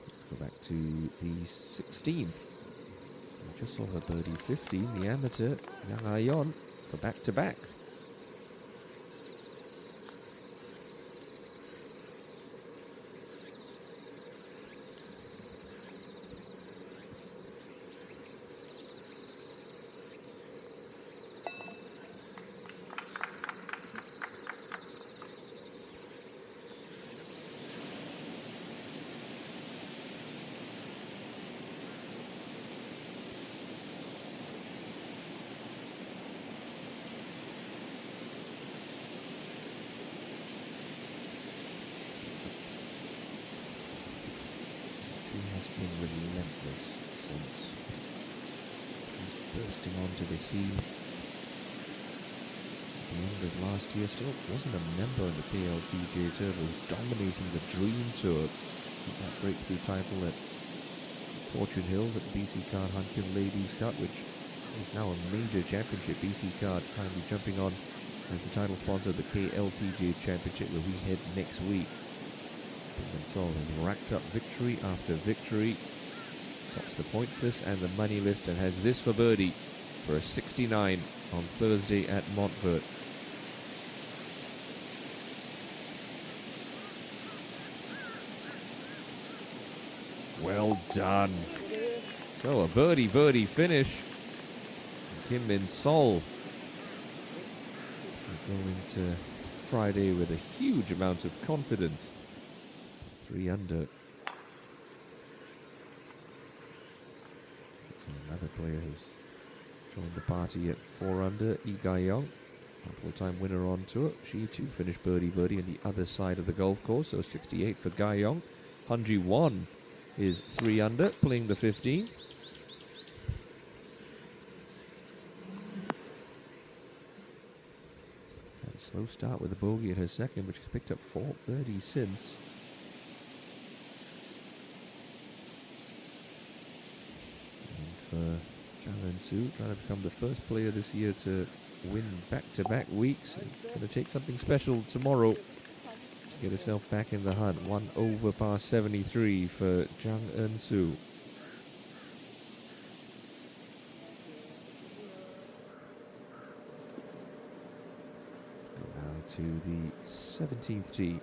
Let's go back to the 16th. We just saw her birdie 15, the amateur, Yang Ayon, for back-to-back. Has been relentless since she's bursting onto the scene at the end of last year. Still wasn't a member of the KLPGA Tour, was dominating the Dream Tour. That breakthrough title at Fortune Hills at the BC Card Hunkin Ladies Cup, which is now a major championship. BC Card kindly jumping on as the title sponsor of the KLPGA Championship, where we head next week. Sol has racked up victory after victory, tops the points list and the money list, and has this for birdie for a 69 on Thursday at Montvert. Well done. So a birdie finish. Kim Min Sol going to Friday with a huge amount of confidence. 3 under. So another player has joined the party at 4 under. Lee Ga-young, multiple-time winner on tour. She too finished birdie on the other side of the golf course. So 68 for Ga-young. Han Ji-won is 3 under, playing the 15th. Had a slow start with a bogey at her second, but she's picked up 4 birdies since. Zhang En-su trying to become the first player this year to win back-to-back weeks. Going to take something special tomorrow to get herself back in the hunt. 1 over par 73 for Zhang En-su. Go now to the 17th tee.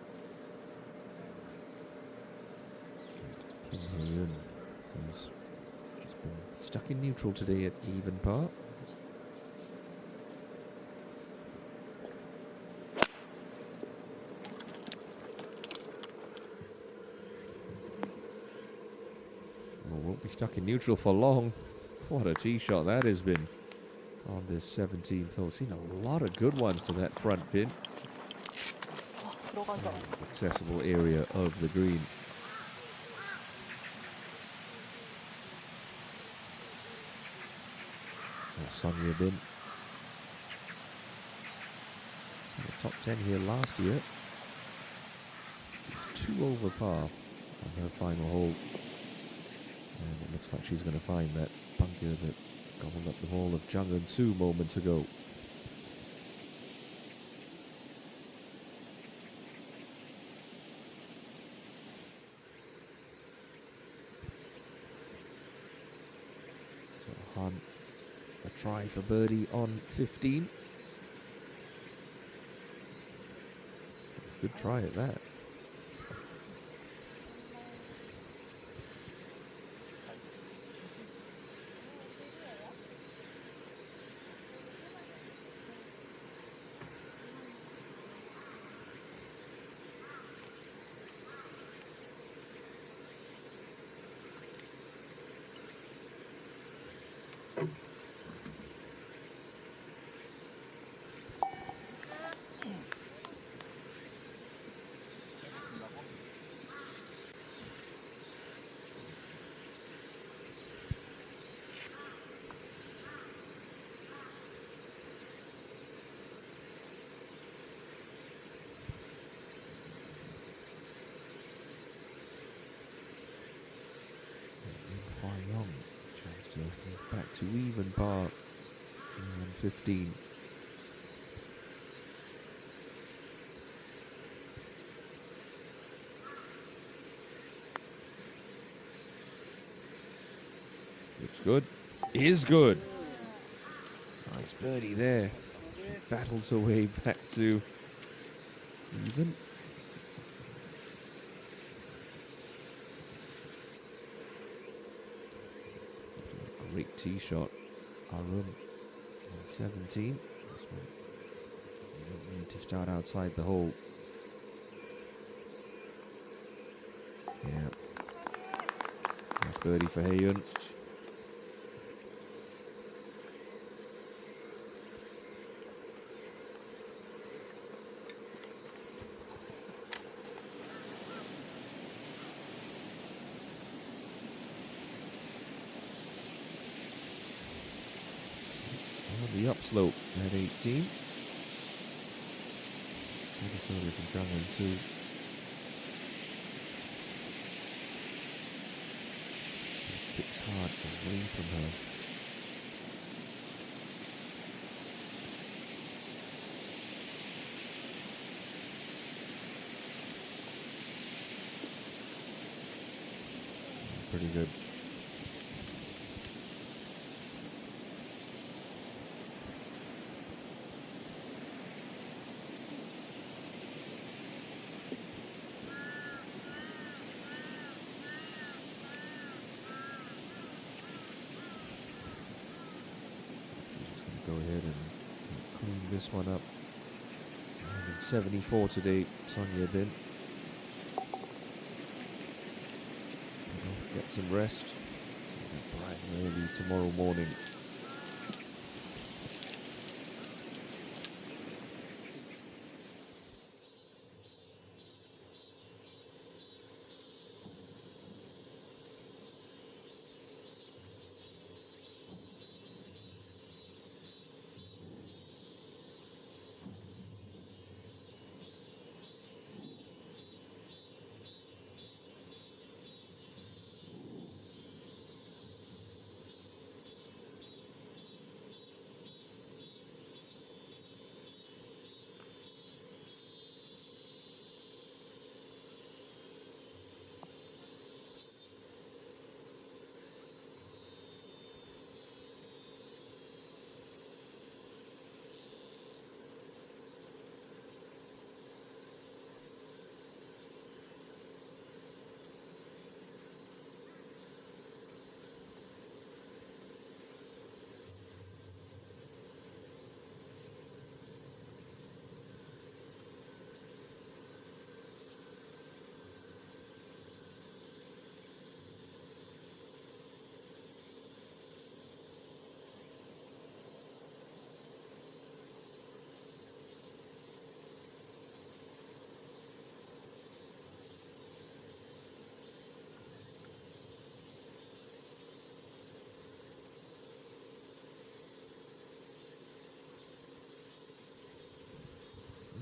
Kim Hye-eun comes stuck in neutral today at even par. Well, won't be stuck in neutral for long. What a tee shot that has been on this 17th hole. Seen a lot of good ones to that front pin. Accessible area of the green. Son Ye-bin. Top 10 here last year. She's 2 over par on her final hole. And it looks like she's going to find that bunker that gobbled up the ball of Zhang En-su moments ago. So Han, a try for birdie on 15. Good try at that. to move back to even par on 15. Looks good. Is good. Nice birdie there. Battles her way back to even. Great tee shot. Arum on 17. This one. You don't need to start outside the hole. Yeah. Nice birdie for Haeyun. The upslope at 18. Sorry from Zhang and Su. Kicks hard away from her. Pretty good. Go ahead and clean this one up. 74 today, Sonia Bin. Get some rest. It's gonna be bright and early tomorrow morning.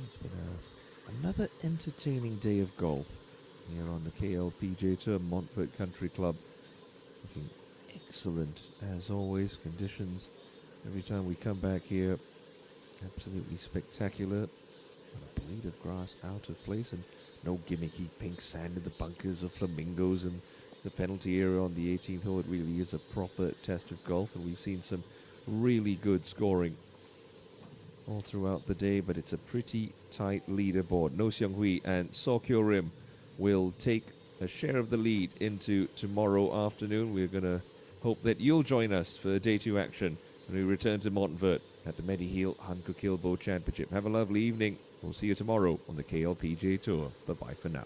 It's been another entertaining day of golf here on the KLPGA Tour, Montfort Country Club. Looking excellent as always. Conditions every time we come back here, absolutely spectacular. Not a blade of grass out of place, and no gimmicky pink sand in the bunkers or flamingos in the penalty area on the 18th hole. It really is a proper test of golf, and we've seen some really good scoring all throughout the day, but it's a pretty tight leaderboard. No Seung Hui and So Kyo Rim will take a share of the lead into tomorrow afternoon. We're going to hope that you'll join us for day 2 action when we return to Montvert at the MEDIHEAL HANKOOKILBO Championship. Have a lovely evening. We'll see you tomorrow on the KLPGA Tour. Bye-bye for now.